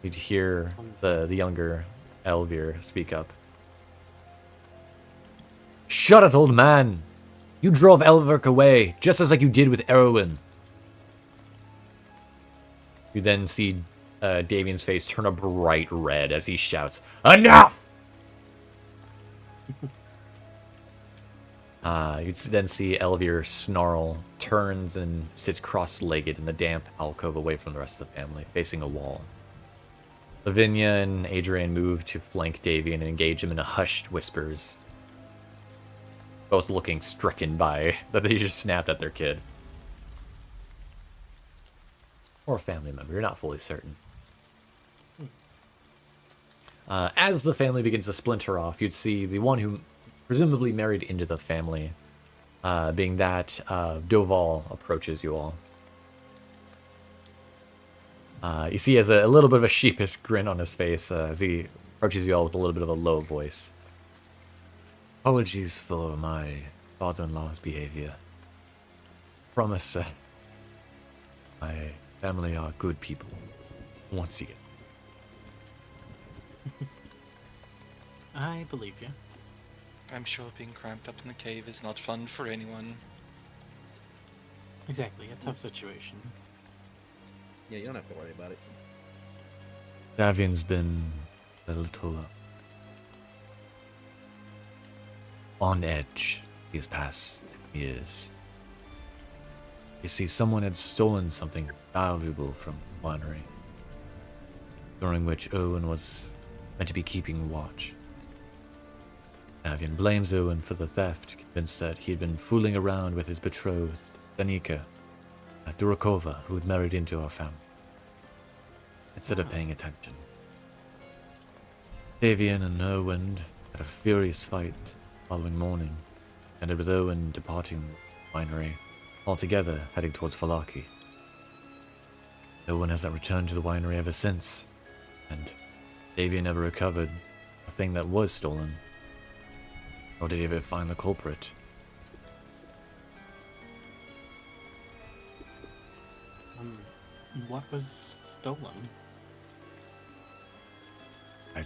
You'd hear the younger Elvir speak up. "Shut it, old man! You drove Elric away, just as like you did with Erwin." You then see Davian's face turn a bright red as he shouts, "Enough!" You'd then see Elvir snarl, turns, and sits cross-legged in the damp alcove away from the rest of the family, facing a wall. Vivienne and Adrian move to flank Davian and engage him in a hushed whispers, both looking stricken by that they just snapped at their kid. Or a family member, you're not fully certain. As the family begins to splinter off, you'd see the one who presumably married into the family, being that Doval approaches you all. You see he has a little bit of a sheepish grin on his face as he approaches you all with a little bit of a low voice. "Apologies for my father-in-law's behavior. Promise my family are good people. Once again." I believe you. I'm sure being cramped up in the cave is not fun for anyone. Exactly, a tough situation. Yeah, you don't have to worry about it. Davian's been a little on edge these past years. You see, someone had stolen something valuable from the winery, during which Owen was meant to be keeping watch. Davian blames Owen for the theft, convinced that he had been fooling around with his betrothed, Danica, Durakova, who had married into our family, instead of paying attention. Davian and Owen had a furious fight the following morning, ended with Owen departing the winery, altogether heading towards Falaki. Owen hasn't returned to the winery ever since, and Davian never recovered the thing that was stolen, nor did he ever find the culprit. What was stolen? I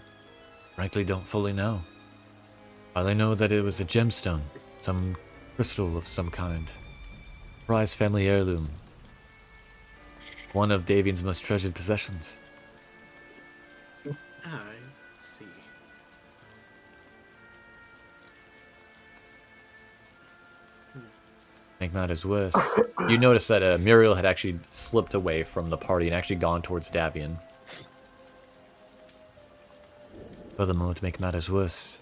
frankly don't fully know. All I know that it was a gemstone, some crystal of some kind. Prized family heirloom. One of Davian's most treasured possessions. I see. Make matters worse, you notice that Muriel had actually slipped away from the party and actually gone towards Davian. Furthermore, to make matters worse,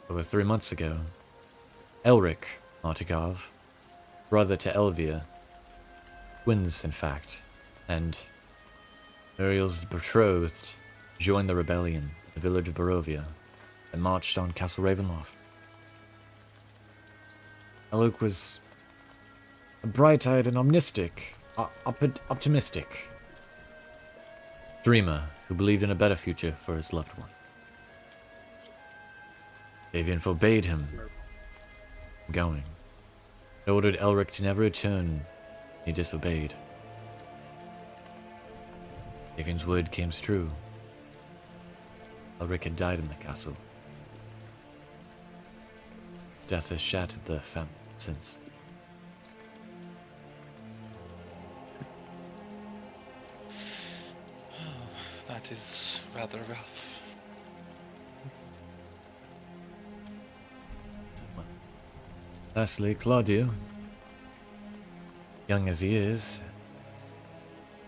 over 3 months ago, Elric Martikov, brother to Elvia, twins in fact, and Muriel's betrothed, joined the rebellion in the village of Barovia and marched on Castle Ravenloft. Elric was a bright-eyed and optimistic dreamer who believed in a better future for his loved one. Davian forbade him from going. He ordered Elric to never return. He disobeyed. Davian's word came true. Elric had died in the castle. His death has shattered the family since. That is rather rough. Lastly, Claudio, young as he is,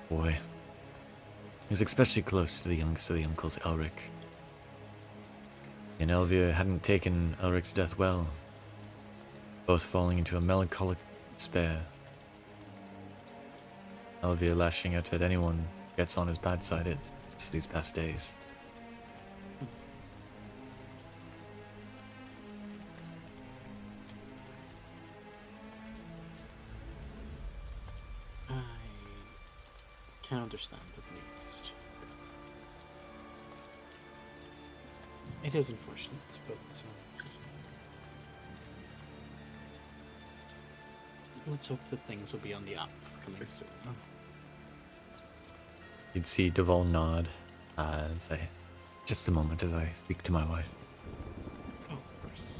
boy, he was especially close to the youngest of the uncles, Elric. And Elvia hadn't taken Elric's death well, both falling into a melancholic despair. Elvia lashing out at anyone who gets on his bad side these past days. I can understand at least. It is unfortunate, but let's hope that things will be on the up coming soon. You'd see Duval nod and say, "Just a moment as I speak to my wife." Oh, of course.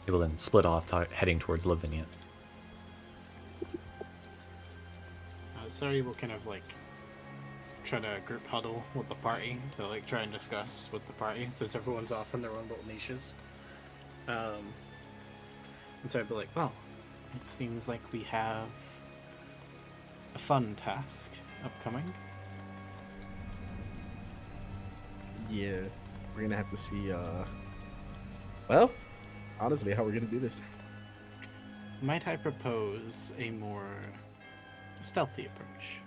He will then split off, heading towards Lavinia. Sorry, we'll kind of like try to group huddle with the party to like try and discuss with the party since everyone's off in their own little niches. And so I'd be like, well, it seems like we have a fun task upcoming. Yeah, we're gonna have to see. Well, honestly, how we're gonna do this. Might I propose a more stealthy approach?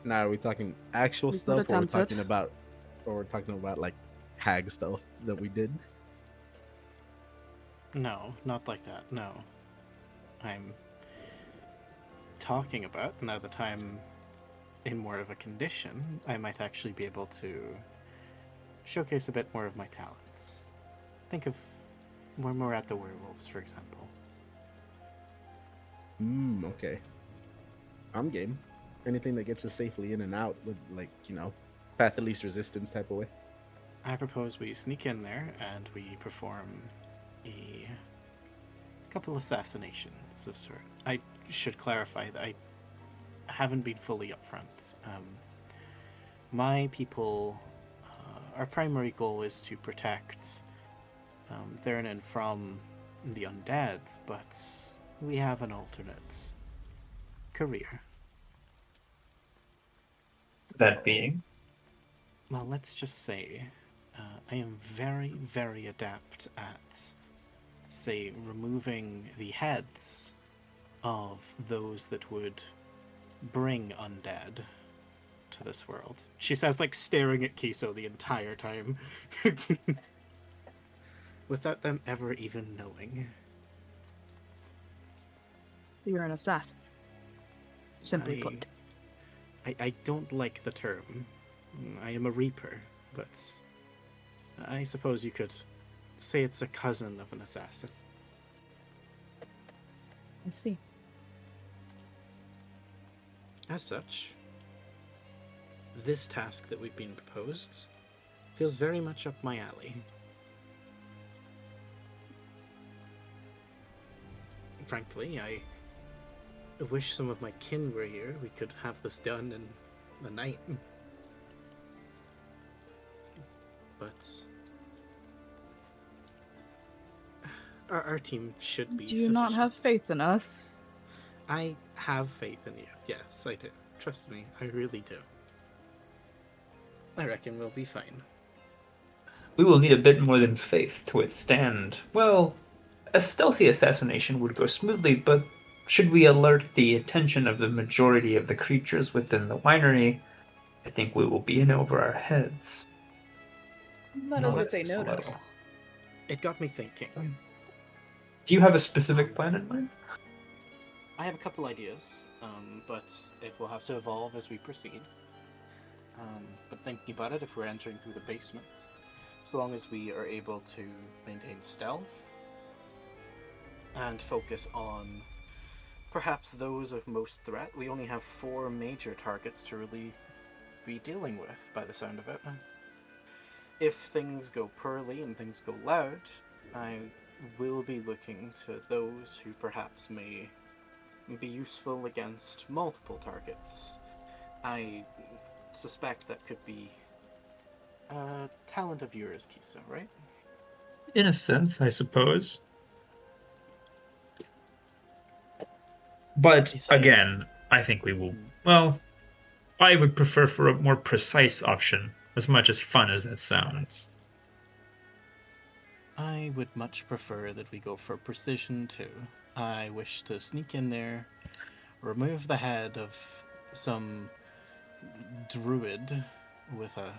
Now, are we talking actual We could stuff, or attempt it. we're talking about like hag stuff that we did? No, not like that. No, I'm talking about now that I'm in more of a condition, I might actually be able to showcase a bit more of my talents. Think of when we're at the werewolves, for example. Okay. I'm game. Anything that gets us safely in and out with, like, path of least resistance type of way. I propose we sneak in there and we perform a couple assassinations of sort. I should clarify that I haven't been fully upfront. My people, our primary goal is to protect Theranin from the undead, but we have an alternate career. That being? Well, let's just say I am very, very adept at, say, removing the heads of those that would bring undead to this world. She says, like, staring at Kiso the entire time. Without them ever even knowing. You're an assassin. Simply put. I don't like the term. I am a reaper, but I suppose you could say it's a cousin of an assassin. I see. As such, this task that we've been proposed feels very much up my alley. Frankly, I wish some of my kin were here. We could have this done in a night. But Our team should be Do you not have sufficient. faith in us? I have faith in you. Yes, I do. Trust me, I really do. I reckon we'll be fine. We will need a bit more than faith to withstand. Well, a stealthy assassination would go smoothly, but should we alert the attention of the majority of the creatures within the winery, I think we will be in over our heads. Not No, as if that's they slow. notice. It got me thinking. Do you have a specific plan in mind? I have a couple ideas, but it will have to evolve as we proceed. But thinking about it, if we're entering through the basement, as long as we are able to maintain stealth and focus on perhaps those of most threat, we only have 4 major targets to really be dealing with, by the sound of it. If things go poorly and things go loud, I will be looking to those who perhaps may be useful against multiple targets. I suspect that could be a talent of yours, Kiso, right? In a sense, I suppose. But Besides- again, I think we will. Well, I would prefer for a more precise option, as much as fun as that sounds. I would much prefer that we go for precision too. I wish to sneak in there, remove the head of some druid with a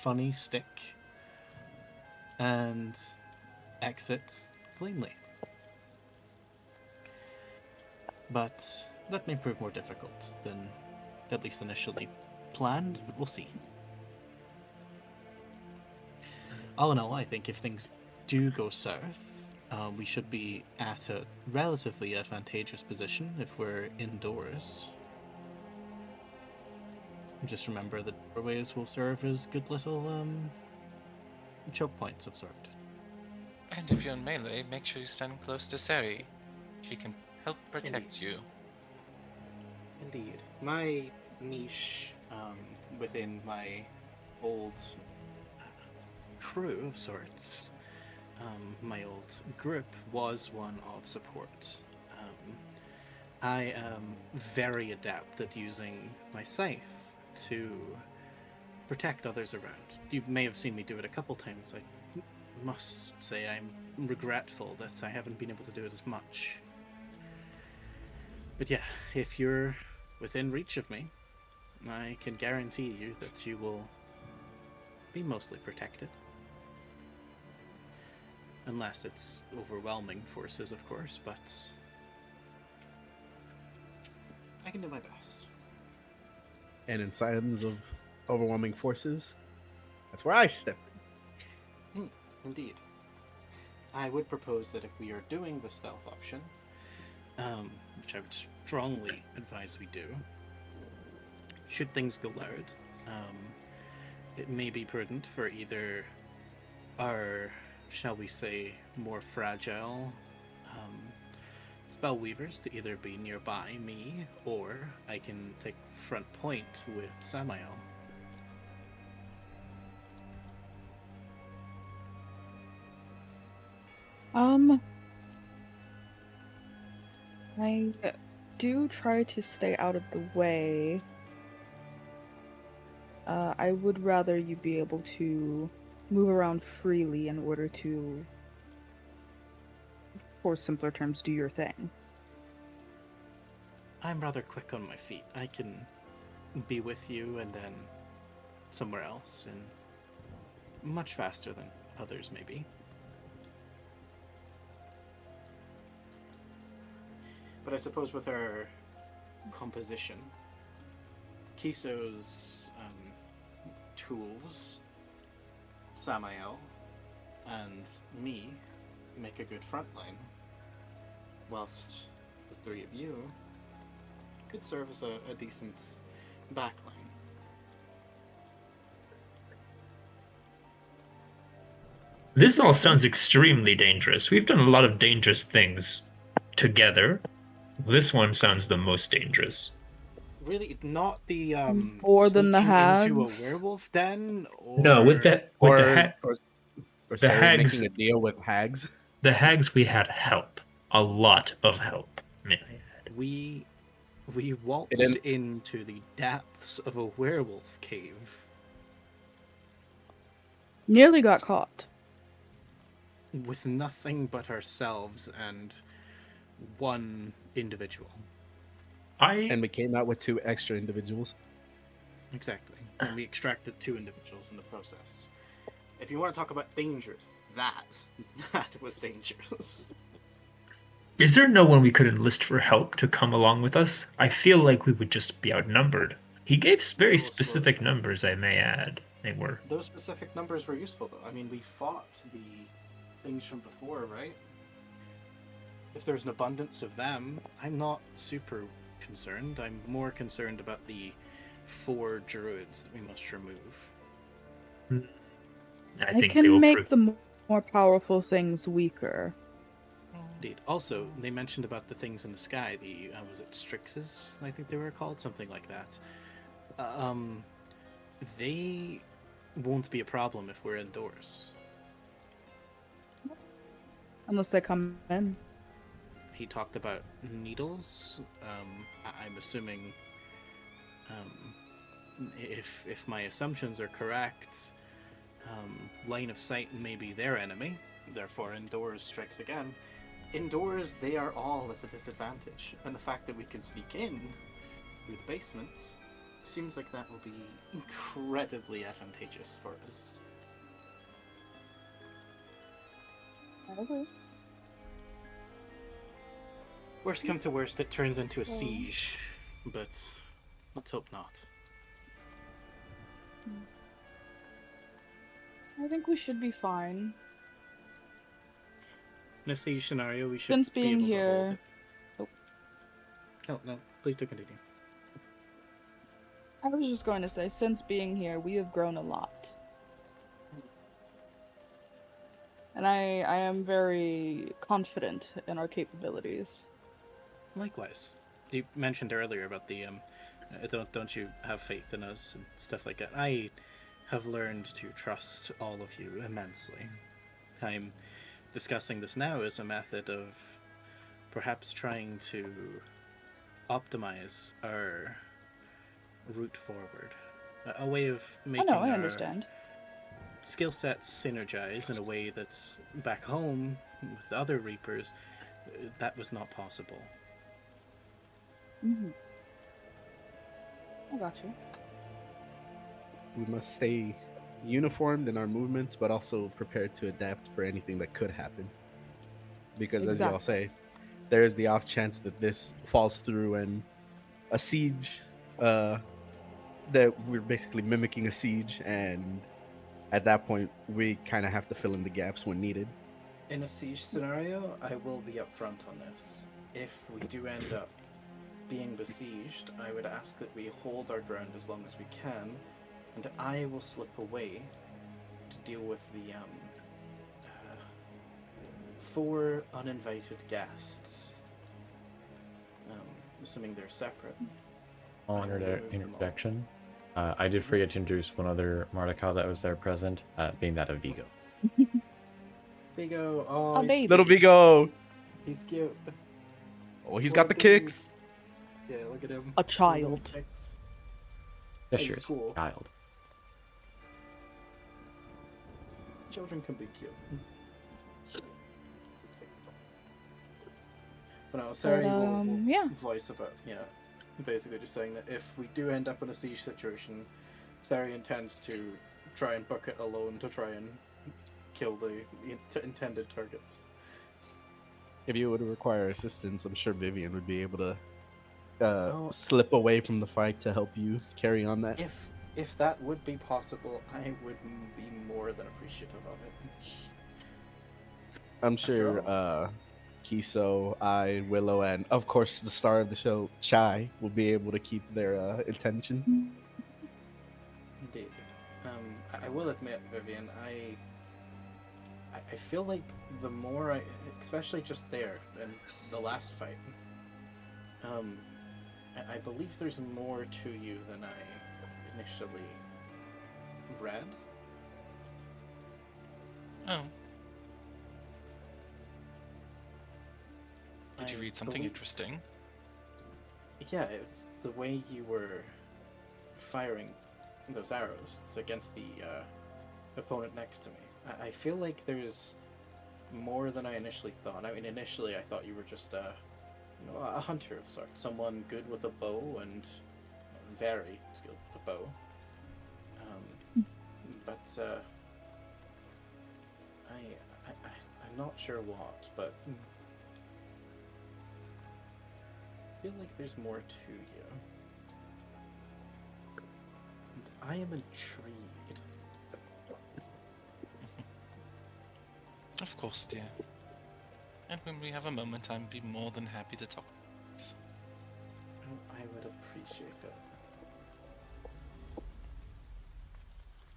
funny stick, and exit cleanly. But that may prove more difficult than at least initially planned, but we'll see. All in all, I think if things do go south, we should be at a relatively advantageous position if we're indoors. Just remember the doorways will serve as good little choke points of sort. And if you're in melee, make sure you stand close to Cere. She can help protect you. Indeed. My niche within my old crew of sorts, my old group, was one of support. I am very adept at using my scythe to protect others around. You may have seen me do it a couple times. I must say I'm regretful that I haven't been able to do it as much. But yeah, if you're within reach of me, I can guarantee you that you will be mostly protected. Unless it's overwhelming forces, of course, but I can do my best. And in times of overwhelming forces, that's where I step in. Indeed. I would propose that if we are doing the stealth option, which I would strongly advise we do, should things go loud, it may be prudent for either our, shall we say, more fragile spell weavers to either be nearby me, or I can take front point with Samael. I do try to stay out of the way. I would rather you be able to move around freely in order to, for simpler terms, do your thing. I'm rather quick on my feet. I can be with you and then somewhere else, and much faster than others, maybe. But I suppose with our composition, Kiso's tools, Samael, and me make a good front line, whilst the three of you could serve as a decent back line. This all sounds extremely dangerous. We've done a lot of dangerous things together. This one sounds the most dangerous. Really, not the More than the sneaking into a hags? werewolf den, or No, with the Or hag, or the Cere hags. making a deal with hags. The hags we had help. A lot of help, may I add. We waltzed didn't- into the depths of a werewolf cave Nearly got caught. with nothing but ourselves and one individual. And we came out with 2 extra individuals. Exactly. And we extracted 2 individuals in the process. If you want to talk about dangers, that was dangerous. Is there no one we could enlist for help to come along with us? I feel like we would just be outnumbered. He gave very Oh, so- specific numbers, I may add. They were. Those specific numbers were useful, though. I mean, we fought the things from before, right? If there's an abundance of them, I'm not super concerned. I'm more concerned about the 4 druids that we must remove. I I think they can will make prove. the more powerful things weaker. Indeed. Also, they mentioned about the things in the sky. The was it Strixes? I think they were called, something like that. They won't be a problem if we're indoors. Unless they come in. He talked about needles. I'm assuming, if my assumptions are correct, line of sight may be their enemy. Therefore, indoors strikes again. Indoors, they are all at a disadvantage, and the fact that we can sneak in through the basement seems like that will be incredibly advantageous for us. Okay. Worst come to worst, it turns into a siege, but let's hope not. I think we should be fine. In a siege scenario, we should Since be being able to hold here. it. Oh, no, please do continue. I was just going to say, since being here, we have grown a lot. And I am very confident in our capabilities. Likewise. You mentioned earlier about the don't you have faith in us and stuff like that. I have learned to trust all of you immensely. I'm discussing this now as a method of perhaps trying to optimize our route forward. A way of Oh making no, I our understand. skill sets synergize in a way that's back home with the other Reapers, that was not possible. Mm-hmm. I got you. We must stay uniformed in our movements, but also prepared to adapt for anything that could happen. Because as y'all say, there is the off chance that this falls through and a siege, that we're basically mimicking a siege, and at that point, we kind of have to fill in the gaps when needed. In a siege scenario, I will be upfront on this. If we do end up being besieged, I would ask that we hold our ground as long as we can, and I will slip away to deal with the 4 uninvited guests. Assuming they're separate. Small interjection. I did forget to introduce one other Martikov that was there present, being that of Vigo. Vigo, oh, A baby. Little Vigo! he's cute. Oh, he's What got a the baby. kicks! Yeah, look at him. A child. Kicks. Yes, He's yours, cool. child. Children can be cute. But no, Cere will yeah. voice about, basically just saying that if we do end up in a siege situation, Cere intends to try and book it alone to try and kill the intended targets. If you would require assistance, I'm sure Vivienne would be able to Oh. slip away from the fight to help you carry on that. If that would be possible, I would be more than appreciative of it. I'm sure Kiso, I, Willow, and of course the star of the show, Chai, will be able to keep their attention. Indeed. I will admit, Vivienne, I feel like the more especially just there in the last fight, I believe there's more to you than I initially read. Oh. Did you I read something believe- interesting? Yeah, it's the way you were firing those arrows. It's against the opponent next to me. I feel like there's more than I initially thought. I mean, initially I thought you were just a hunter of sorts, someone good with a bow and very skilled with a bow. But I'm not sure what, but I feel like there's more to you. And I am intrigued. Of course, dear. And when we have a moment, I'd be more than happy to talk. I would appreciate it.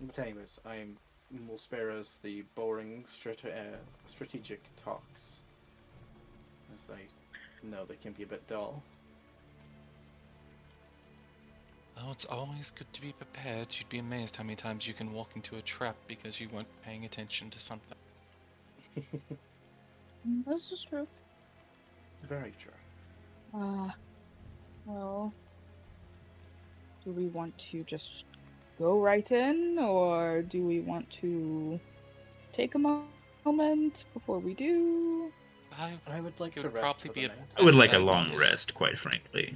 But anyways, will spare us the boring strategic talks, as I know they can be a bit dull. Oh, it's always good to be prepared. You'd be amazed how many times you can walk into a trap because you weren't paying attention to something. This is true. Very true. Well, do we want to just go right in, or do we want to take a moment before we do? I would like It to would rest probably for be the a night. I would like a best long idea. rest, quite frankly.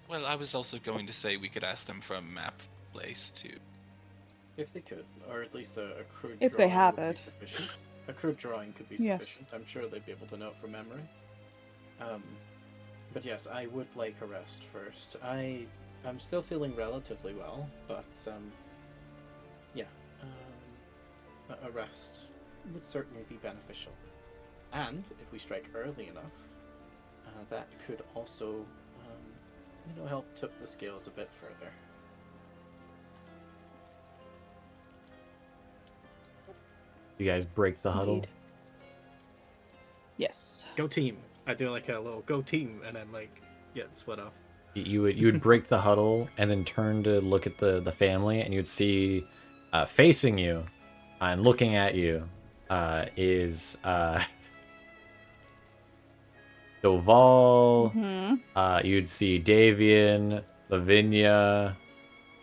Well, I was also going to say we could ask them for a map place too. If they could, or at least a crude If they drawing have would it. be sufficient. A crude drawing could be Yes. sufficient. I'm sure they'd be able to know it from memory. But yes, I would like a rest first. I'm still feeling relatively well, but a rest would certainly be beneficial. And if we strike early enough, that could also help tip the scales a bit further. You guys break the huddle. Indeed. Yes. Go team! I do like a little go team, and then split off. You would break the huddle and then turn to look at the family, and you'd see facing you and looking at you is Doval. Mm-hmm. You'd see Davian, Lavinia,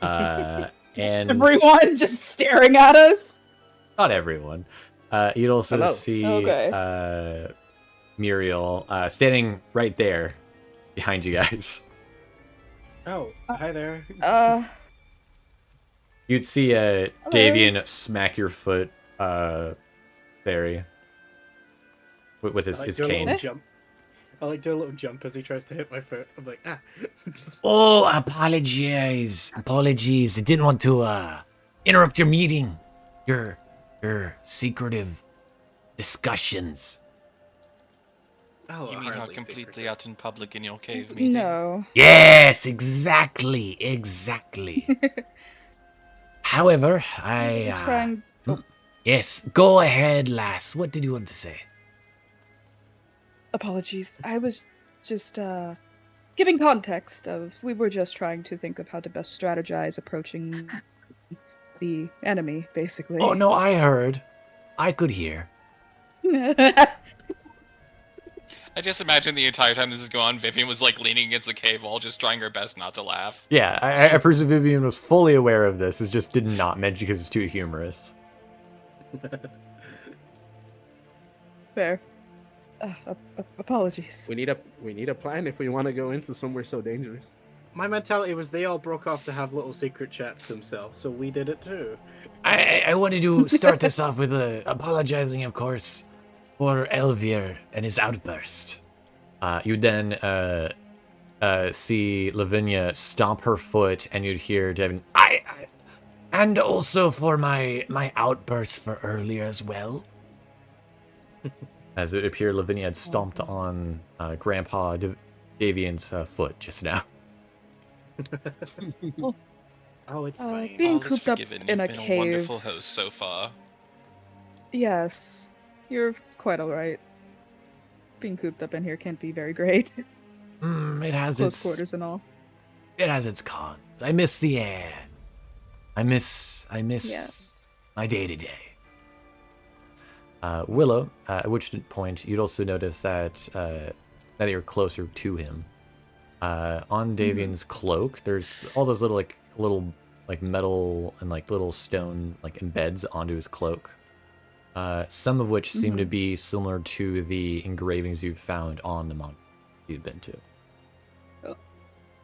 and Everyone just staring at us. not everyone. You'd also Hello. see Okay. Muriel standing right there behind you guys. Oh, hi there. You'd see Davian smack your foot, Cere, with his I like do a little cane. jump. I like do a little jump as he tries to hit my foot. I'm like, ah. Oh, apologies. I didn't want to interrupt your meeting. Your secretive discussions. Oh, You mean how hardly completely secretive. out in public in your cave meeting? No. Yes, exactly. However, Trying. yes, go ahead, lass. What did you want to say? Apologies. I was just giving context of we were just trying to think of how to best strategize approaching the enemy, basically. Oh, no, I heard. I could hear. I just imagine the entire time this is going on, Vivienne was like leaning against the cave wall, just trying her best not to laugh. Yeah, I presume Vivienne was fully aware of this. It just did not mention because it's too humorous. Fair. Apologies. We need a plan if we want to go into somewhere so dangerous. My mentality was they all broke off to have little secret chats themselves, so we did it too. I wanted to start this off with apologizing, of course, for Elvir and his outburst. You then see Lavinia stomp her foot, and you'd hear Devin, and also for my outburst for earlier as well. As it appeared, Lavinia had stomped on Grandpa Davian's foot just now. Oh, it's fine. being All is cooped up forgiven. in You've a been cave. a wonderful host so far. Yes, you're quite alright. Being cooped up in here can't be very great. It has Close its quarters and all. It has its cons. I miss the air. I miss Yes. my day-to-day. Willow, at which point you'd also notice that that you're closer to him. On Davian's cloak, there's all those little metal and like little stone like embeds onto his cloak. Some of which seem to be similar to the engravings you've found on the mountain you've been to. I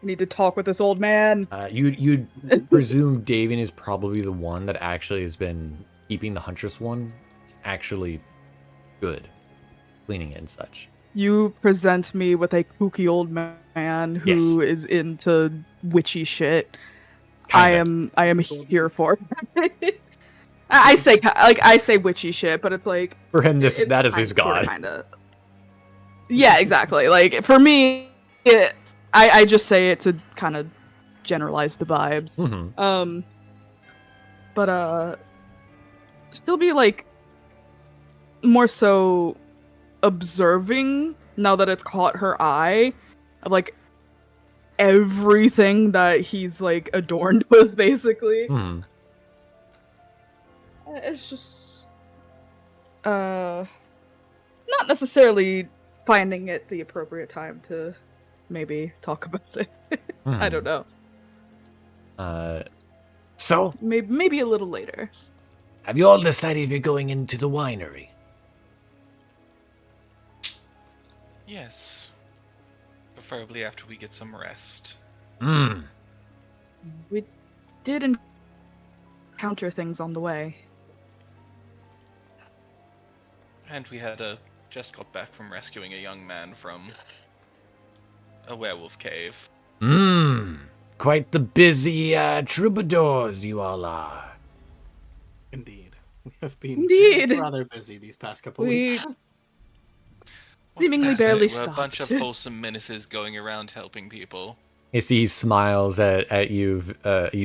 need to talk with this old man. You'd presume Davian is probably the one that actually has been keeping the Huntress one actually good, cleaning it and such. You present me with a kooky old man who is into witchy shit. Kinda. I am here for. I say witchy shit, but it's like For him, that is his god. Kinda. Yeah, exactly. Like for me, I just say it to kind of generalize the vibes. But she'll be like more so observing now that it's caught her eye of like everything that he's like adorned with, basically. It's just not necessarily finding it the appropriate time to maybe talk about it. I don't know. So Maybe a little later. have you all decided if you're going into the winery? Yes. Preferably after we get some rest. We did encounter things on the way. And we had just got back from rescuing a young man from a werewolf cave. Quite the busy troubadours you all are. Indeed. We have been rather busy these past couple weeks. Seemingly barely We're stopped. a bunch of wholesome menaces going around helping people. You see, he smiles at you,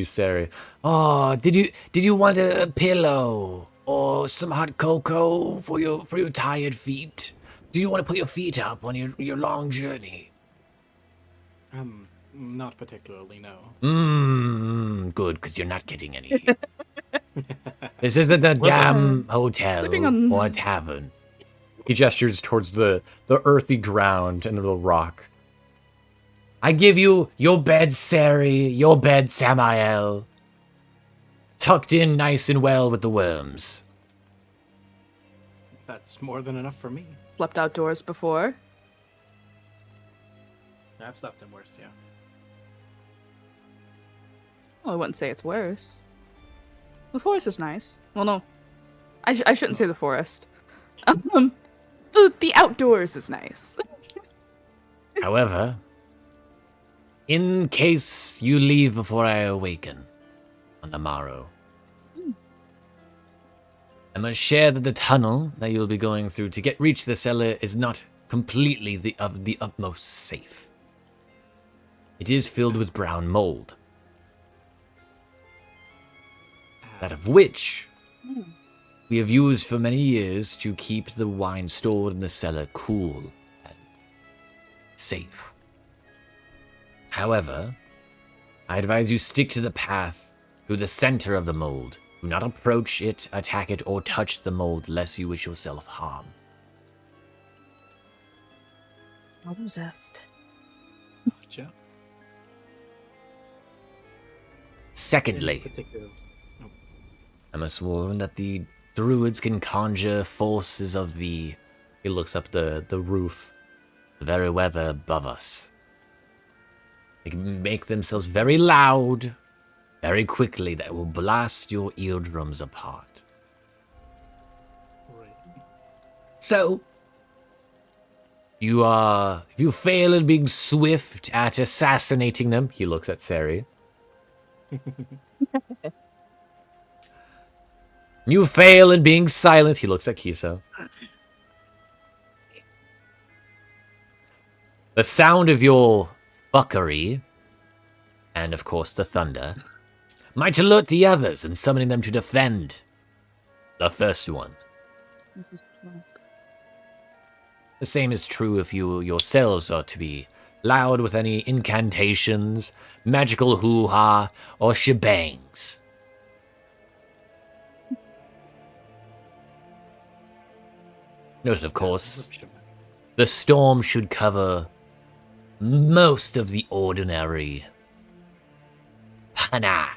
Cere. Oh, did you want a pillow or some hot cocoa for your tired feet? Do you want to put your feet up on your long journey? Not particularly, no. Good, because you're not getting any. This isn't a damn hotel or a tavern. He gestures towards the earthy ground and the little rock. I give you your bed, Cere, your bed, Samael. Tucked in nice and well with the worms. That's more than enough for me. Slept outdoors before. I've slept in worse, yeah. Well, I wouldn't say it's worse. The forest is nice. Well, no. I shouldn't say the forest. The outdoors is nice. However, in case you leave before I awaken on the morrow, I must share that the tunnel that you will be going through to reach the cellar is not completely the utmost safe. It is filled with brown mold, that of which we have used for many years to keep the wine stored in the cellar cool and safe. However, I advise you stick to the path through the center of the mold. Do not approach it, attack it, or touch the mold lest you wish yourself harm. I'll resist. Gotcha. Secondly, I must warn that the druids can conjure forces of the... He looks up the roof, the very weather above us. They can make themselves very loud, very quickly, that will blast your eardrums apart. So, if you fail in being swift at assassinating them, he looks at Cere. You fail in being silent, he looks at Kiso. The sound of your fuckery, and of course the thunder, might alert the others in summoning them to defend the first one. The same is true if you yourselves are to be loud with any incantations, magical hoo-ha, or shebangs. Note, of course, The storm should cover most of the ordinary. Pana.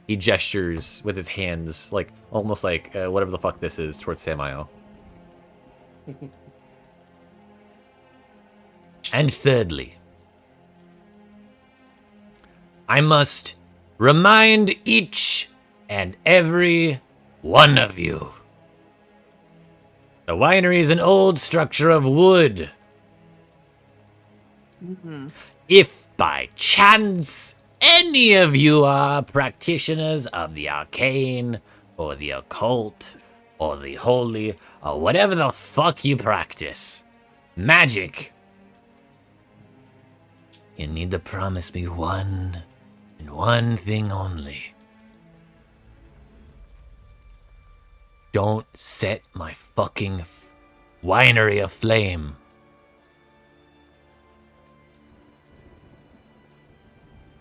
He gestures with his hands, like almost like whatever the fuck this is, towards Samael. And thirdly, I must remind each and every one of you. The winery is an old structure of wood. If by chance any of you are practitioners of the arcane, or the occult, or the holy, or whatever the fuck you practice, magic, you need to promise me one and one thing only. Don't set my fucking winery aflame.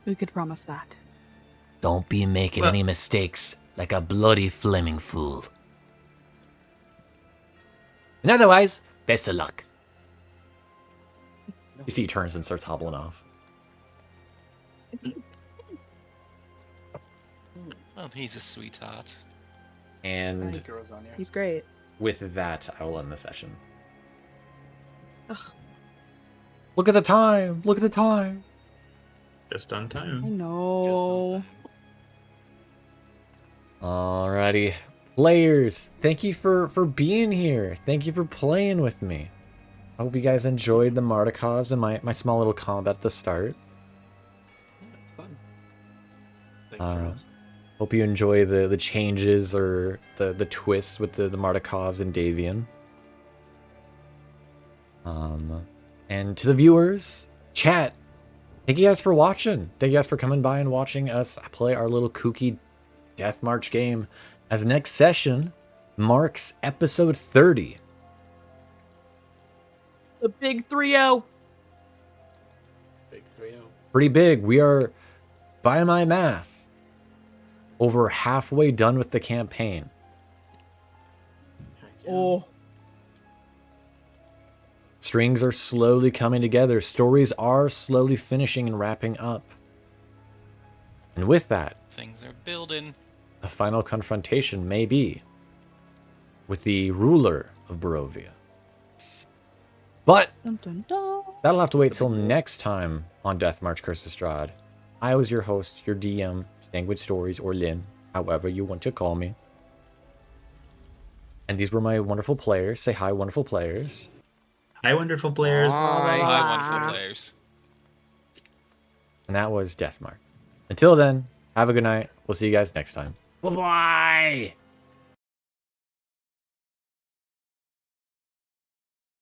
We could promise that. Don't be making any mistakes like a bloody flaming fool. And otherwise, best of luck. You see he turns and starts hobbling off. Well, he's a sweetheart. And It grows on you. He's great. with that, I will end the session. Ugh. Look at the time! Look at the time! Just on I time. know. Alrighty. Players, thank you for being here. Thank you for playing with me. I hope you guys enjoyed the Martikovs and my small little combat at the start. Yeah, it's fun. Thanks for hosting. Hope you enjoy the changes or the twists with the Martikovs and Davian. And to the viewers, chat, thank you guys for watching. Thank you guys for coming by and watching us play our little kooky Deathmarch game. As next session marks episode 30. The big 3-0. Big 3-0. Pretty big. We are, by my math, over halfway done with the campaign. Heck yeah. Oh. Strings are slowly coming together. Stories are slowly finishing and wrapping up. And with that, Things are building. a final confrontation may be with the ruler of Barovia. But Dun, dun, dun. that'll have to wait till next time on Deathmarch CurseofStrahd. I was your host, your DM, Stanguid Stories, or Lynn, however you want to call me. And these were my wonderful players. Say hi, wonderful players. Hi, wonderful players. Hi, Ah. wonderful players. And that was Deathmarch. Until then, have a good night. We'll see you guys next time. Bye-bye!